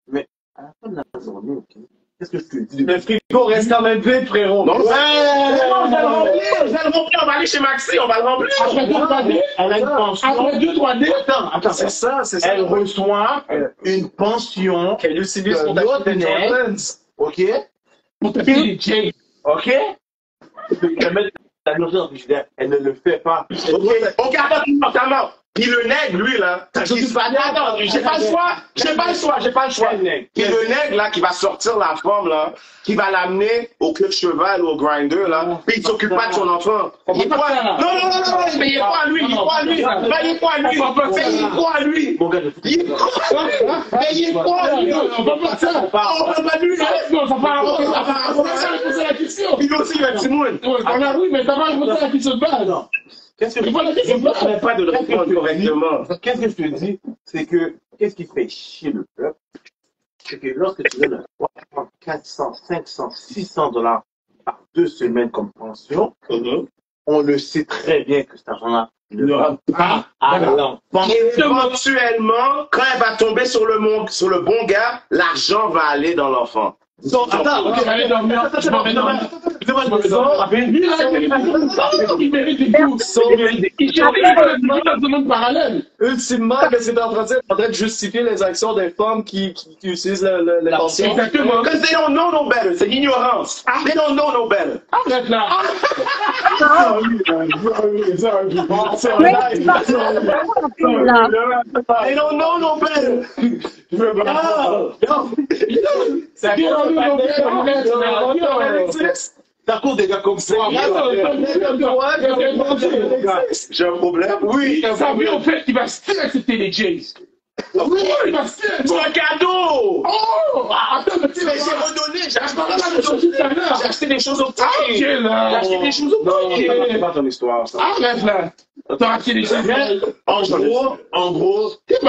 Mais à la fin de la journée, ok. Qu'est-ce que je te dis? Le frigo reste quand même vide, frérot. Non, je vais le remplir, on va aller chez Maxi, on va le remplir. Après 2-3D, Elle a une pension. après 2-3D, Attends, C'est ça. elle reçoit une pension, Qu'elle utilise pour l'autre t'acheter des net. Jordans. ok? pour te payer les checks. Ok? Elle met la nourriture dans le frigidaire. Elle ne le fait pas. Ok, attends, Puis le nègre, lui, là, il se fait, attends, j'ai pas le choix. Puis le nègre, là, qui va sortir la femme, là, qui va l'amener au club cheval ou au grinder, là, puis il s'occupe pas de son enfant. Il est pas, non, mais il est pas à lui, il est pas à lui. Il est pas à lui. Il est pas à lui. Mon gars, il est pas à lui. On va pas ça. On va pas lui. Non, ça va poser la question. Puis aussi, il y a Timoun. Oui, mais t'as pas posé la question de base. Qu'est-ce que je ne permets pas de le répondre correctement. Qu'est-ce que je te dis, c'est que qu'est-ce qui fait chier le peuple, c'est que lorsque tu donnes 300, 400, 500, 600 dollars par 2 semaines comme pension, on le sait très bien que cet argent-là ne rentre pas à l'enfant. Éventuellement, quand elle va tomber sur le bon gars, l'argent va aller dans l'enfant. Donc, attends, ok, allez dormir. Je m'en vais dormir. Ultimement, qu'est-ce que tu es en train de dire? Tu es en train de justifier les actions des femmes qui utilisent les pensions. Exactement. Because they don't know no better. C'est l'ignorance. They don't know no better. Arrête là. They don't know no better. C'est à cause des gars comme ça. J'ai un problème. Oui, ça vient au fait qu'il va still accepter les Jays. Oui, il va still. C'est un cadeau. Oh, attends, mais tu Mais j'ai redonné. J'ai acheté des choses au prix. J'ai acheté des choses au prix. C'est pas ton histoire, ça. Arrête là. T'as acheté des choses. En gros, le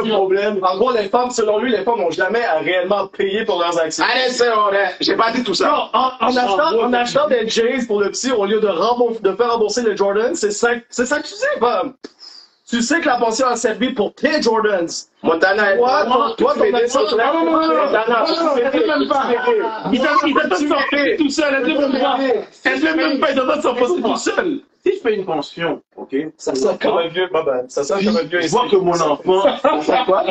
problème, en gros, les femmes, selon lui, les femmes n'ont jamais à réellement payer pour leurs actions. Allez, c'est vrai. J'ai pas dit tout ça. Non, en achetant des Jays pour le petit, au lieu de faire rembourser les Jordans, c'est ça que tu sais, femme. Tu sais que la pension a servi pour tes Jordans. Montana, toi, ton action, Il t'a sorti tout seul, elle ne même pas, il t'a sorti tout seul. si je fais une pension, ok, ça sent comme un vieux, ça sent comme un vieux. Je vois que mon enfant, ça quoi?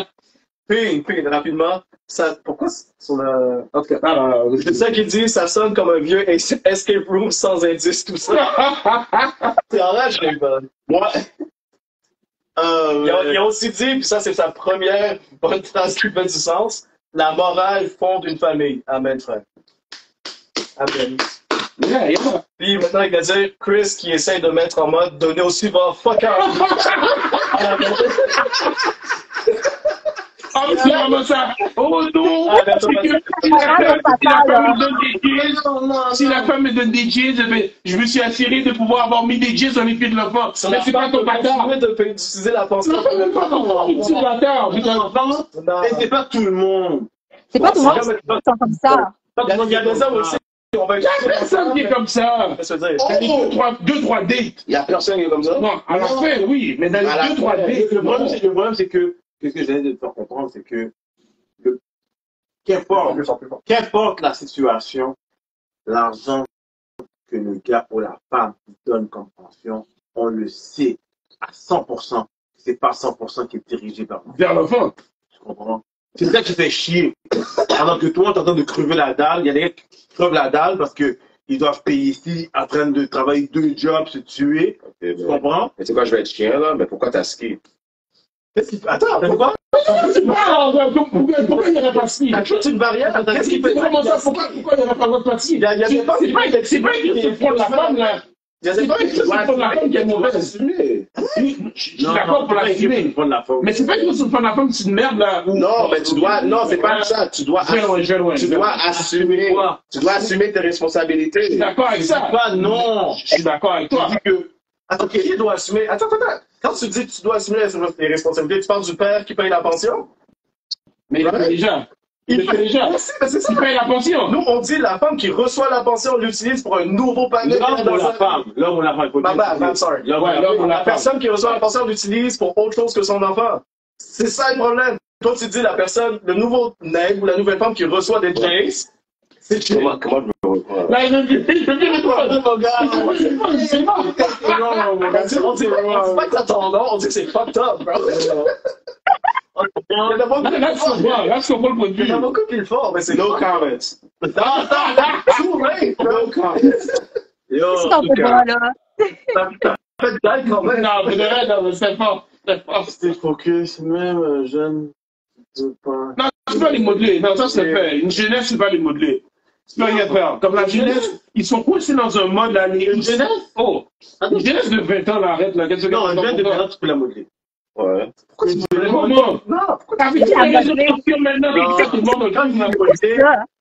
Ping, rapidement. Ça, pourquoi sur le. En tout cas, c'est ça qu'il dit, ça sonne comme un vieux escape room sans indice, tout ça. C'est enragé, man. Moi. Il a aussi dit, puis ça c'est sa première bonne phrase qui fait du sens, la morale fonde une famille. Amen, frère. Amen. Puis maintenant il va dire Chris qui essaie de mettre en mode donner au suivant, fuck out. Oh, c'est vraiment ça. Oh non! Si la femme me donne des jeans, je me suis assuré de pouvoir avoir mis des jeans dans les pieds de l'enfant. Mais c'est pas ton bâtard. D'utiliser la pensée. C'est bâtard. Et c'est pas tout le monde. C'est pas tout le monde qui sont comme ça. Il y a des hommes aussi. Il y a personne qui est comme ça. Deux, trois dates. Il y a personne qui est comme ça. Non, à la fin, oui. Mais dans les 2-3 dates. Le problème, c'est que ce que j'essaie de te faire comprendre, c'est que qu'importe la situation, l'argent que le gars ou la femme donne comme pension, on le sait à 100%. C'est pas 100% qui est dirigé vers l'enfant. Tu comprends? C'est ça qui fait chier. Pendant que toi, tu es en train de crever la dalle, il y a des gars qui crevent la dalle parce que ils doivent payer ici, en train de travailler 2 jobs, se tuer. Okay, tu comprends? Mais c'est quoi, je vais être chien là? Mais pourquoi t'as ski? Attends, pourquoi? Pourquoi il n'y aurait pas de ski? C'est une barrière. Qu'est-ce qui fait vraiment ça? Pourquoi il n'y aurait pas de ski? C'est pas une question pour la femme, là. C'est pas une question pour la femme qui est mauvaise. Je suis d'accord pour l'assumer. Mais c'est pas une question pour la femme, c'est une merde, là. Non, mais tu dois, non, c'est pas ça. Tu dois assumer. Tu dois assumer tes responsabilités. Je suis d'accord avec ça. Non. Je suis d'accord avec toi. Attends, qui doit assumer? Attends. Quand tu dis que tu dois assumer les responsabilités, tu parles du père qui paye la pension? Mais il le fait déjà. Il paye la pension. Nous, on dit la femme qui reçoit la pension l'utilise pour un nouveau panier. L'homme ou la femme. I'm sorry. La personne qui reçoit la pension l'utilise pour autre chose que son enfant. C'est ça le problème. Toi, tu dis la personne, le nouveau nègre ou la nouvelle femme qui reçoit des Jays, c'est chiant. Comment je me reprends? Là, il On dit pas que t'as ton nom, on dit que c'est fucked up, bro. Il y en a beaucoup qui le font. Qui le font, mais c'est no comments. Too late, bro. No comments. C'est ton débat, là. fait d'aide quand même. Non, vous devez, non, mais c'est fort. C'est fort. Rester focus, même jeune, tu peux pas. Non, tu peux les modeler. Non, ça c'est fait. Une jeunesse, tu peux les modeler. Tu peux rien faire. Comme la jeunesse, ils sont coincés dans un mode là. Une jeunesse? Oh! Une jeunesse de 20 ans, là, arrête là. Qu'est-ce que Non, une jeune de 20 ans, tu peux la modeler. Ouais. Pourquoi tu peux la Comment? modeler? Non, T'as vu tous les réseaux sociaux maintenant, mais tout le monde quand regarde. je dis modeler,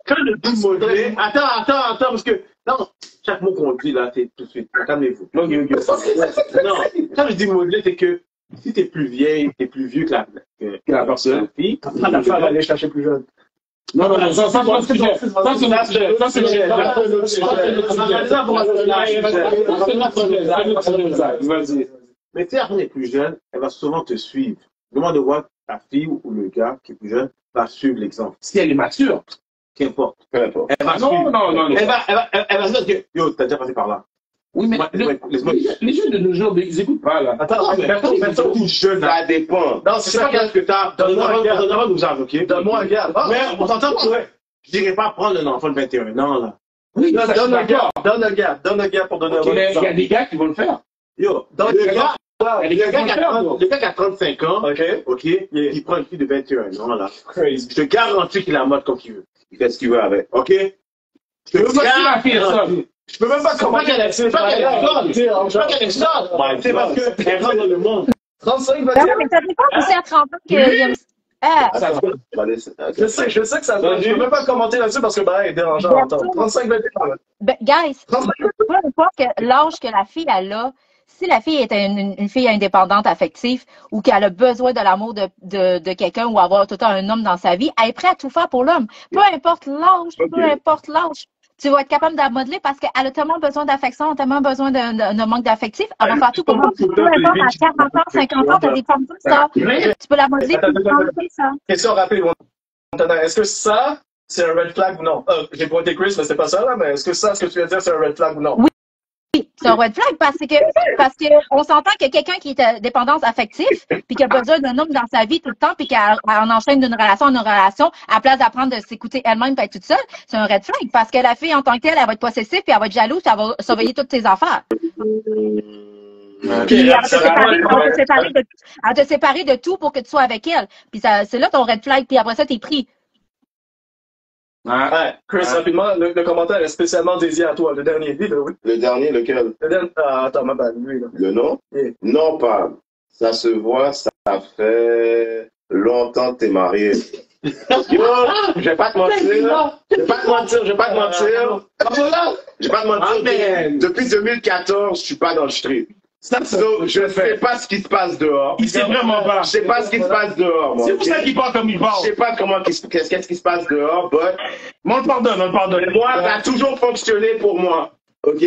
quand je dis modeler, attends, parce que, non, chaque mot qu'on dit là, c'est tout de suite, calmez-vous. Ok, ok. Non, quand je dis modeler, c'est que si t'es plus vieille, t'es plus vieux que la personne. fille, La femme aller chercher plus jeune. Non, non, non, ça c'est pas le sujet. Ça c'est notre sujet. Ça c'est notre sujet. Vas-y. mais si la femme est plus jeune, elle va souvent te suivre. Demande de voir ta fille ou le gars qui est plus jeune va suivre l'exemple. Si elle est mature. Qu'importe. Peu importe. Elle va Non, suivre. non, non. Elle va se dire que, yo, t'as déjà passé par là. Oui, mais Laisse-moi. les jeunes de nos jours, ils écoutent pas là. Attends, mettons tout jeune, là. Ça dépend. Non, C'est pas qu'est-ce que t'as. Donne-moi nous avons, ok? Donne-moi un gars. Mais on s'entend pas, ouais. Je dirais pas prendre un enfant de 21 ans, là. Oui, ça, je suis Donne un d'accord. gars. Donne un gars pour donner un Ok, bon mais il y a exemple. des gars qui vont le faire. Yo, Donc, le gars Il y a des gars qui vont le faire. le gars qui a 35 ans, OK. ok, il prend une fille de 21 ans, là. Crazy. Je te garantis qu'il la mode comme tu veux. Il fait ce qu'il veut avec. Ok? Je veux pas que la fille est garantis. Je peux même pas commenter là-dessus. C'est pas qu'elle est sonne. C'est pas qu'elle est sonne. C'est parce qu'elle rentre dans le monde. 35, Ben 21. oui, mais ça dépend aussi à 30 ans qu'il y a... Ah, Attends, je vais laisser. Je sais que ça je peux même pas commenter là-dessus parce que ben, elle est dérangeante à entendre. 35, 21. ben, guys, 35, peu importe l'âge que la fille elle a, si la fille est une fille indépendante affective ou qu'elle a besoin de l'amour de quelqu'un ou avoir tout le temps un homme dans sa vie, elle est prête à tout faire pour l'homme. Peu importe l'âge, peu importe l'âge. Tu vas être capable de la modeler parce qu'elle a tellement besoin d'affection, tellement besoin d'un manque d'affectif. Elle va faire tout pour l'homme. Peu importe, à 40 ans, 50 ans, t'as des femmes comme ça. Tu peux la modeler puis tu comme ça. question rapide, Montana. Est-ce que ça, c'est un red flag ou non? J'ai pointé Chris, mais c'est pas ça, là, mais est-ce que ça, ce que tu viens de dire, c'est un red flag ou non? Oui. C'est un red flag parce que on s'entend que quelqu'un qui est à dépendance affective puis qui a besoin d'un homme dans sa vie tout le temps puis qu'elle enchaîne d'une relation en une relation à place d'apprendre de s'écouter elle-même et être toute seule, c'est un red flag parce que la fille en tant que telle, elle va être possessive puis elle va être jalouse, elle va surveiller toutes tes affaires. Puis elle va te séparer de tout pour que tu sois avec elle. Puis c'est là ton red flag puis après ça t'es pris. Ouais, Chris, rapidement, le commentaire est spécialement dédié à toi. Le dernier, dis-le, oui. Le dernier, lequel? Le dernier, attends, ma bad, lui, là. Le nom? Yeah. Non, pas. Ça se voit, ça fait longtemps que t'es marié. Yo, je vais pas te mentir. Je vais pas te mentir. Depuis 2014, je suis pas dans le street. So, je sais pas ce qui se passe dehors. Il sait vraiment pas. Je sais pas ce qui se passe dehors, moi. C'est pour ça qu'il parle comme il Je parle. sais pas qu'est-ce qui se passe dehors, but Mais on le pardonne. moi, ça a toujours fonctionné pour moi. OK?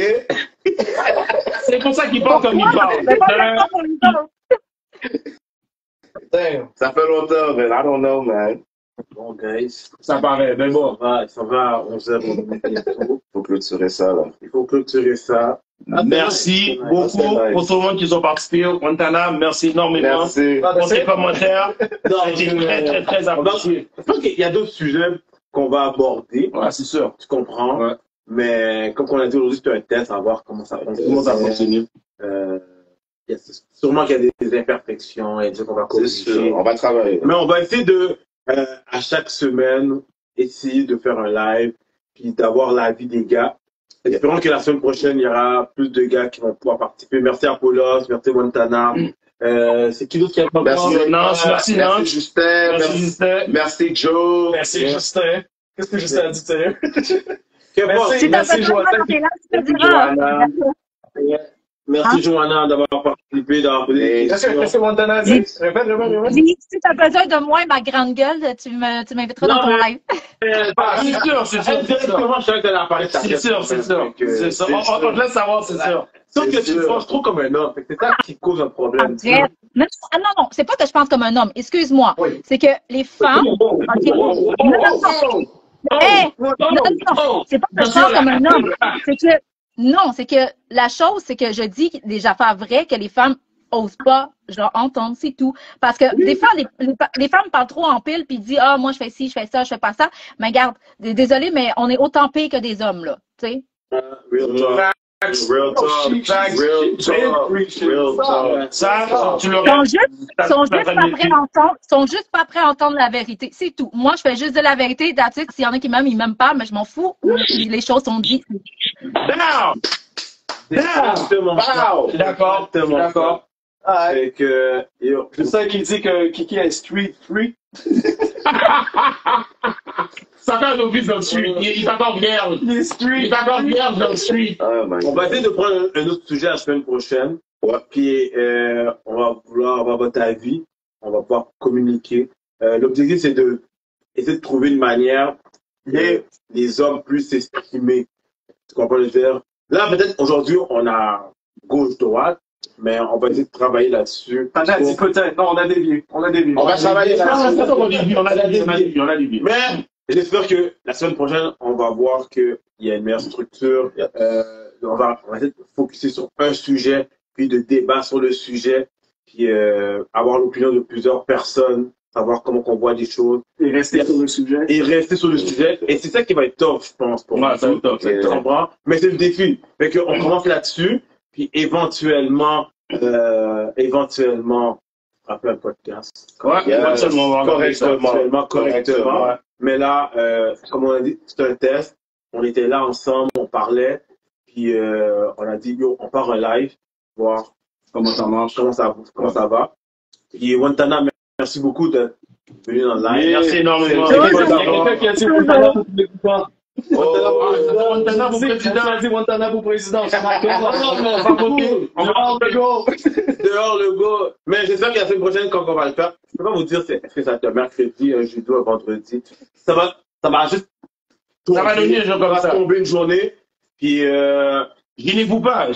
C'est pour ça qu'il parle comme il Mais pas parle. pour les autres. Damn. Ça fait longtemps, man. I don't know, man. Bon, guys, Ça paraît, mais bon. ça va à 11h bientôt. Faut clôturer ça, là. Il faut clôturer ça. Merci beaucoup pour tout le monde qui ont participé. Montana, merci énormément Merci. pour tes commentaires. C'était très apprécié. Je pense qu'il y a d'autres sujets qu'on va aborder. Ouais, c'est sûr. Tu comprends? Ouais. Mais comme on a dit aujourd'hui, c'est un test à voir comment ça Comment ça continue? Sûrement qu'il y a des imperfections et des trucs qu'on va C'est corriger. sûr. On va travailler. Mais on va essayer de, à chaque semaine, essayer de faire un live, puis d'avoir l'avis des gars. Espérons que la semaine prochaine, il y aura plus de gars qui vont pouvoir participer. Merci Apollos, merci Montana. C'est qui d'autre qui a pas Merci, Nance, merci, Nance. Merci, Justin. Merci, Justin. Merci, Joe. Merci, Justin. Qu'est-ce que Justin a dit de sérieux? Merci, Si t'as Merci, besoin Joanna. quand t'es là, tu te diras. Joanna. Merci Joanna d'avoir participé, d'avoir posé des Qu'est-ce questions. que Montana a dit? Répète. Dis, si t'as besoin de moi, ma grande gueule, tu m'inviteras dans ton live. C'est sûr, c'est sûr. Directement, je savais que t'allais apparaître. C'est sûr. C'est sûr. On te laisse savoir, c'est sûr. Sauf que tu te penses trop comme un homme. C'est ça qui cause un problème. Arrête. Non, c'est pas que je pense comme un homme. Excuse-moi. Oui. C'est que les femmes. Ok. Non. Hey, non. C'est pas que je pense comme un homme. C'est que. Non, c'est que la chose, c'est que je dis des affaires vraies que les femmes osent pas, genre, entendre, c'est tout. Parce que des fois, les femmes parlent trop en pile puis disent, ah, moi, je fais ci, je fais ça, je fais pas ça. Mais regarde, désolé, mais on est autant pire que des hommes, là. Tu sais? Real talk. Real talk. Real talk. Ça, tu le Sont juste pas prêts à entendre, sont juste pas prêts à entendre la vérité. C'est tout. Moi, je fais juste de la vérité. That's it. S'il y en a qui m'aiment, ils m'aiment pas, mais je m'en fous. Les choses sont dites. Down! Exactement. Wow! D'accord, d'accord. Fait que, yo, C'est ça qui dit que Kiki est street free. Ça fait un office dans le street. Il est encore vierge. Il est street. Il est encore vierge dans le street. oh my On God. va essayer de prendre un autre sujet la semaine prochaine. Ouais. Puis on va vouloir avoir votre avis. On va pouvoir communiquer. L'objectif, c'est de essayer de trouver une manière les hommes plus s'exprimer. Tu comprends le dire? Là, peut-être aujourd'hui, on a gauche-droite, mais on va essayer de travailler là-dessus. On a dit peut-être. Non, on a dévié. On a dévié. On va travailler là-dessus. On a des vues. Mais j'espère que la semaine prochaine, on va voir qu'il y a une meilleure structure. On va essayer de focuser sur un sujet, puis de débat sur le sujet, puis avoir l'opinion de plusieurs personnes, savoir comment on voit des choses. Et rester sur le sujet. Et rester sur le sujet. Et c'est ça qui va être tough, je pense, pour Ouais, nous. ça va être tough, Tu comprends? Mais c'est le défi. Fait qu'on commence là-dessus, puis éventuellement, on fera un podcast. Ouais, Correctement. Correctement. Ouais. Mais là, comme on a dit, c'est un test. On était là ensemble, on parlait, puis on a dit, yo, on part un live, voir Comment ça marche? comment ça va. Et Wantana, merci beaucoup d'être venu dans le live. Merci énormément. C'est quelqu'un qui a dit Montana pour président. Montana pour président. On a dit Montana pour président. On va le go. Dehors le go. Mais j'espère que la semaine prochaine, quand on va le faire, je peux pas vous dire est-ce que ça te mercredi, un jeudi ou un vendredi. Ça va juste Ça va donner un jour comme ça. tomber une journée. Puis Gênez-vous pas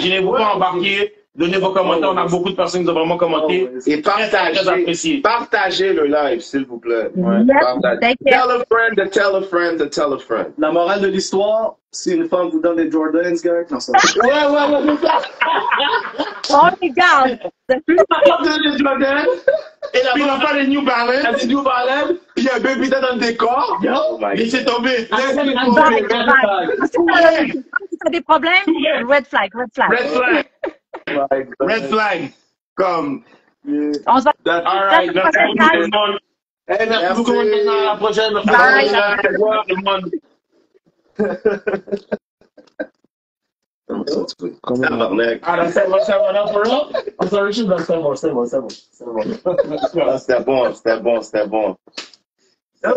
embarquer. Donnez vos commentaires. On a beaucoup de personnes qui ont vraiment commenté. Et Très apprécié. partagez le live, s'il vous plaît. Yes, Partagez. thank you. Tell a friend to tell a friend to tell a friend. La morale de l'histoire, si une femme vous donne des Jordans, gars, non, ça. Ouais, c'est ça. On regarde. Des Jordans. et la Puis on a pas les New Balance. a dit New Balance, puis il y a un baby dans le décor. Oh my Il s'est tombé. Si t'as des problèmes, red flag. Red flag. Comme. On se va. Alright, merci beaucoup tout le monde. Merci beaucoup. À la prochaine. Bye. Au revoir tout le monde. Tabarnak. Ah, là, c'est bon, là, pour real? I'm sorry, c'est bon. C'était bon. Ça, c'est nice. C'était bon. C'était nice. Oh,